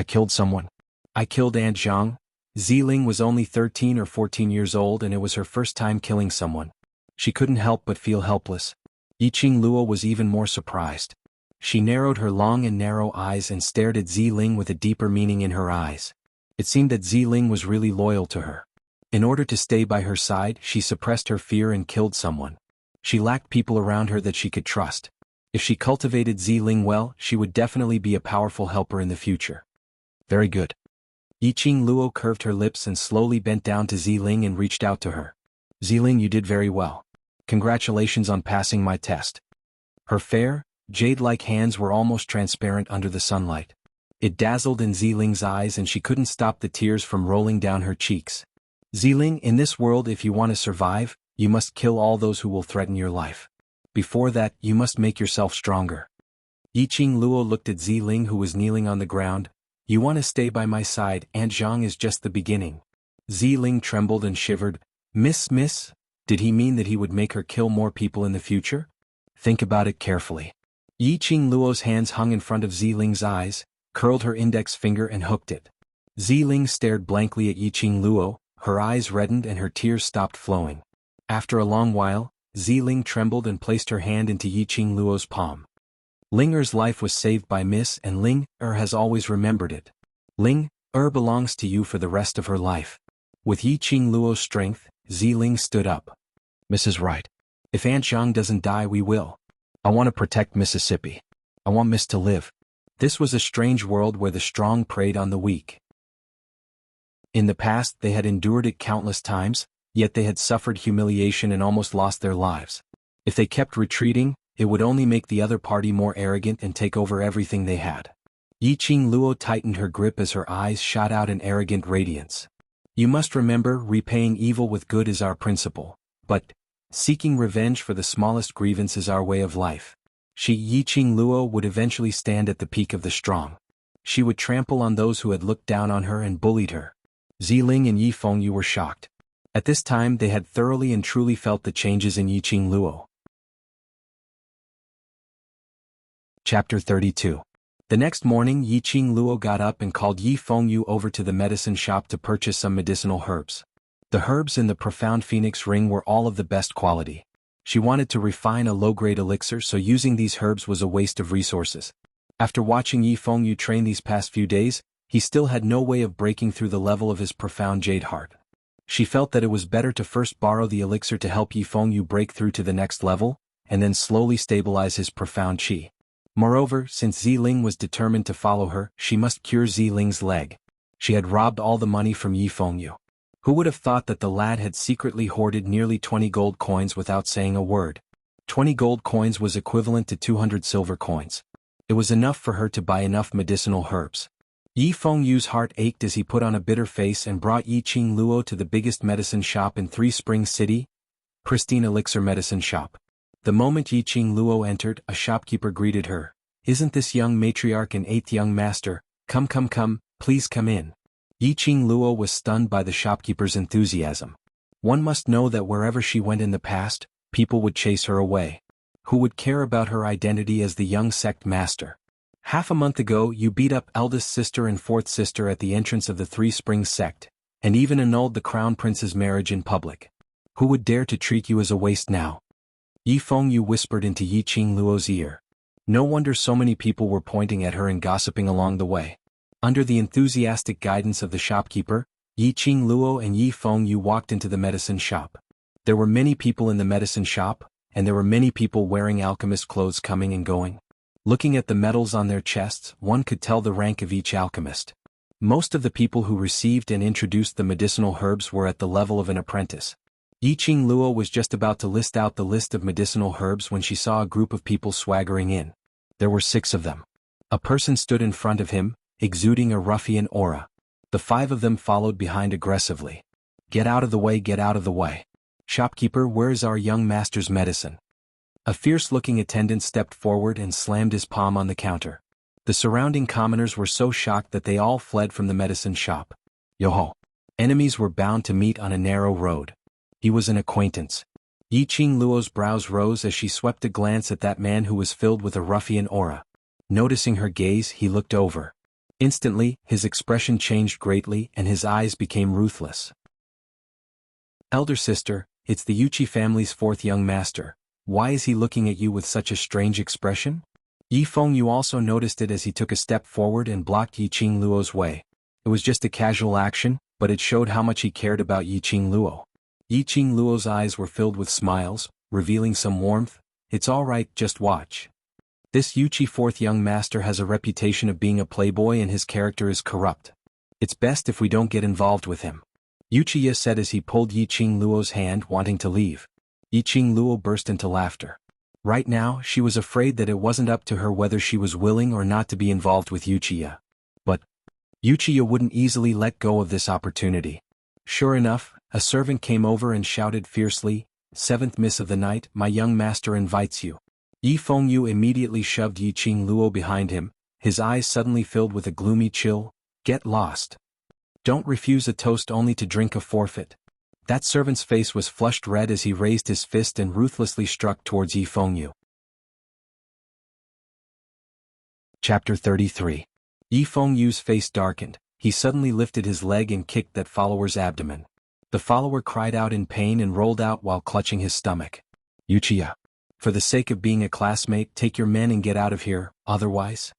Speaker 1: killed someone. I killed Aunt Zhang. Ziling was only 13 or 14 years old and it was her first time killing someone. She couldn't help but feel helpless. Yiqing Luo was even more surprised. She narrowed her long and narrow eyes and stared at Ziling with a deeper meaning in her eyes. It seemed that Ziling was really loyal to her. In order to stay by her side, she suppressed her fear and killed someone. She lacked people around her that she could trust. If she cultivated Ziling well, she would definitely be a powerful helper in the future. Very good. Yiqing Luo curved her lips and slowly bent down to Ziling and reached out to her. Ziling, you did very well. Congratulations on passing my test. Her fair, jade-like hands were almost transparent under the sunlight. It dazzled in Ziling's eyes and she couldn't stop the tears from rolling down her cheeks. Ziling, in this world if you want to survive, you must kill all those who will threaten your life. Before that, you must make yourself stronger. Yiqing Luo looked at Ziling who was kneeling on the ground. You want to stay by my side, Aunt Zhang is just the beginning. Ziling trembled and shivered. Miss, did he mean that he would make her kill more people in the future? Think about it carefully. Yiqing Luo's hands hung in front of Ziling's eyes, curled her index finger and hooked it. Ziling stared blankly at Yiqing Luo, her eyes reddened and her tears stopped flowing. After a long while, Ziling trembled and placed her hand into Yiqing Luo's palm. Ling-er's life was saved by Miss and Ling-er has always remembered it. Ling-er belongs to you for the rest of her life. With Yiqing Luo's strength, Ziling stood up. Miss is right. If Aunt Zhang doesn't die, we will. I want to protect Mississippi. I want Miss to live. This was a strange world where the strong preyed on the weak. In the past they had endured it countless times, yet they had suffered humiliation and almost lost their lives. If they kept retreating, it would only make the other party more arrogant and take over everything they had. Yiqing Luo tightened her grip as her eyes shot out an arrogant radiance. You must remember, repaying evil with good is our principle, but seeking revenge for the smallest grievance is our way of life. Yiqing Luo would eventually stand at the peak of the strong. She would trample on those who had looked down on her and bullied her. Ziling and Yi Fengyu were shocked. At this time they had thoroughly and truly felt the changes in Yiqing Luo. Chapter 32. The next morning Yiqing Luo got up and called Yi Fengyu over to the medicine shop to purchase some medicinal herbs. The herbs in the profound phoenix ring were all of the best quality. She wanted to refine a low-grade elixir, so using these herbs was a waste of resources. After watching Yi Fengyu train these past few days, he still had no way of breaking through the level of his profound jade heart. She felt that it was better to first borrow the elixir to help Yi Fengyu break through to the next level, and then slowly stabilize his profound qi. Moreover, since Ziling was determined to follow her, she must cure Ziling's leg. She had robbed all the money from Yi Fengyu. Who would have thought that the lad had secretly hoarded nearly 20 gold coins without saying a word? 20 gold coins was equivalent to 200 silver coins. It was enough for her to buy enough medicinal herbs. Yi Fengyu's heart ached as he put on a bitter face and brought Yiqing Luo to the biggest medicine shop in Three Springs City, Pristine Elixir Medicine Shop. The moment Yiqing Luo entered, a shopkeeper greeted her. Isn't this young matriarch an eighth young master? Come, please come in. Yiqing Luo was stunned by the shopkeeper's enthusiasm. One must know that wherever she went in the past, people would chase her away. Who would care about her identity as the young sect master? Half a month ago you beat up eldest sister and fourth sister at the entrance of the Three Springs sect, and even annulled the crown prince's marriage in public. Who would dare to treat you as a waste now? Yi Fengyu whispered into Yiqing Luo's ear. No wonder so many people were pointing at her and gossiping along the way. Under the enthusiastic guidance of the shopkeeper, Yiqing Luo and Yi Fengyu walked into the medicine shop. There were many people in the medicine shop, and there were many people wearing alchemist clothes coming and going. Looking at the medals on their chests, one could tell the rank of each alchemist. Most of the people who received and introduced the medicinal herbs were at the level of an apprentice. Yiqing Luo was just about to list out the list of medicinal herbs when she saw a group of people swaggering in. There were 6 of them. A person stood in front of him, exuding a ruffian aura. The 5 of them followed behind aggressively. "Get out of the way, get out of the way. Shopkeeper, where is our young master's medicine?" A fierce-looking attendant stepped forward and slammed his palm on the counter. The surrounding commoners were so shocked that they all fled from the medicine shop. Yo-ho! Enemies were bound to meet on a narrow road. He was an acquaintance. Yiqing Luo's brows rose as she swept a glance at that man who was filled with a ruffian aura. Noticing her gaze, he looked over. Instantly, his expression changed greatly and his eyes became ruthless. "Elder sister, it's the Yuchi family's 4th young master. Why is he looking at you with such a strange expression?" Yi Fengyu also noticed it as he took a step forward and blocked Yiqing Luo's way. It was just a casual action, but it showed how much he cared about Yiqing Luo. Yiqing Luo's eyes were filled with smiles, revealing some warmth. "It's all right, just watch. This Yuchi 4th young master has a reputation of being a playboy and his character is corrupt. It's best if we don't get involved with him," Wuxia said as he pulled Yiqing Luo's hand, wanting to leave. Yiqing Luo burst into laughter. Right now, she was afraid that it wasn't up to her whether she was willing or not to be involved with Wuxia. But Wuxia wouldn't easily let go of this opportunity. Sure enough, a servant came over and shouted fiercely, "7th miss of the night, my young master invites you." Yi Fengyu immediately shoved Yiqing Luo behind him, his eyes suddenly filled with a gloomy chill. "Get lost. Don't refuse a toast only to drink a forfeit." That servant's face was flushed red as he raised his fist and ruthlessly struck towards Yi Fengyu. Chapter 33. Yi Fengyu's face darkened. He suddenly lifted his leg and kicked that follower's abdomen. The follower cried out in pain and rolled out while clutching his stomach. "Wuxia, for the sake of being a classmate, take your men and get out of here, otherwise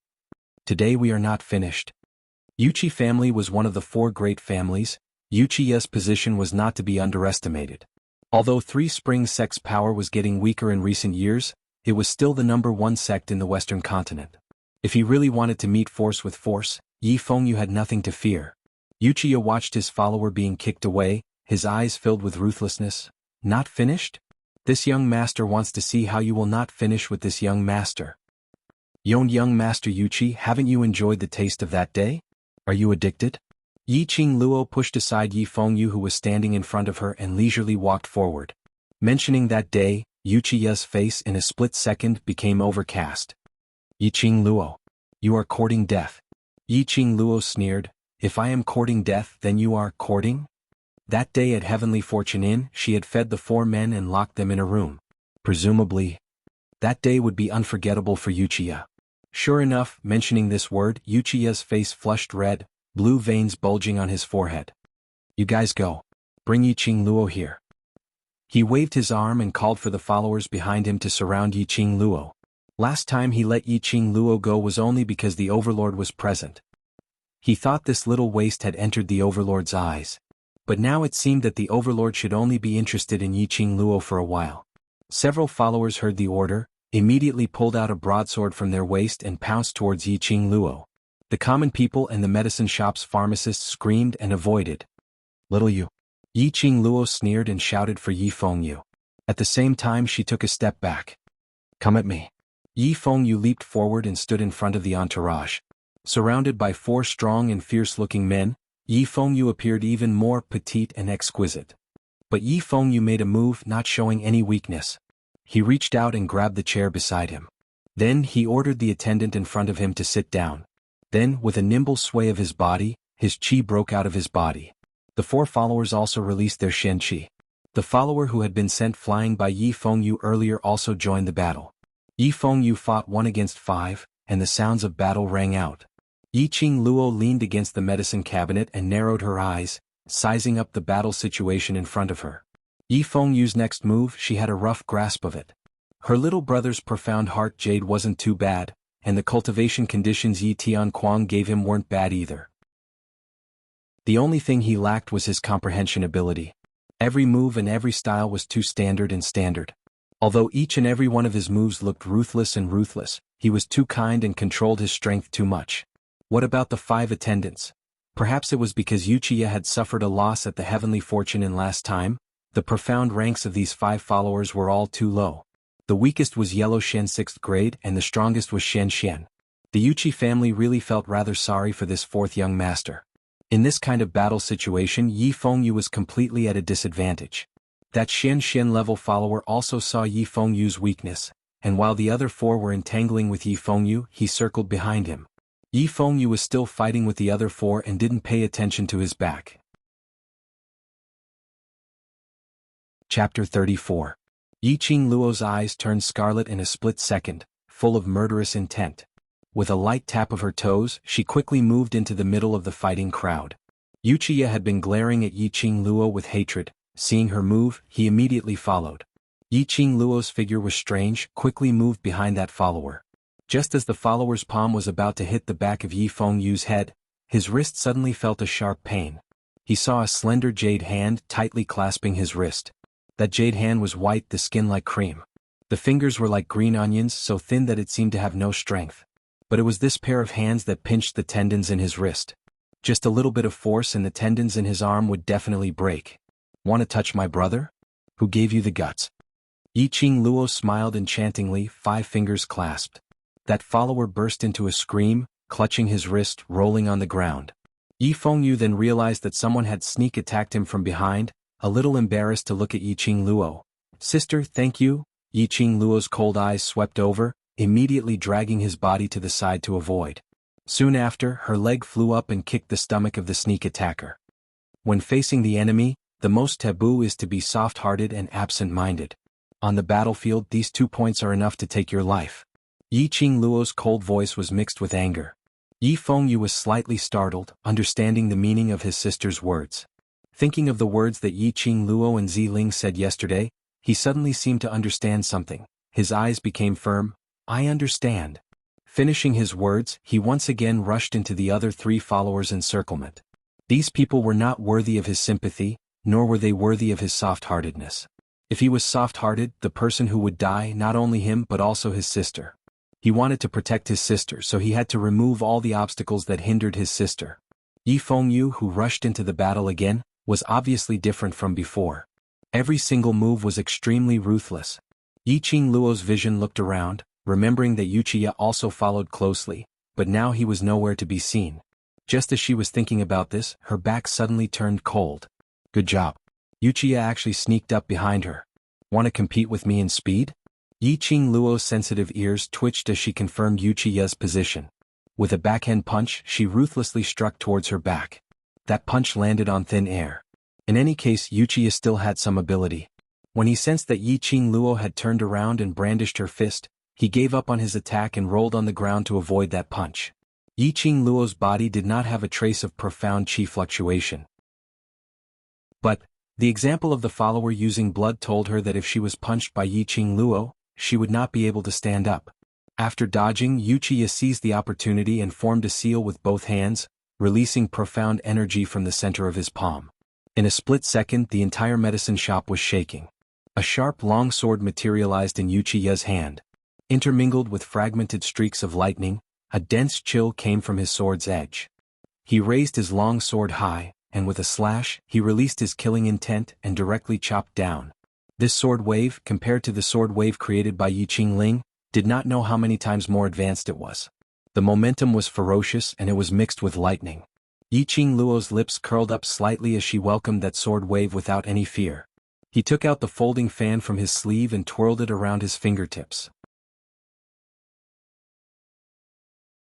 Speaker 1: today we are not finished." Yuchi family was one of the 4 great families. Uchiya's position was not to be underestimated. Although Three Springs sect's power was getting weaker in recent years, it was still the #1 sect in the Western continent. If he really wanted to meet force with force, Yi Fengyu had nothing to fear. Uchiya watched his follower being kicked away, his eyes filled with ruthlessness. "Not finished? This young master wants to see how you will not finish with this young master." Young master Yuchi, haven't you enjoyed the taste of that day? Are you addicted?" Yiqing Luo pushed aside Yi Fengyu who was standing in front of her and leisurely walked forward. Mentioning that day, Uchiya's face in a split second became overcast. "Yiqing Luo, you are courting death." Yiqing Luo sneered, "If I am courting death, then you are courting?" That day at Heavenly Fortune Inn, she had fed the 4 men and locked them in a room. Presumably, that day would be unforgettable for Uchiya. Sure enough, mentioning this word, Uchiya's face flushed red, blue veins bulging on his forehead. "You guys go. Bring Yiqing Luo here." He waved his arm and called for the followers behind him to surround Yiqing Luo. Last time he let Yiqing Luo go was only because the Overlord was present. He thought this little waste had entered the Overlord's eyes. But now it seemed that the Overlord should only be interested in Yiqing Luo for a while. Several followers heard the order, immediately pulled out a broadsword from their waist and pounced towards Yiqing Luo. The common people and the medicine shop's pharmacists screamed and avoided. "Little you." Yiqing Luo sneered and shouted for Yi Fengyu. At the same time she took a step back. "Come at me." Yi Fengyu leaped forward and stood in front of the entourage. Surrounded by 4 strong and fierce-looking men, Yi Fengyu appeared even more petite and exquisite. But Yi Fengyu made a move, not showing any weakness. He reached out and grabbed the chair beside him. Then he ordered the attendant in front of him to sit down. Then, with a nimble sway of his body, his chi broke out of his body. The 4 followers also released their shen chi. The follower who had been sent flying by Yi Fengyu earlier also joined the battle. Yi Fengyu fought 1 against 5, and the sounds of battle rang out. Yiqing Luo leaned against the medicine cabinet and narrowed her eyes, sizing up the battle situation in front of her. Yi Fengyu's next move, she had a rough grasp of it. Her little brother's profound heart jade wasn't too bad, and the cultivation conditions Yi Tianquang gave him weren't bad either. The only thing he lacked was his comprehension ability. Every move and every style was too standard and standard. Although each and every one of his moves looked ruthless, he was too kind and controlled his strength too much. What about the 5 attendants? Perhaps it was because Wuxia had suffered a loss at the heavenly fortune in last time. The profound ranks of these 5 followers were all too low. The weakest was Yellow Shen 6th grade and the strongest was Shen Xian. The Yuchi family really felt rather sorry for this 4th young master. In this kind of battle situation, Yi Fengyu was completely at a disadvantage. That Shen Xian level follower also saw Yi Fengyu's weakness, and while the other 4 were entangling with Yi Fengyu, he circled behind him. Yi Fengyu was still fighting with the other 4 and didn't pay attention to his back. Chapter 34. Yi Qingluo's eyes turned scarlet in a split second, full of murderous intent. With a light tap of her toes, she quickly moved into the middle of the fighting crowd. Wuxia had been glaring at Yi Qingluo with hatred. Seeing her move, he immediately followed. Yi Qingluo's figure was strange, quickly moved behind that follower. Just as the follower's palm was about to hit the back of Yi Fengyu's head, his wrist suddenly felt a sharp pain. He saw a slender jade hand tightly clasping his wrist. That jade hand was white, the skin like cream. The fingers were like green onions, so thin that it seemed to have no strength. But it was this pair of hands that pinched the tendons in his wrist. Just a little bit of force and the tendons in his arm would definitely break. "Want to touch my brother? Who gave you the guts?" Yi Qingluo smiled enchantingly, 5 fingers clasped. That follower burst into a scream, clutching his wrist, rolling on the ground. Yi Fengyu then realized that someone had sneak attacked him from behind, a little embarrassed to look at Yi Qingluo. "Sister, thank you." Yi Qingluo's cold eyes swept over, immediately dragging his body to the side to avoid. Soon after, her leg flew up and kicked the stomach of the sneak attacker. When facing the enemy, the most taboo is to be soft-hearted and absent-minded. On the battlefield, these 2 points are enough to take your life. Yi Qingluo's cold voice was mixed with anger. Yi Fengyu was slightly startled, understanding the meaning of his sister's words. Thinking of the words that Yi Qingluo and Ziling said yesterday, he suddenly seemed to understand something. His eyes became firm. "I understand." Finishing his words, he once again rushed into the other 3 followers' encirclement. These people were not worthy of his sympathy, nor were they worthy of his soft-heartedness. If he was soft-hearted, the person who would die, not only him but also his sister. He wanted to protect his sister, so he had to remove all the obstacles that hindered his sister. Yi Fengyu, who rushed into the battle again, was obviously different from before. Every single move was extremely ruthless. Yi Qingluo's vision looked around, remembering that Wuxia also followed closely, but now he was nowhere to be seen. Just as she was thinking about this, her back suddenly turned cold. "Good job." Wuxia actually sneaked up behind her. "Want to compete with me in speed?" Yi Qingluo's sensitive ears twitched as she confirmed Wuxia's position. With a backhand punch, she ruthlessly struck towards her back. That punch landed on thin air. In any case, Wuxia still had some ability. When he sensed that Yi Qingluo had turned around and brandished her fist, he gave up on his attack and rolled on the ground to avoid that punch. Yi Qingluo's body did not have a trace of profound qi fluctuation. But the example of the follower using blood told her that if she was punched by Yi Qingluo, she would not be able to stand up. After dodging, Wuxia seized the opportunity and formed a seal with both hands, releasing profound energy from the center of his palm. In a split second, the entire medicine shop was shaking. A sharp long sword materialized in Wuxia's hand. Intermingled with fragmented streaks of lightning, a dense chill came from his sword's edge. He raised his long sword high, and with a slash, he released his killing intent and directly chopped down. This sword wave, compared to the sword wave created by Yi Qingling, did not know how many times more advanced it was. The momentum was ferocious and it was mixed with lightning. Yi Qingluo's lips curled up slightly as she welcomed that sword wave without any fear. He took out the folding fan from his sleeve and twirled it around his fingertips.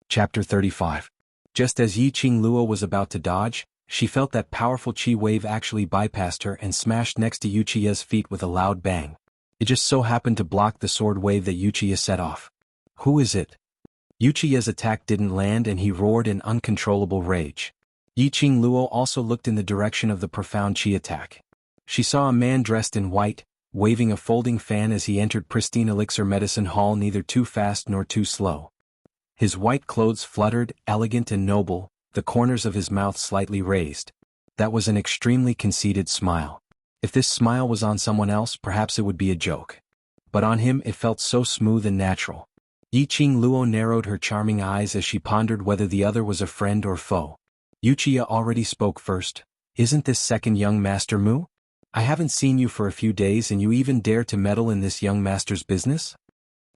Speaker 1: Chapter 35. Just as Yi Qingluo was about to dodge, she felt that powerful qi wave actually bypassed her and smashed next to Wuxia's feet with a loud bang. It just so happened to block the sword wave that Wuxia set off. "Who is it?" Wuxia's attack didn't land and he roared in uncontrollable rage. Yi Qingluo also looked in the direction of the profound qi attack. She saw a man dressed in white, waving a folding fan as he entered pristine elixir medicine hall, neither too fast nor too slow. His white clothes fluttered, elegant and noble, the corners of his mouth slightly raised. That was an extremely conceited smile. If this smile was on someone else, perhaps it would be a joke. But on him it felt so smooth and natural. Yi Qingluo narrowed her charming eyes as she pondered whether the other was a friend or foe. Wuxia already spoke first. Isn't this second young master Mu? I haven't seen you for a few days and you even dare to meddle in this young master's business?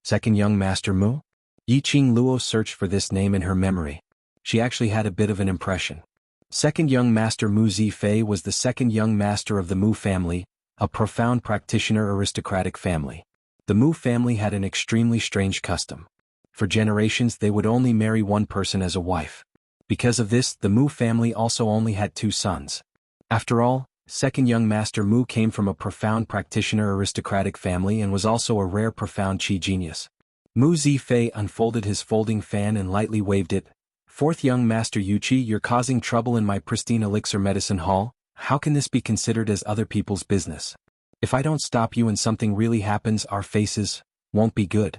Speaker 1: Second young master Mu? Yiqing Luo searched for this name in her memory. She actually had a bit of an impression. Second young master Mu Zifei was the second young master of the Mu family, a profound practitioner aristocratic family. The Mu family had an extremely strange custom. For generations they would only marry one person as a wife. Because of this, the Mu family also only had 2 sons. After all, second young master Mu came from a profound practitioner aristocratic family and was also a rare profound qi genius. Mu Zifei unfolded his folding fan and lightly waved it. Fourth young master Yuqi, you're causing trouble in my pristine elixir medicine hall. How can this be considered as other people's business? If I don't stop you and something really happens, our faces won't be good.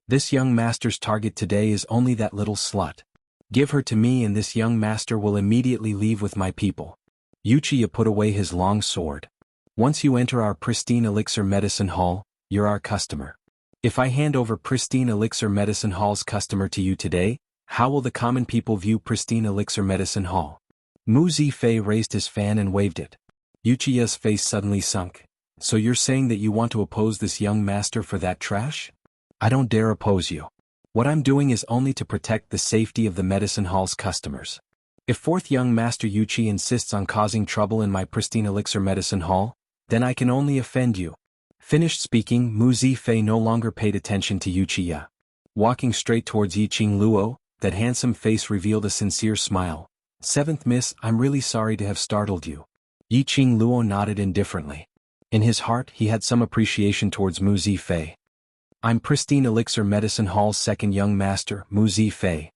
Speaker 1: This young master's target today is only that little slut. Give her to me and this young master will immediately leave with my people. Yuqi put away his long sword. Once you enter our pristine elixir medicine hall, you're our customer. If I hand over pristine elixir medicine hall's customer to you today, how will the common people view pristine elixir medicine hall? Mu Zifei raised his fan and waved it. Yuqi's face suddenly sunk. So you're saying that you want to oppose this young master for that trash? I don't dare oppose you. What I'm doing is only to protect the safety of the medicine hall's customers. If fourth young master Yuqi insists on causing trouble in my pristine elixir medicine hall, then I can only offend you. Finished speaking, Mu Zifei no longer paid attention to Yuqi. Walking straight towards Yiqing Luo, that handsome face revealed a sincere smile. Seventh miss, I'm really sorry to have startled you. Yiqing Luo nodded indifferently. In his heart he had some appreciation towards Mu Zifei. I'm pristine elixir medicine hall's second young master, Mu Zifei.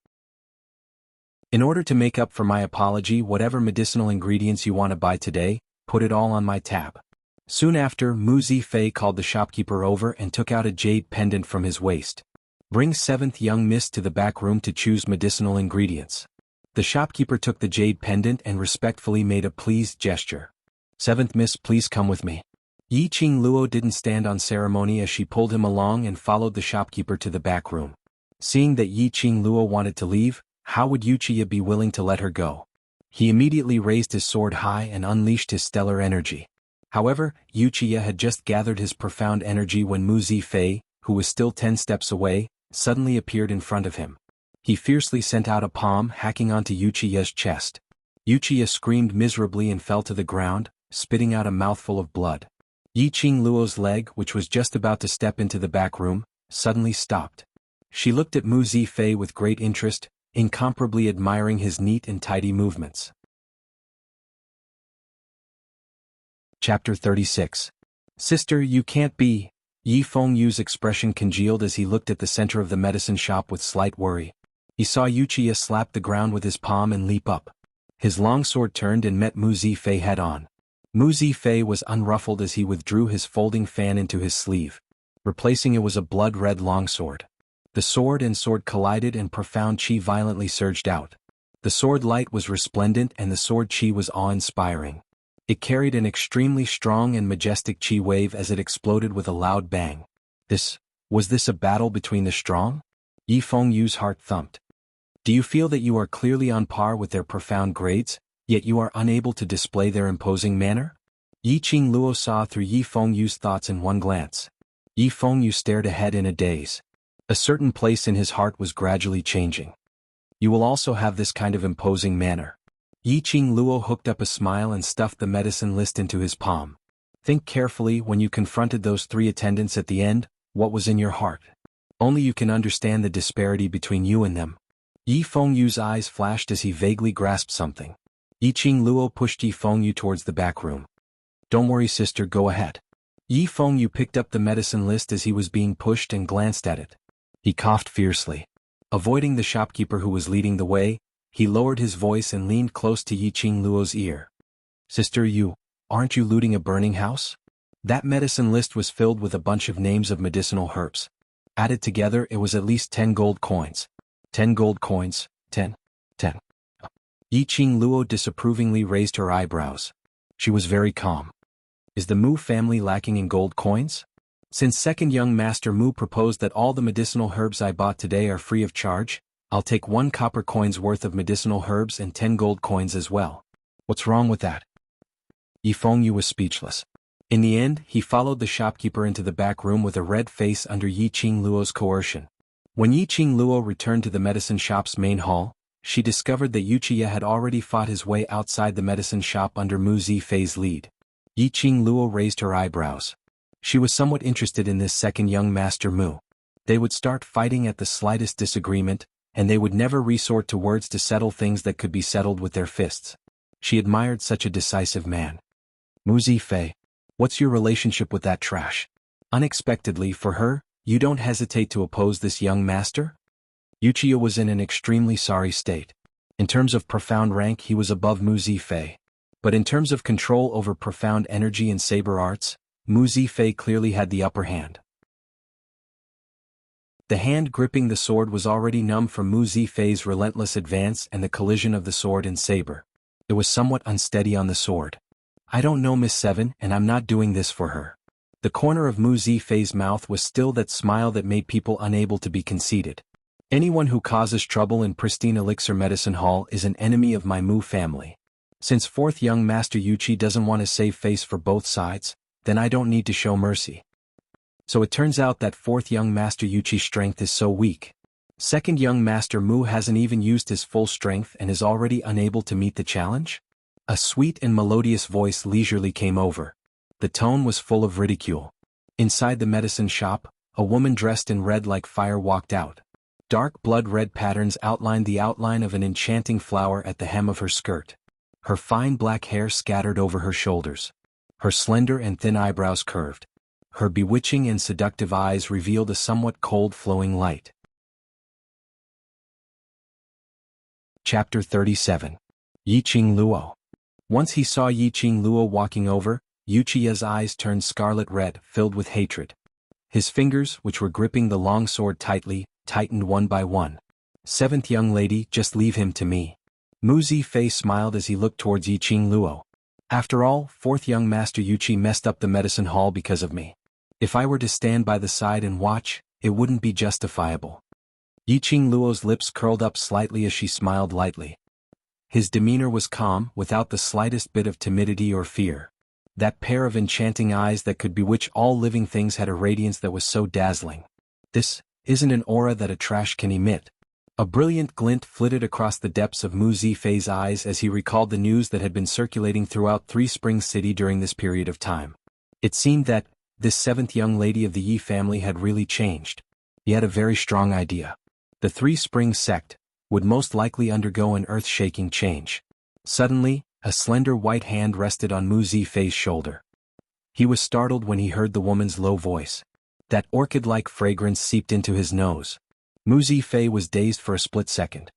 Speaker 1: In order to make up for my apology, whatever medicinal ingredients you want to buy today, put it all on my tab. Soon after, Mu Zifei called the shopkeeper over and took out a jade pendant from his waist. Bring seventh young miss to the back room to choose medicinal ingredients. The shopkeeper took the jade pendant and respectfully made a pleased gesture. Seventh miss, please come with me. Yiqing Luo didn't stand on ceremony as she pulled him along and followed the shopkeeper to the back room. Seeing that Yiqing Luo wanted to leave, how would Yuqi be willing to let her go? He immediately raised his sword high and unleashed his stellar energy. However, Yuqi had just gathered his profound energy when Mu Zifei, who was still 10 steps away, suddenly appeared in front of him. He fiercely sent out a palm hacking onto Yuqi's chest. Yuqi screamed miserably and fell to the ground, spitting out a mouthful of blood. Yiqing Luo's leg, which was just about to step into the back room, suddenly stopped. She looked at Mu Zifei with great interest, incomparably admiring his neat and tidy movements. Chapter 36. Sister, you can't be. Yi Fengyu's expression congealed as he looked at the center of the medicine shop with slight worry. He saw Yuqi slap the ground with his palm and leap up. His long sword turned and met Mu Zifei head-on. Mu Zifei was unruffled as he withdrew his folding fan into his sleeve. Replacing it was a blood-red longsword. The sword and sword collided and profound qi violently surged out. The sword light was resplendent and the sword qi was awe-inspiring. It carried an extremely strong and majestic qi wave as it exploded with a loud bang. Was this a battle between the strong? Yi Fengyu's heart thumped. Do you feel that you are clearly on par with their profound grades, yet you are unable to display their imposing manner? Yiqing Luo saw through Yi Fengyu's thoughts in one glance. Yi Fengyu stared ahead in a daze. A certain place in his heart was gradually changing. You will also have this kind of imposing manner. Yiqing Luo hooked up a smile and stuffed the medicine list into his palm. Think carefully when you confronted those 3 attendants at the end, what was in your heart? Only you can understand the disparity between you and them. Yi Fengyu's eyes flashed as he vaguely grasped something. Yiqing Luo pushed Yi Fengyu towards the back room. Don't worry sister, go ahead. Yi Fengyu picked up the medicine list as he was being pushed and glanced at it. He coughed fiercely. Avoiding the shopkeeper who was leading the way, he lowered his voice and leaned close to Yiqing Luo's ear. Sister, aren't you looting a burning house? That medicine list was filled with a bunch of names of medicinal herbs. Added together it was at least 10 gold coins. 10 gold coins, 10. Yiqing Luo disapprovingly raised her eyebrows. She was very calm. Is the Mu family lacking in gold coins? Since second young master Mu proposed that all the medicinal herbs I bought today are free of charge, I'll take 1 copper coin's worth of medicinal herbs and 10 gold coins as well. What's wrong with that? Yi Fengyu was speechless. In the end, he followed the shopkeeper into the back room with a red face under Yi Qingluo's coercion. When Yi Qingluo returned to the medicine shop's main hall, she discovered that Wuxia had already fought his way outside the medicine shop under Mu Zifei's lead. Yi Qingluo raised her eyebrows. She was somewhat interested in this second young master Mu. They would start fighting at the slightest disagreement, and they would never resort to words to settle things that could be settled with their fists. She admired such a decisive man. Mu Zifei, what's your relationship with that trash? Unexpectedly for her, you don't hesitate to oppose this young master? Wuxia was in an extremely sorry state. In terms of profound rank he was above Mu Zifei. But in terms of control over profound energy and saber arts, Mu Zifei clearly had the upper hand. The hand gripping the sword was already numb from Mu Zifei's relentless advance and the collision of the sword and saber. It was somewhat unsteady on the sword. I don't know Miss Seven and I'm not doing this for her. The corner of Mu Zifei's mouth was still that smile that made people unable to be conceited. Anyone who causes trouble in Pristine Elixir Medicine Hall is an enemy of my Mu family. Since 4th young Master Yuchi doesn't want to save face for both sides, then I don't need to show mercy. So it turns out that 4th young Master Yuchi's strength is so weak. 2nd young Master Mu hasn't even used his full strength and is already unable to meet the challenge? A sweet and melodious voice leisurely came over. The tone was full of ridicule. Inside the medicine shop, a woman dressed in red like fire walked out. Dark blood-red patterns outlined the outline of an enchanting flower at the hem of her skirt. Her fine black hair scattered over her shoulders. Her slender and thin eyebrows curved. Her bewitching and seductive eyes revealed a somewhat cold flowing light. Chapter 37. Yi Qingluo. Once he saw Yi Qingluo walking over, Wuxia's eyes turned scarlet red, filled with hatred. His fingers, which were gripping the long sword tightly, tightened one by one. 7th young lady, just leave him to me. Mu Zifei smiled as he looked towards Yi Qingluo. After all, 4th young Master Yuchi messed up the medicine hall because of me. If I were to stand by the side and watch, it wouldn't be justifiable. Yi Qingluo's lips curled up slightly as she smiled lightly. His demeanor was calm, without the slightest bit of timidity or fear. That pair of enchanting eyes that could bewitch all living things had a radiance that was so dazzling. This isn't an aura that a trash can emit. A brilliant glint flitted across the depths of Mu Zifei's eyes as he recalled the news that had been circulating throughout Three Springs City during this period of time. It seemed that this 7th young lady of the Yi family had really changed. He had a very strong idea. The Three Springs sect would most likely undergo an earth-shaking change. Suddenly, a slender white hand rested on Mu Zifei's shoulder. He was startled when he heard the woman's low voice. That orchid-like fragrance seeped into his nose. Mu Zifei was dazed for a split second.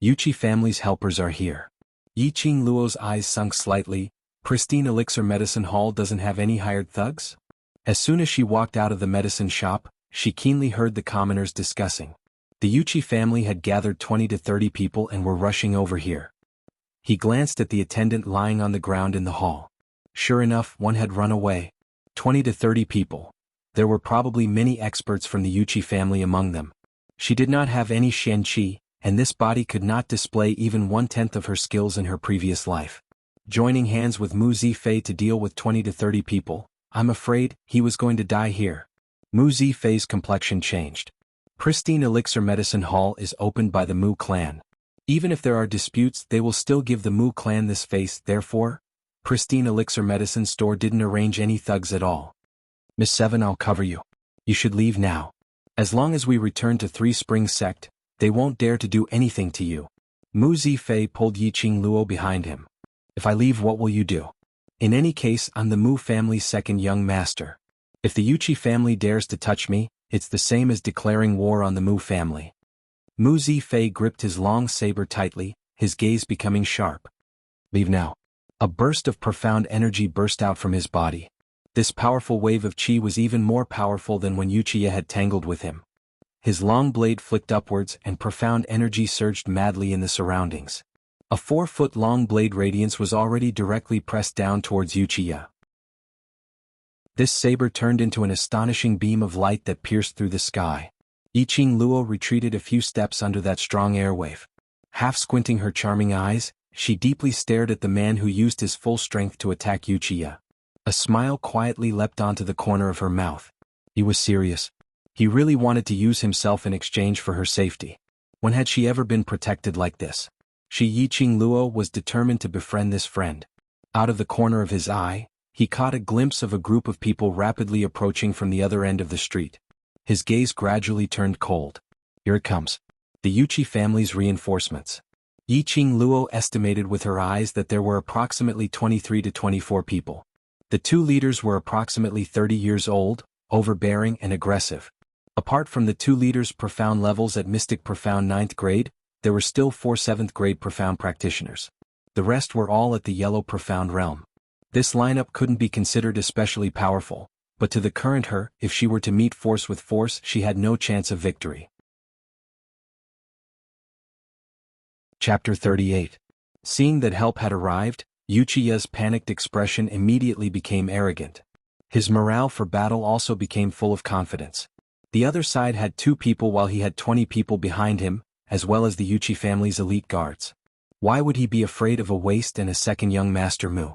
Speaker 1: Yuchi family's helpers are here. Yi Qingluo's eyes sunk slightly. Pristine Elixir Medicine Hall doesn't have any hired thugs? As soon as she walked out of the medicine shop, she keenly heard the commoners discussing. The Yuchi family had gathered 20 to 30 people and were rushing over here. He glanced at the attendant lying on the ground in the hall. Sure enough, one had run away. 20 to 30 people. There were probably many experts from the Yuchi family among them. She did not have any Shenqi, and this body could not display even 1/10 of her skills in her previous life. Joining hands with Mu Zifei to deal with 20 to 30 people, I'm afraid he was going to die here. Mu Zifei's complexion changed. Pristine Elixir Medicine Hall is opened by the Mu clan. Even if there are disputes, they will still give the Mu clan this face. Therefore, Pristine Elixir Medicine Store didn't arrange any thugs at all. Miss Seven, I'll cover you. You should leave now. As long as we return to Three Springs Sect, they won't dare to do anything to you. Mu Zifei pulled Yi Qingluo behind him. If I leave, what will you do? In any case, I'm the Mu family's 2nd young master. If the Yuchi family dares to touch me, it's the same as declaring war on the Mu family. Mu Zifei gripped his long saber tightly, his gaze becoming sharp. Leave now. A burst of profound energy burst out from his body. This powerful wave of chi was even more powerful than when Wuxia had tangled with him. His long blade flicked upwards and profound energy surged madly in the surroundings. A 4-foot-long blade radiance was already directly pressed down towards Wuxia. This saber turned into an astonishing beam of light that pierced through the sky. Yiqing Luo retreated a few steps under that strong airwave. Half squinting her charming eyes, she deeply stared at the man who used his full strength to attack Wuxia. A smile quietly leapt onto the corner of her mouth. He was serious. He really wanted to use himself in exchange for her safety. When had she ever been protected like this? Yiqing Luo was determined to befriend this friend. Out of the corner of his eye, he caught a glimpse of a group of people rapidly approaching from the other end of the street. His gaze gradually turned cold. Here it comes. The Yuchi family's reinforcements. Yiqing Luo estimated with her eyes that there were approximately 23 to 24 people. The two leaders were approximately 30 years old, overbearing and aggressive. Apart from the two leaders' profound levels at Mystic Profound 9th grade, there were still 4 7th grade Profound practitioners. The rest were all at the Yellow Profound realm. This lineup couldn't be considered especially powerful, but to the current her, if she were to meet force with force, she had no chance of victory. Chapter 38. Seeing that help had arrived, Wuxia's panicked expression immediately became arrogant. His morale for battle also became full of confidence. The other side had 2 people while he had 20 people behind him, as well as the Yuchi family's elite guards. Why would he be afraid of a waste and a second young master Mu?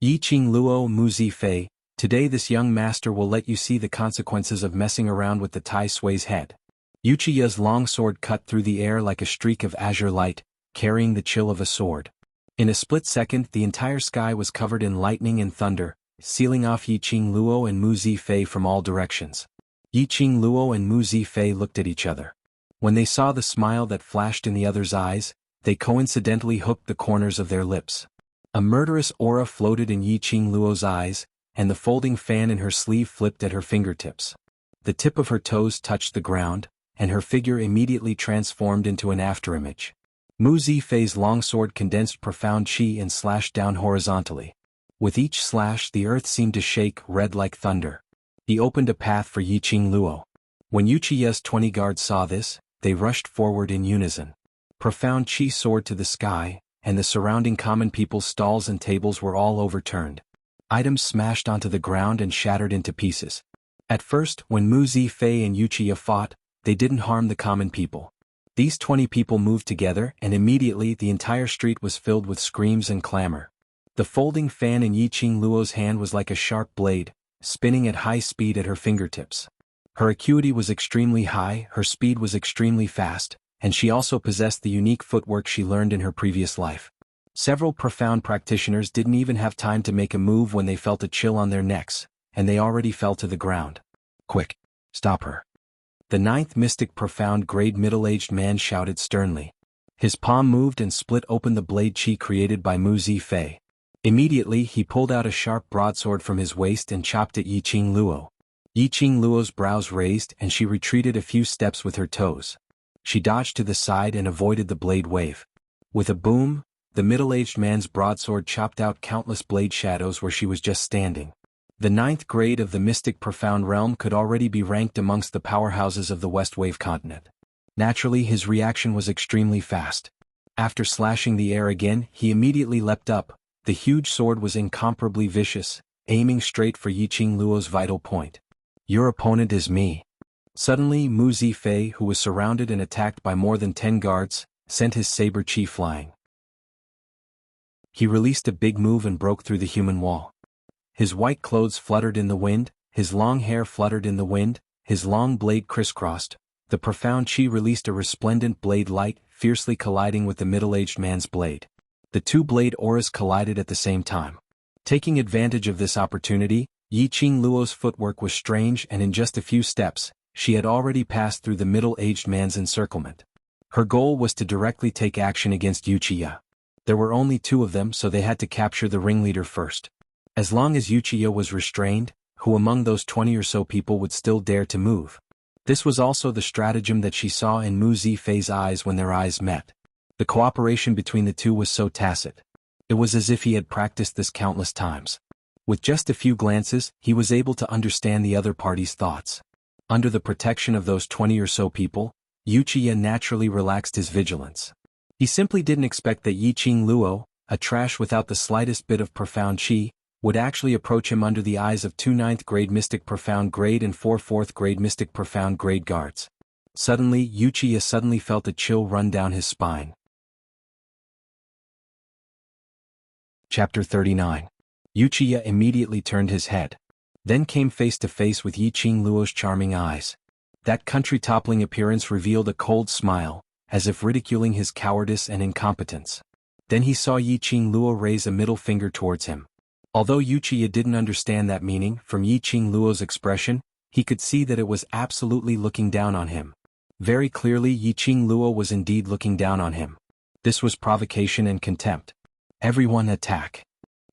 Speaker 1: Yiqing Luo Mu Zifei, today this young master will let you see the consequences of messing around with the Tai Sui's head. Wuxia's long sword cut through the air like a streak of azure light, carrying the chill of a sword. In a split second the entire sky was covered in lightning and thunder, sealing off Yiqing Luo and Mu Zifei from all directions. Yiqing Luo and Mu Zifei looked at each other. When they saw the smile that flashed in the other's eyes, they coincidentally hooked the corners of their lips. A murderous aura floated in Yiqing Luo's eyes, and the folding fan in her sleeve flipped at her fingertips. The tip of her toes touched the ground, and her figure immediately transformed into an afterimage. Mu Zifei's longsword condensed profound qi and slashed down horizontally. With each slash the earth seemed to shake, red like thunder. He opened a path for Yiqing Luo. When Wuxia's 20 guards saw this, they rushed forward in unison. Profound qi soared to the sky, and the surrounding common people's stalls and tables were all overturned. Items smashed onto the ground and shattered into pieces. At first, when Mu Zifei and Wuxia fought, they didn't harm the common people. These 20 people moved together and immediately the entire street was filled with screams and clamor. The folding fan in Yiqing Luo's hand was like a sharp blade, spinning at high speed at her fingertips. Her acuity was extremely high, her speed was extremely fast, and she also possessed the unique footwork she learned in her previous life. Several profound practitioners didn't even have time to make a move when they felt a chill on their necks, and they already fell to the ground. Quick! Stop her! The 9th Mystic Profound Grade middle-aged man shouted sternly. His palm moved and split open the blade qi created by Mu Zifei. Immediately he pulled out a sharp broadsword from his waist and chopped at Yiqing Luo. Yiqing Luo's brows raised and she retreated a few steps with her toes. She dodged to the side and avoided the blade wave. With a boom, the middle-aged man's broadsword chopped out countless blade shadows where she was just standing. The 9th grade of the Mystic Profound realm could already be ranked amongst the powerhouses of the West Wave continent. Naturally, his reaction was extremely fast. After slashing the air again, he immediately leapt up. The huge sword was incomparably vicious, aiming straight for Yiqing Luo's vital point. Your opponent is me. Suddenly, Mu Zifei, who was surrounded and attacked by more than 10 guards, sent his saber qi flying. He released a big move and broke through the human wall. His white clothes fluttered in the wind, his long hair fluttered in the wind, his long blade crisscrossed. The profound qi released a resplendent blade light, fiercely colliding with the middle-aged man's blade. The two blade auras collided at the same time. Taking advantage of this opportunity, Yiqing Luo's footwork was strange and in just a few steps, she had already passed through the middle-aged man's encirclement. Her goal was to directly take action against Wuxia. There were only 2 of them, so they had to capture the ringleader first. As long as Wuxia was restrained, who among those 20 or so people would still dare to move? This was also the stratagem that she saw in Mu Zifei's eyes when their eyes met. The cooperation between the two was so tacit. It was as if he had practiced this countless times. With just a few glances, he was able to understand the other party's thoughts. Under the protection of those 20 or so people, Wuxia naturally relaxed his vigilance. He simply didn't expect that Yiqing Luo, a trash without the slightest bit of profound qi, would actually approach him under the eyes of 2 9th grade Mystic Profound Grade and 4 4th grade Mystic Profound Grade guards. Suddenly, Wuxia suddenly felt a chill run down his spine. Chapter 39. Wuxia immediately turned his head. Then came face to face with Yiqing Luo's charming eyes. That country-toppling appearance revealed a cold smile, as if ridiculing his cowardice and incompetence. Then he saw Yiqing Luo raise a middle finger towards him. Although Wuxia didn't understand that meaning, from Yiqing Luo's expression, he could see that it was absolutely looking down on him. Very clearly, Yiqing Luo was indeed looking down on him. This was provocation and contempt. Everyone attack.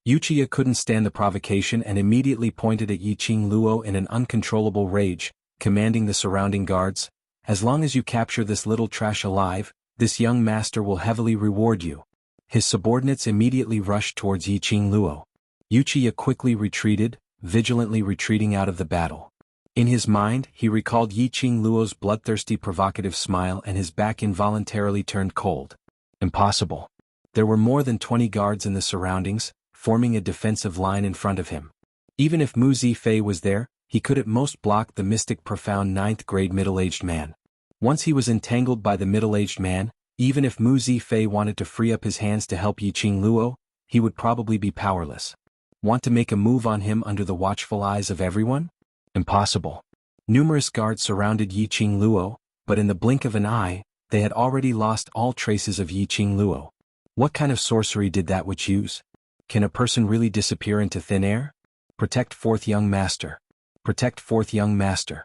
Speaker 1: Wuxia couldn't stand the provocation and immediately pointed at Yiqing Luo in an uncontrollable rage, commanding the surrounding guards, "As long as you capture this little trash alive, this young master will heavily reward you." His subordinates immediately rushed towards Yiqing Luo. Wuxia quickly retreated, vigilantly retreating out of the battle. In his mind, he recalled Yiqing Luo's bloodthirsty provocative smile and his back involuntarily turned cold. Impossible. There were more than 20 guards in the surroundings, forming a defensive line in front of him. Even if Mu Zifei was there, he could at most block the mystic profound ninth-grade middle-aged man. Once he was entangled by the middle-aged man, even if Mu Zifei wanted to free up his hands to help Yiqing Luo, he would probably be powerless. Want to make a move on him under the watchful eyes of everyone? Impossible. Numerous guards surrounded Yiqing Luo, but in the blink of an eye, they had already lost all traces of Yiqing Luo. What kind of sorcery did that witch use? Can a person really disappear into thin air? Protect fourth young master. Protect fourth young master.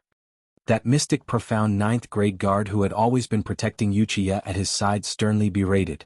Speaker 1: That mystic profound ninth-grade guard who had always been protecting Wuxia at his side sternly berated.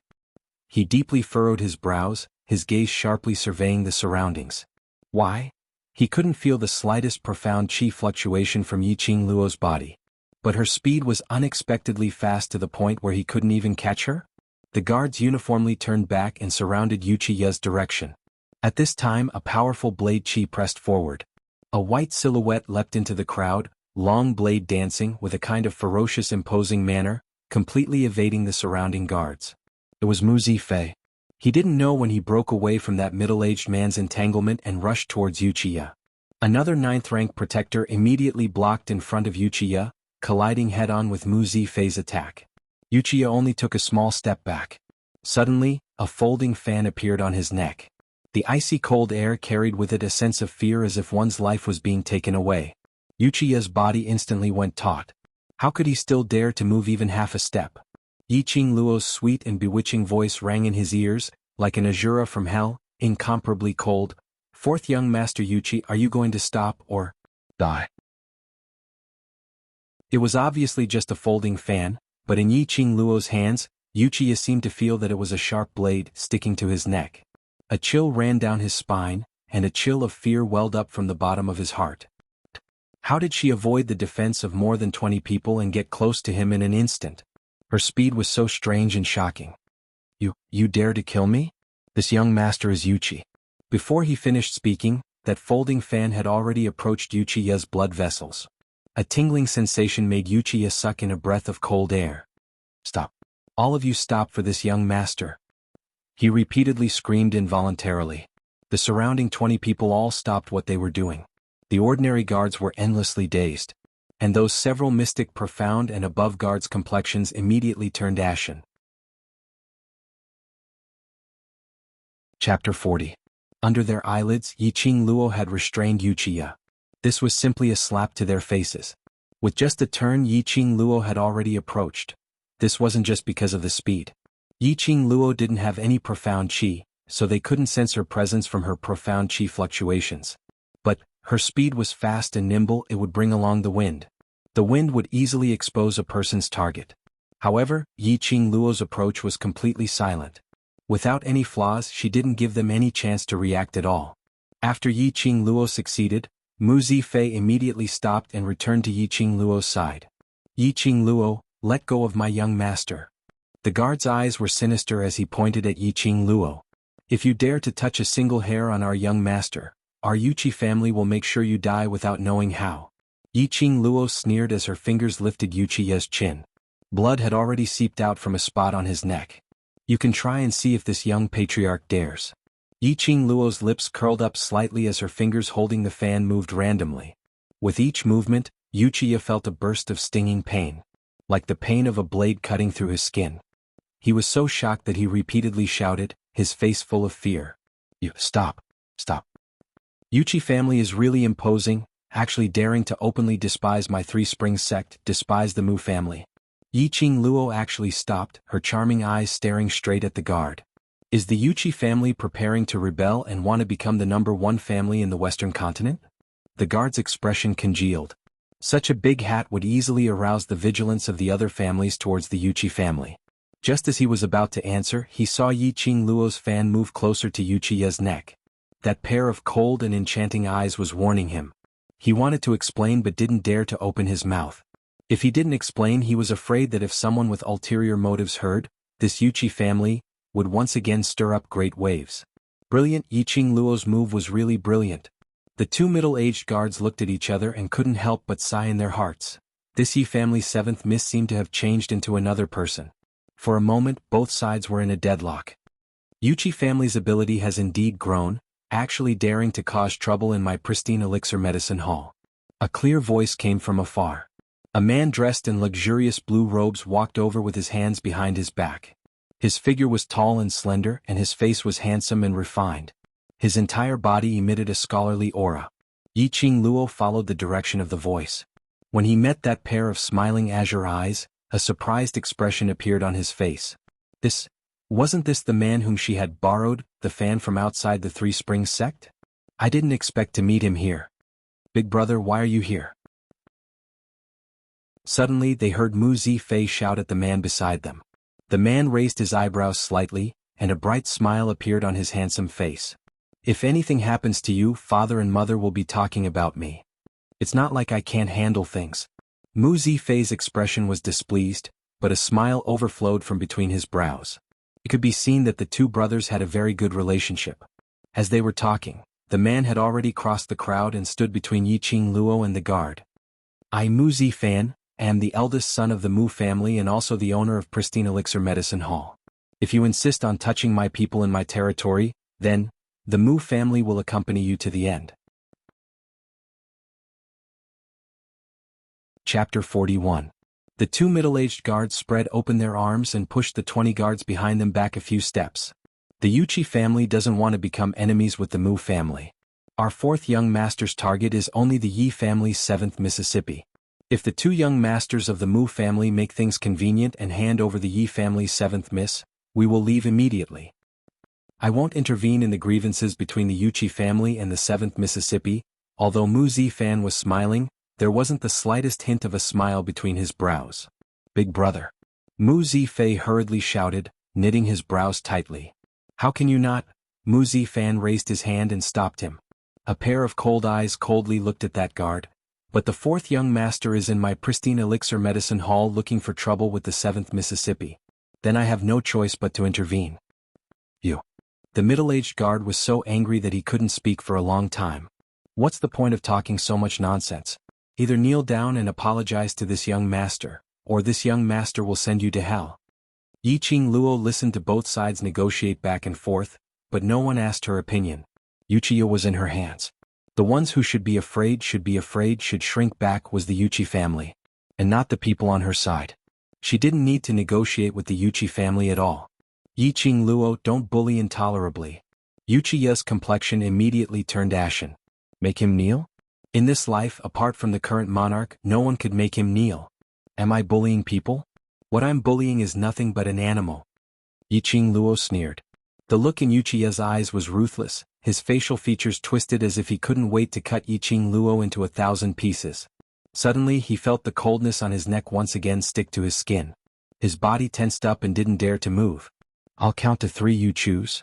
Speaker 1: He deeply furrowed his brows, his gaze sharply surveying the surroundings. Why? He couldn't feel the slightest profound chi fluctuation from Yiqing Luo's body. But her speed was unexpectedly fast to the point where he couldn't even catch her? The guards uniformly turned back and surrounded Wuxia's direction. At this time a powerful blade chi pressed forward. A white silhouette leapt into the crowd, long blade dancing with a kind of ferocious imposing manner, completely evading the surrounding guards. It was Mu Zifei. He didn't know when he broke away from that middle-aged man's entanglement and rushed towards Wuxia. Another ninth-rank protector immediately blocked in front of Wuxia, colliding head-on with Mu Zifei's attack. Wuxia only took a small step back. Suddenly, a folding fan appeared on his neck. The icy cold air carried with it a sense of fear as if one's life was being taken away. Wuxia's body instantly went taut. How could he still dare to move even half a step? Yiqing Luo's sweet and bewitching voice rang in his ears, like an azura from hell, incomparably cold. "Fourth young master Wuxi, are you going to stop or die?" It was obviously just a folding fan, but in Yiqing Luo's hands, Wuxia seemed to feel that it was a sharp blade sticking to his neck. A chill ran down his spine, and a chill of fear welled up from the bottom of his heart. How did she avoid the defense of more than 20 people and get close to him in an instant? Her speed was so strange and shocking. You dare to kill me? This young master is Wuxi." Before he finished speaking, that folding fan had already approached Wuxia's blood vessels. A tingling sensation made Wuxia suck in a breath of cold air. "Stop. All of you stop for this young master." He repeatedly screamed involuntarily. The surrounding 20 people all stopped what they were doing. The ordinary guards were endlessly dazed. And those several mystic profound and above guards' complexions immediately turned ashen. Chapter 40. Under their eyelids, Yiqing Luo had restrained Wuxia. This was simply a slap to their faces. With just a turn, Yiqing Luo had already approached. This wasn't just because of the speed. Yiqing Luo didn't have any profound chi, so they couldn't sense her presence from her profound chi fluctuations. But her speed was fast and nimble. It would bring along the wind. The wind would easily expose a person's target. However, Yiqing Luo's approach was completely silent. Without any flaws, she didn't give them any chance to react at all. After Yiqing Luo succeeded, Mu Zifei immediately stopped and returned to Yiqing Luo's side. "Yiqing Luo, let go of my young master." The guard's eyes were sinister as he pointed at Yiqing Luo. "If you dare to touch a single hair on our young master, our Wuxi family will make sure you die without knowing how." Yiqing Luo sneered as her fingers lifted Wuxia's chin. Blood had already seeped out from a spot on his neck. "You can try and see if this young patriarch dares." Yiqing Luo's lips curled up slightly as her fingers holding the fan moved randomly. With each movement, Wuxia felt a burst of stinging pain. like the pain of a blade cutting through his skin. He was so shocked that he repeatedly shouted, his face full of fear. "You, stop. Stop. Yuchi family is really imposing, actually daring to openly despise my Three Springs sect, despise the Mu family." Yiqing Luo actually stopped, her charming eyes staring straight at the guard. Is the Yuchi family preparing to rebel and want to become the #1 family in the Western continent? The guard's expression congealed. Such a big hat would easily arouse the vigilance of the other families towards the Yuchi family. Just as he was about to answer, he saw Yiqing Luo's fan move closer to Yuchiya's neck. That pair of cold and enchanting eyes was warning him. He wanted to explain but didn't dare to open his mouth. If he didn't explain, he was afraid that if someone with ulterior motives heard, this Yuchi family would once again stir up great waves. Brilliant. Yiqing Luo's move was really brilliant. The two middle-aged guards looked at each other and couldn't help but sigh in their hearts. This Yi family's 7th miss seemed to have changed into another person. For a moment, both sides were in a deadlock. Yuchi family's ability has indeed grown, actually daring to cause trouble in my pristine elixir medicine hall. A clear voice came from afar. A man dressed in luxurious blue robes walked over with his hands behind his back. His figure was tall and slender, and his face was handsome and refined. His entire body emitted a scholarly aura. Yiqing Luo followed the direction of the voice. When he met that pair of smiling azure eyes, a surprised expression appeared on his face. Wasn't this the man whom she had borrowed, the fan from outside the Three Springs sect? I didn't expect to meet him here. Big brother, why are you here? Suddenly they heard Mu Zifei shout at the man beside them. The man raised his eyebrows slightly, and a bright smile appeared on his handsome face. If anything happens to you, father and mother will be talking about me. It's not like I can't handle things. Mu Zifei's expression was displeased, but a smile overflowed from between his brows. It could be seen that the two brothers had a very good relationship. As they were talking, the man had already crossed the crowd and stood between Yiqing Luo and the guard. I, Mu Zifan, am the eldest son of the Mu family and also the owner of Pristine Elixir Medicine Hall. If you insist on touching my people in my territory, then the Mu family will accompany you to the end. Chapter 41. The two middle-aged guards spread open their arms and pushed the 20 guards behind them back a few steps. The Yuchi family doesn't want to become enemies with the Mu family. Our 4th young master's target is only the Yi family's 7th Mississippi. If the two young masters of the Mu family make things convenient and hand over the Yi family's 7th miss, we will leave immediately. I won't intervene in the grievances between the Yuchi family and the 7th Mississippi. Although Mu Zifan was smiling, there wasn't the slightest hint of a smile between his brows. Big brother. Mu Zifei hurriedly shouted, knitting his brows tightly. How can you not? Mu Zifan raised his hand and stopped him. A pair of cold eyes coldly looked at that guard. But the 4th young master is in my Pristine Elixir Medicine Hall looking for trouble with the 7th Mississippi. Then I have no choice but to intervene. You. The middle-aged guard was so angry that he couldn't speak for a long time. What's the point of talking so much nonsense? Either kneel down and apologize to this young master, or this young master will send you to hell. Yiqing Luo listened to both sides negotiate back and forth, but no one asked her opinion. Yuchiya was in her hands. The ones who should be afraid, should shrink back was the Yuchi family, and not the people on her side. She didn't need to negotiate with the Yuchi family at all. Yiqing Luo, don't bully intolerably. Yuchiya's complexion immediately turned ashen. Make him kneel? In this life, apart from the current monarch, no one could make him kneel. Am I bullying people? What I'm bullying is nothing but an animal. Yiqing Luo sneered. The look in Yuchiya's eyes was ruthless, his facial features twisted as if he couldn't wait to cut Yiqing Luo into 1,000 pieces. Suddenly he felt the coldness on his neck once again stick to his skin. His body tensed up and didn't dare to move. I'll count to 3, you choose.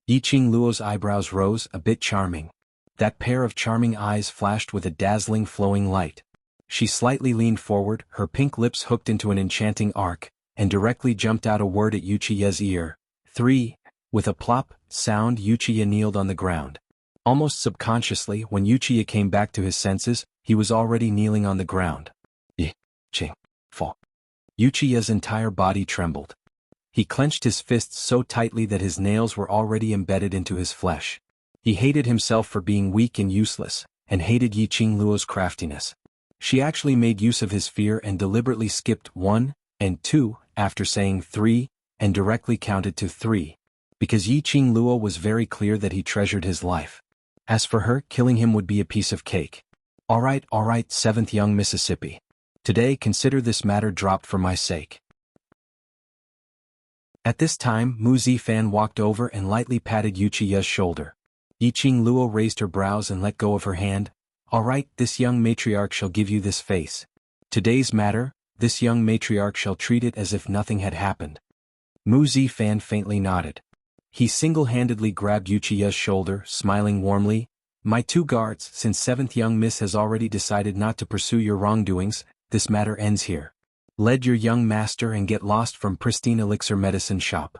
Speaker 1: Yiqing Luo's eyebrows rose, a bit charming. That pair of charming eyes flashed with a dazzling flowing light. She slightly leaned forward, her pink lips hooked into an enchanting arc, and directly jumped out a word at Yuchiya's ear. 3. With a plop sound, Yuchiya kneeled on the ground. Almost subconsciously, when Yuchiya came back to his senses, he was already kneeling on the ground. Ching. Fall. Yuchiya's entire body trembled. He clenched his fists so tightly that his nails were already embedded into his flesh. He hated himself for being weak and useless, and hated Yiqing Luo's craftiness. She actually made use of his fear and deliberately skipped 1 and 2 after saying 3 and directly counted to 3. Because Yiqing Luo was very clear that he treasured his life. As for her, killing him would be a piece of cake. Alright, 7th young Mississippi. Today consider this matter dropped for my sake. At this time, Mu Zifan walked over and lightly patted Yuchiya's shoulder. Yiqing Luo raised her brows and let go of her hand. Alright, this young matriarch shall give you this face. Today's matter, this young matriarch shall treat it as if nothing had happened. Mu Zifan faintly nodded. He single-handedly grabbed Yuchiya's shoulder, smiling warmly. My 2 guards, since 7th young miss has already decided not to pursue your wrongdoings, this matter ends here. Lead your young master and get lost from pristine elixir medicine shop.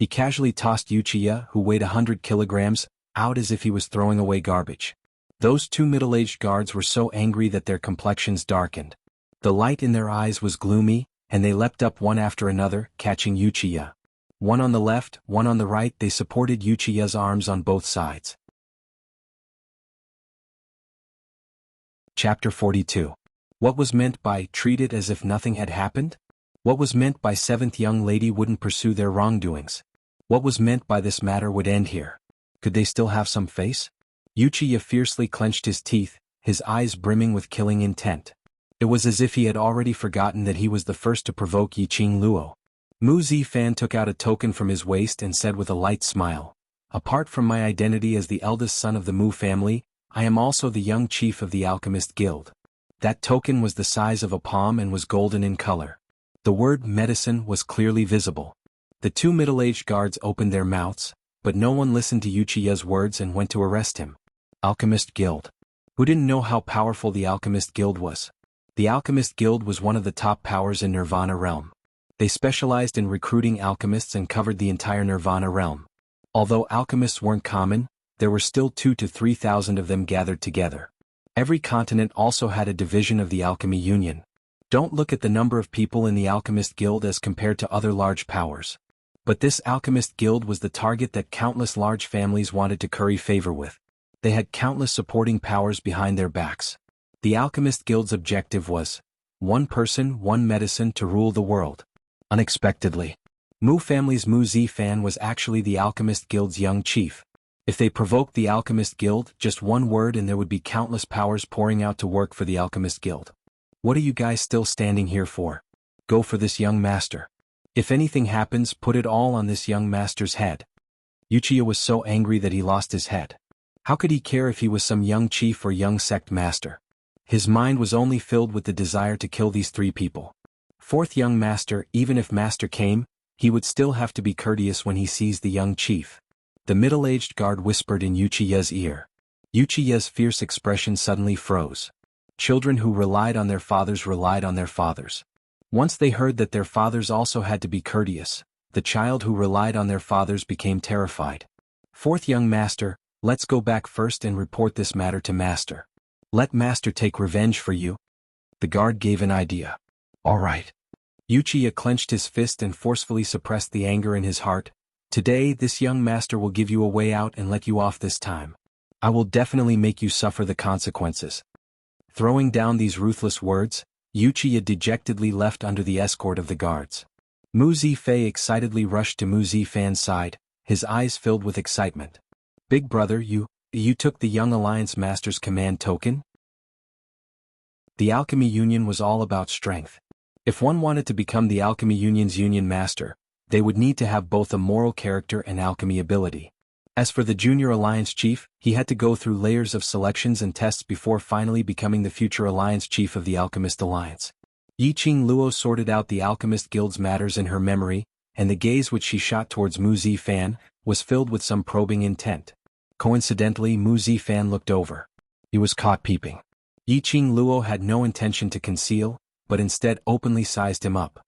Speaker 1: He casually tossed Yuchiya, who weighed 100 kilograms, out as if he was throwing away garbage. Those 2 middle-aged guards were so angry that their complexions darkened. The light in their eyes was gloomy, and they leapt up one after another, catching Yuchiya. One on the left, one on the right, they supported Yuchiya's arms on both sides. Chapter 42. What was meant by treat it as if nothing had happened? What was meant by 7th young lady wouldn't pursue their wrongdoings? What was meant by this matter would end here? Could they still have some face? Yuchiya fiercely clenched his teeth, his eyes brimming with killing intent. It was as if he had already forgotten that he was the first to provoke Yiqing Luo. Mu Zifan took out a token from his waist and said with a light smile, apart from my identity as the eldest son of the Mu family, I am also the young chief of the Alchemist Guild. That token was the size of a palm and was golden in color. The word medicine was clearly visible. The 2 middle-aged guards opened their mouths, but no one listened to Yuchiya's words and went to arrest him. Alchemist Guild. Who didn't know how powerful the Alchemist Guild was? The Alchemist Guild was one of the top powers in Nirvana realm. They specialized in recruiting alchemists and covered the entire Nirvana realm. Although alchemists weren't common, there were still 2,000 to 3,000 of them gathered together. Every continent also had a division of the Alchemy Union. Don't look at the number of people in the Alchemist Guild as compared to other large powers. But this Alchemist Guild was the target that countless large families wanted to curry favor with. They had countless supporting powers behind their backs. The Alchemist Guild's objective was, one person, one medicine to rule the world. Unexpectedly, Mu family's Mu Zifan was actually the Alchemist Guild's young chief. If they provoked the Alchemist Guild, just one word and there would be countless powers pouring out to work for the Alchemist Guild. What are you guys still standing here for? Go for this young master. If anything happens, put it all on this young master's head. Yuchiya was so angry that he lost his head. How could he care if he was some young chief or young sect master? His mind was only filled with the desire to kill these 3 people. 4th young master, even if master came, he would still have to be courteous when he sees the young chief. The middle-aged guard whispered in Yuchiya's ear. Yuchiya's fierce expression suddenly froze. Children who relied on their fathers relied on their fathers. Once they heard that their fathers also had to be courteous, the child who relied on their fathers became terrified. 4th young master, let's go back first and report this matter to master. Let master take revenge for you. The guard gave an idea. All right. Yuchiya clenched his fist and forcefully suppressed the anger in his heart. Today, this young master will give you a way out and let you off this time. I will definitely make you suffer the consequences. Throwing down these ruthless words, Yuchiya dejectedly left under the escort of the guards. Mu Zifei excitedly rushed to Mu Zifan's side, his eyes filled with excitement. Big brother, you took the Young Alliance Master's command token? The Alchemy Union was all about strength. If one wanted to become the Alchemy Union's Union Master, they would need to have both a moral character and alchemy ability. As for the Junior Alliance Chief, he had to go through layers of selections and tests before finally becoming the future Alliance Chief of the Alchemist Alliance. Yiqing Luo sorted out the Alchemist Guild's matters in her memory, and the gaze which she shot towards Mu Zifan was filled with some probing intent. Coincidentally, Mu Zifan looked over. He was caught peeping. Yiqing Luo had no intention to conceal, but instead openly sized him up.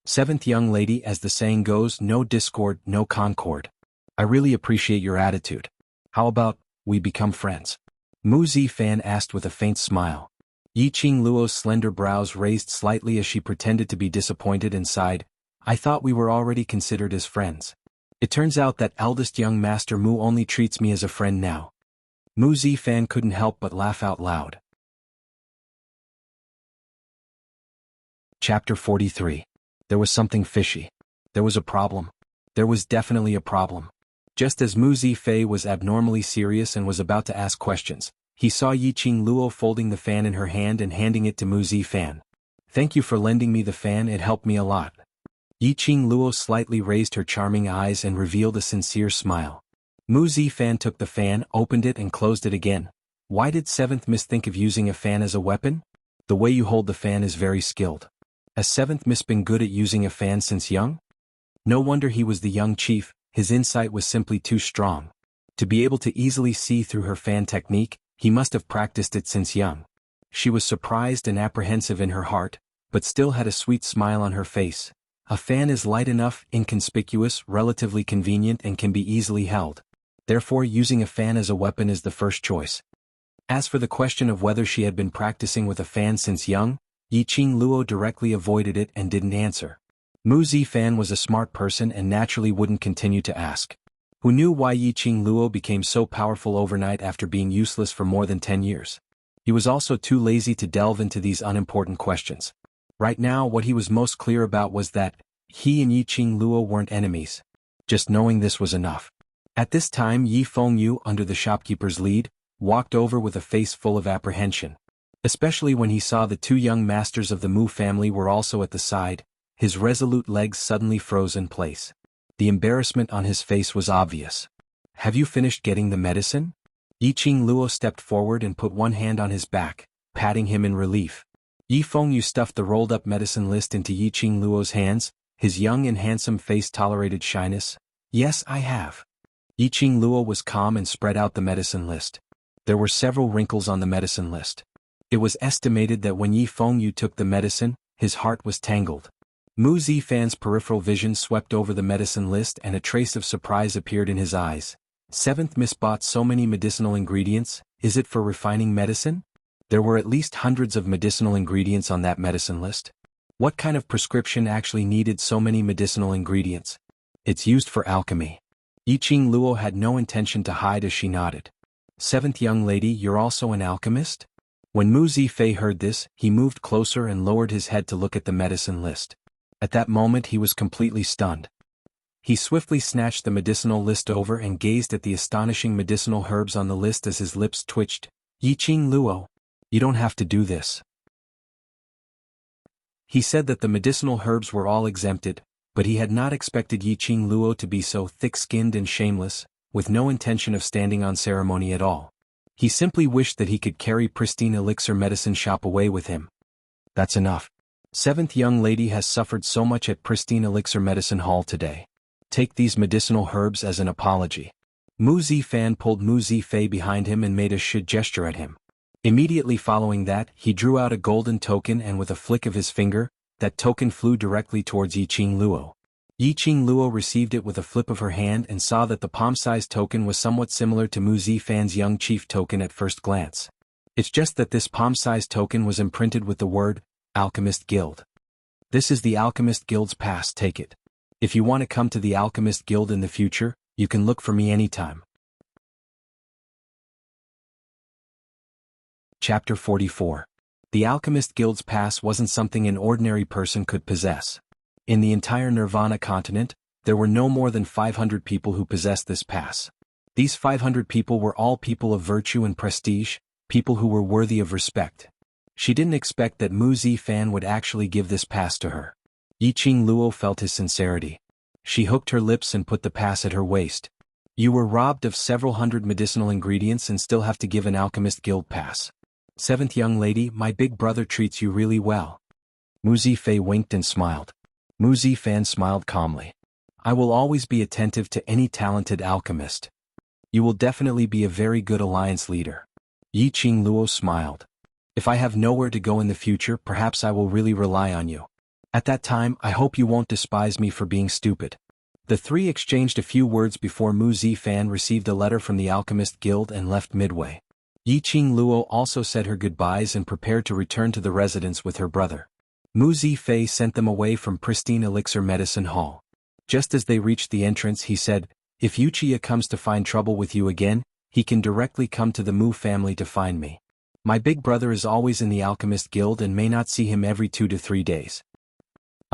Speaker 1: 7th young lady, as the saying goes, no discord, no concord. I really appreciate your attitude. How about, we become friends? Mu Zifan asked with a faint smile. Yiqing Luo's slender brows raised slightly as she pretended to be disappointed and sighed. I thought we were already considered as friends. It turns out that eldest young master Mu only treats me as a friend now. Mu Zifan couldn't help but laugh out loud. Chapter 43. There was something fishy. There was a problem. There was definitely a problem. Just as Mu Zifei was abnormally serious and was about to ask questions, he saw Yiqing Luo folding the fan in her hand and handing it to Mu Zifan. "Thank you for lending me the fan, it helped me a lot." Yiqing Luo slightly raised her charming eyes and revealed a sincere smile. Mu Zifan took the fan, opened it and closed it again. "Why did 7th Miss think of using a fan as a weapon? The way you hold the fan is very skilled. Has 7th Miss been good at using a fan since young?" No wonder he was the young chief, his insight was simply too strong. To be able to easily see through her fan technique, he must have practiced it since young. She was surprised and apprehensive in her heart, but still had a sweet smile on her face. A fan is light enough, inconspicuous, relatively convenient and can be easily held. Therefore using a fan as a weapon is the first choice. As for the question of whether she had been practicing with a fan since young, Yiqing Luo directly avoided it and didn't answer. Mu Zifan was a smart person and naturally wouldn't continue to ask. Who knew why Yiqing Luo became so powerful overnight after being useless for more than 10 years? He was also too lazy to delve into these unimportant questions. Right now what he was most clear about was that he and Yiqing Luo weren't enemies. Just knowing this was enough. At this time Yi Fengyu, under the shopkeeper's lead, walked over with a face full of apprehension. Especially when he saw the two young masters of the Mu family were also at the side, his resolute legs suddenly froze in place. The embarrassment on his face was obvious. "Have you finished getting the medicine?" Yiqing Luo stepped forward and put one hand on his back, patting him in relief. Yi Fengyu stuffed the rolled-up medicine list into Yiqing Luo's hands, his young and handsome face tolerated shyness. "Yes, I have." Yiqing Luo was calm and spread out the medicine list. There were several wrinkles on the medicine list. It was estimated that when Yi Fengyu took the medicine, his heart was tangled. Mu Zifan's peripheral vision swept over the medicine list and a trace of surprise appeared in his eyes. 7th Miss bought so many medicinal ingredients, is it for refining medicine? There were at least hundreds of medicinal ingredients on that medicine list. What kind of prescription actually needed so many medicinal ingredients? It's used for alchemy. Yiqing Luo had no intention to hide as she nodded. 7th young lady, you're also an alchemist? When Mu Zifei heard this, he moved closer and lowered his head to look at the medicine list. At that moment he was completely stunned. He swiftly snatched the medicinal list over and gazed at the astonishing medicinal herbs on the list as his lips twitched. "Yiqing Luo, you don't have to do this." He said that the medicinal herbs were all exempted, but he had not expected Yiqing Luo to be so thick-skinned and shameless, with no intention of standing on ceremony at all. He simply wished that he could carry pristine elixir medicine shop away with him. That's enough. 7th young lady has suffered so much at pristine elixir medicine hall today. Take these medicinal herbs as an apology. Mu Zifan pulled Mu Zifei behind him and made a should gesture at him. Immediately following that, he drew out a golden token and with a flick of his finger, that token flew directly towards Yiqing Luo. Yiqing Luo received it with a flip of her hand and saw that the palm-sized token was somewhat similar to Mu Zifan's young chief token at first glance. It's just that this palm-sized token was imprinted with the word, Alchemist Guild. This is the Alchemist Guild's pass, take it. If you want to come to the Alchemist Guild in the future, you can look for me anytime. Chapter 44. The Alchemist Guild's pass wasn't something an ordinary person could possess. In the entire Nirvana continent, there were no more than 500 people who possessed this pass. These 500 people were all people of virtue and prestige, people who were worthy of respect. She didn't expect that Mu Zifan would actually give this pass to her. Yiqing Luo felt his sincerity. She hooked her lips and put the pass at her waist. You were robbed of several hundred medicinal ingredients and still have to give an Alchemist Guild pass. 7th young lady, my big brother treats you really well. Mu Zifei winked and smiled. Mu Zifan smiled calmly. I will always be attentive to any talented alchemist. You will definitely be a very good alliance leader. Yiqing Luo smiled. If I have nowhere to go in the future, perhaps I will really rely on you. At that time, I hope you won't despise me for being stupid. The three exchanged a few words before Mu Zifan received a letter from the Alchemist Guild and left midway. Yiqing Luo also said her goodbyes and prepared to return to the residence with her brother. Mu Zifei sent them away from pristine elixir medicine hall. Just as they reached the entrance, he said, if Wuxia comes to find trouble with you again, he can directly come to the Mu family to find me. My big brother is always in the Alchemist Guild and may not see him every 2 to 3 days.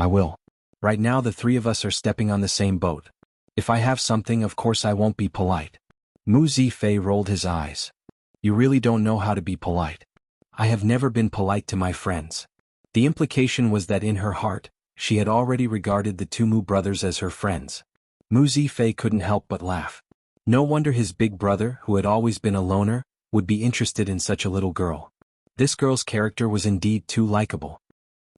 Speaker 1: I will. Right now the three of us are stepping on the same boat. If I have something, of course I won't be polite. Mu Zifei rolled his eyes. You really don't know how to be polite. I have never been polite to my friends. The implication was that in her heart, she had already regarded the two Mu brothers as her friends. Mu Zifei couldn't help but laugh. No wonder his big brother, who had always been a loner, would be interested in such a little girl. This girl's character was indeed too likable.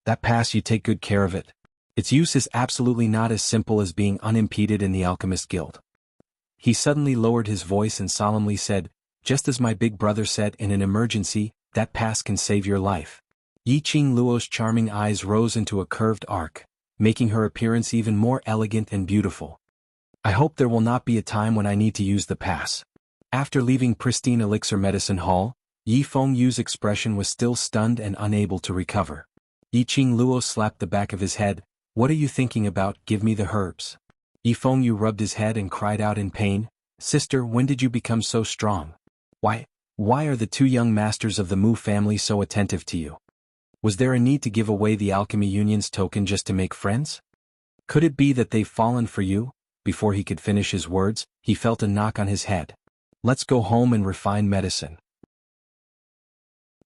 Speaker 1: That pass, you take good care of it. Its use is absolutely not as simple as being unimpeded in the Alchemist Guild. He suddenly lowered his voice and solemnly said, just as my big brother said, in an emergency, that pass can save your life. Yiqing Luo's charming eyes rose into a curved arc, making her appearance even more elegant and beautiful. I hope there will not be a time when I need to use the pass. After leaving pristine elixir medicine hall, Yi Fengyu's expression was still stunned and unable to recover. Yiqing Luo slapped the back of his head. What are you thinking about? Give me the herbs. Yi Fengyu rubbed his head and cried out in pain. Sister, when did you become so strong? Why are the two young masters of the Mu family so attentive to you? Was there a need to give away the Alchemy Union's token just to make friends? Could it be that they've fallen for you? Before he could finish his words, he felt a knock on his head. Let's go home and refine medicine.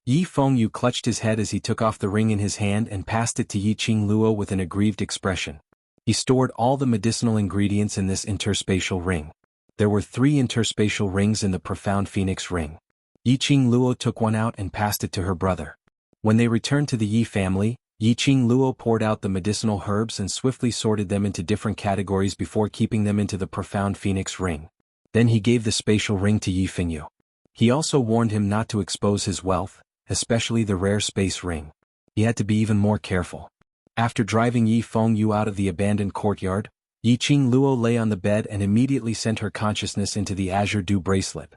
Speaker 1: Yi Fengyu clutched his head as he took off the ring in his hand and passed it to Yiqing Luo with an aggrieved expression. He stored all the medicinal ingredients in this interspatial ring. There were 3 interspatial rings in the profound phoenix ring. Yiqing Luo took one out and passed it to her brother. When they returned to the Yi family, Yiqing Luo poured out the medicinal herbs and swiftly sorted them into different categories before keeping them into the profound phoenix ring. Then he gave the spatial ring to Yi Fengyu. He also warned him not to expose his wealth, especially the rare space ring. He had to be even more careful. After driving Yi Fengyu out of the abandoned courtyard, Yiqing Luo lay on the bed and immediately sent her consciousness into the azure dew bracelet.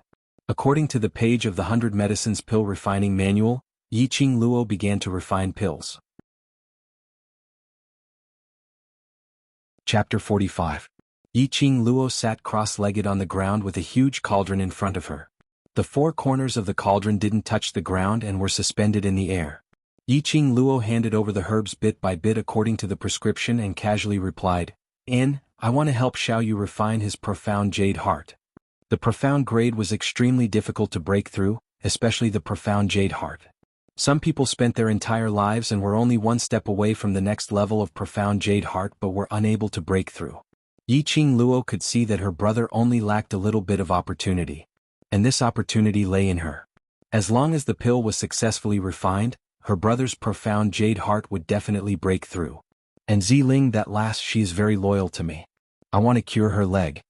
Speaker 1: According to the page of the 100 Medicines Pill Refining Manual, Yiqing Luo began to refine pills. Chapter 45. Yiqing Luo sat cross-legged on the ground with a huge cauldron in front of her. The 4 corners of the cauldron didn't touch the ground and were suspended in the air. Yiqing Luo handed over the herbs bit by bit according to the prescription and casually replied, I want to help Xiao Yu refine his profound jade heart. The profound grade was extremely difficult to break through, especially the profound jade heart. Some people spent their entire lives and were only one step away from the next level of profound jade heart but were unable to break through. Yiqing Luo could see that her brother only lacked a little bit of opportunity. And this opportunity lay in her. As long as the pill was successfully refined, her brother's profound jade heart would definitely break through. And Ziling, that last, she is very loyal to me. I want to cure her leg.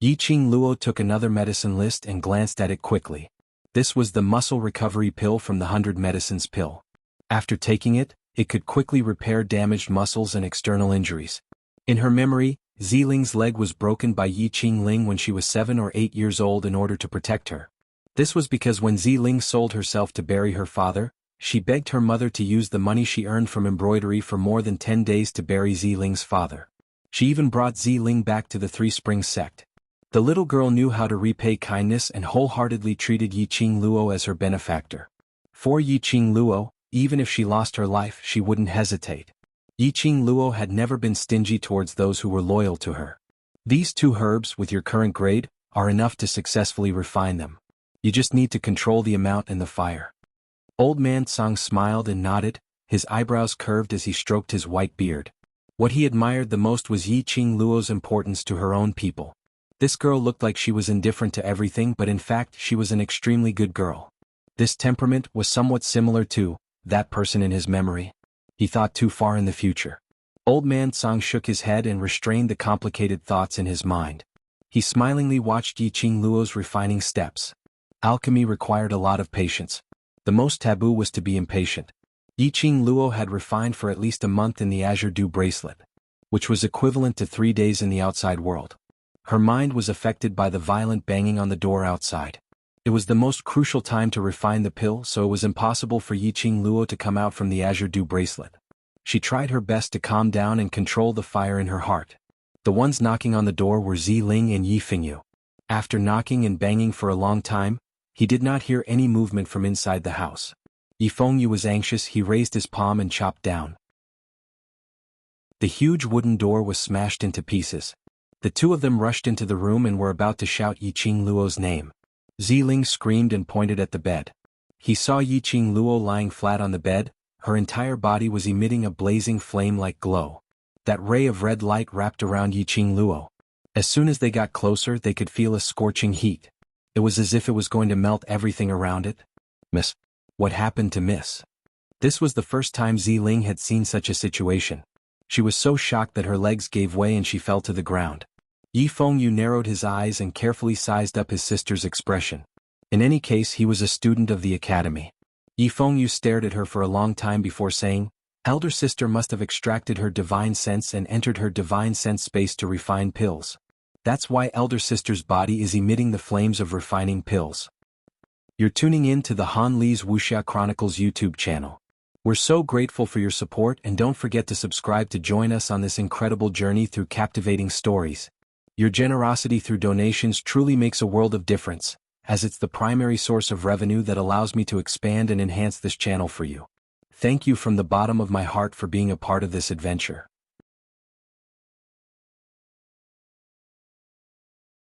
Speaker 1: Yiqing Luo took another medicine list and glanced at it quickly. This was the muscle recovery pill from the 100 Medicines pill. After taking it, it could quickly repair damaged muscles and external injuries. In her memory, Ziling's leg was broken by Yiqing Ling when she was 7 or 8 years old in order to protect her. This was because when Ziling sold herself to bury her father, she begged her mother to use the money she earned from embroidery for more than 10 days to bury Ziling's father. She even brought Ziling back to the Three Springs sect. The little girl knew how to repay kindness and wholeheartedly treated Yiqing Luo as her benefactor. For Yiqing Luo, even if she lost her life, she wouldn't hesitate. Yiqing Luo had never been stingy towards those who were loyal to her. These 2 herbs, with your current grade, are enough to successfully refine them. You just need to control the amount and the fire. Old man Tsang smiled and nodded, his eyebrows curved as he stroked his white beard. What he admired the most was Yiqing Luo's importance to her own people. This girl looked like she was indifferent to everything, but in fact she was an extremely good girl. This temperament was somewhat similar to that person in his memory. He thought too far in the future. Old man Tsang shook his head and restrained the complicated thoughts in his mind. He smilingly watched Yiqing Luo's refining steps. Alchemy required a lot of patience. The most taboo was to be impatient. Yiqing Luo had refined for at least a month in the azure dew bracelet, which was equivalent to 3 days in the outside world. Her mind was affected by the violent banging on the door outside. It was the most crucial time to refine the pill, so it was impossible for Yiqing Luo to come out from the azure dew bracelet. She tried her best to calm down and control the fire in her heart. The ones knocking on the door were Ziling and Yi Fengyu. After knocking and banging for a long time, he did not hear any movement from inside the house. Yi Fengyu was anxious. He raised his palm and chopped down. The huge wooden door was smashed into pieces. The two of them rushed into the room and were about to shout Yiqing Luo's name. Ziling screamed and pointed at the bed. He saw Yiqing Luo lying flat on the bed. Her entire body was emitting a blazing flame-like glow. That ray of red light wrapped around Yiqing Luo. As soon as they got closer, they could feel a scorching heat. It was as if it was going to melt everything around it. Miss. What happened to Miss? This was the first time Ziling had seen such a situation. She was so shocked that her legs gave way and she fell to the ground. Yi Fengyu narrowed his eyes and carefully sized up his sister's expression. In any case, he was a student of the academy. Yi Fengyu stared at her for a long time before saying, "Elder sister must have extracted her divine sense and entered her divine sense space to refine pills. That's why elder sister's body is emitting the flames of refining pills." You're tuning in to the Han Li's Wuxia Chronicles YouTube channel. We're so grateful for your support, and don't forget to subscribe to join us on this incredible journey through captivating stories. Your generosity through donations truly makes a world of difference, as it's the primary source of revenue that allows me to expand and enhance this channel for you. Thank you from the bottom of my heart for being a part of this adventure.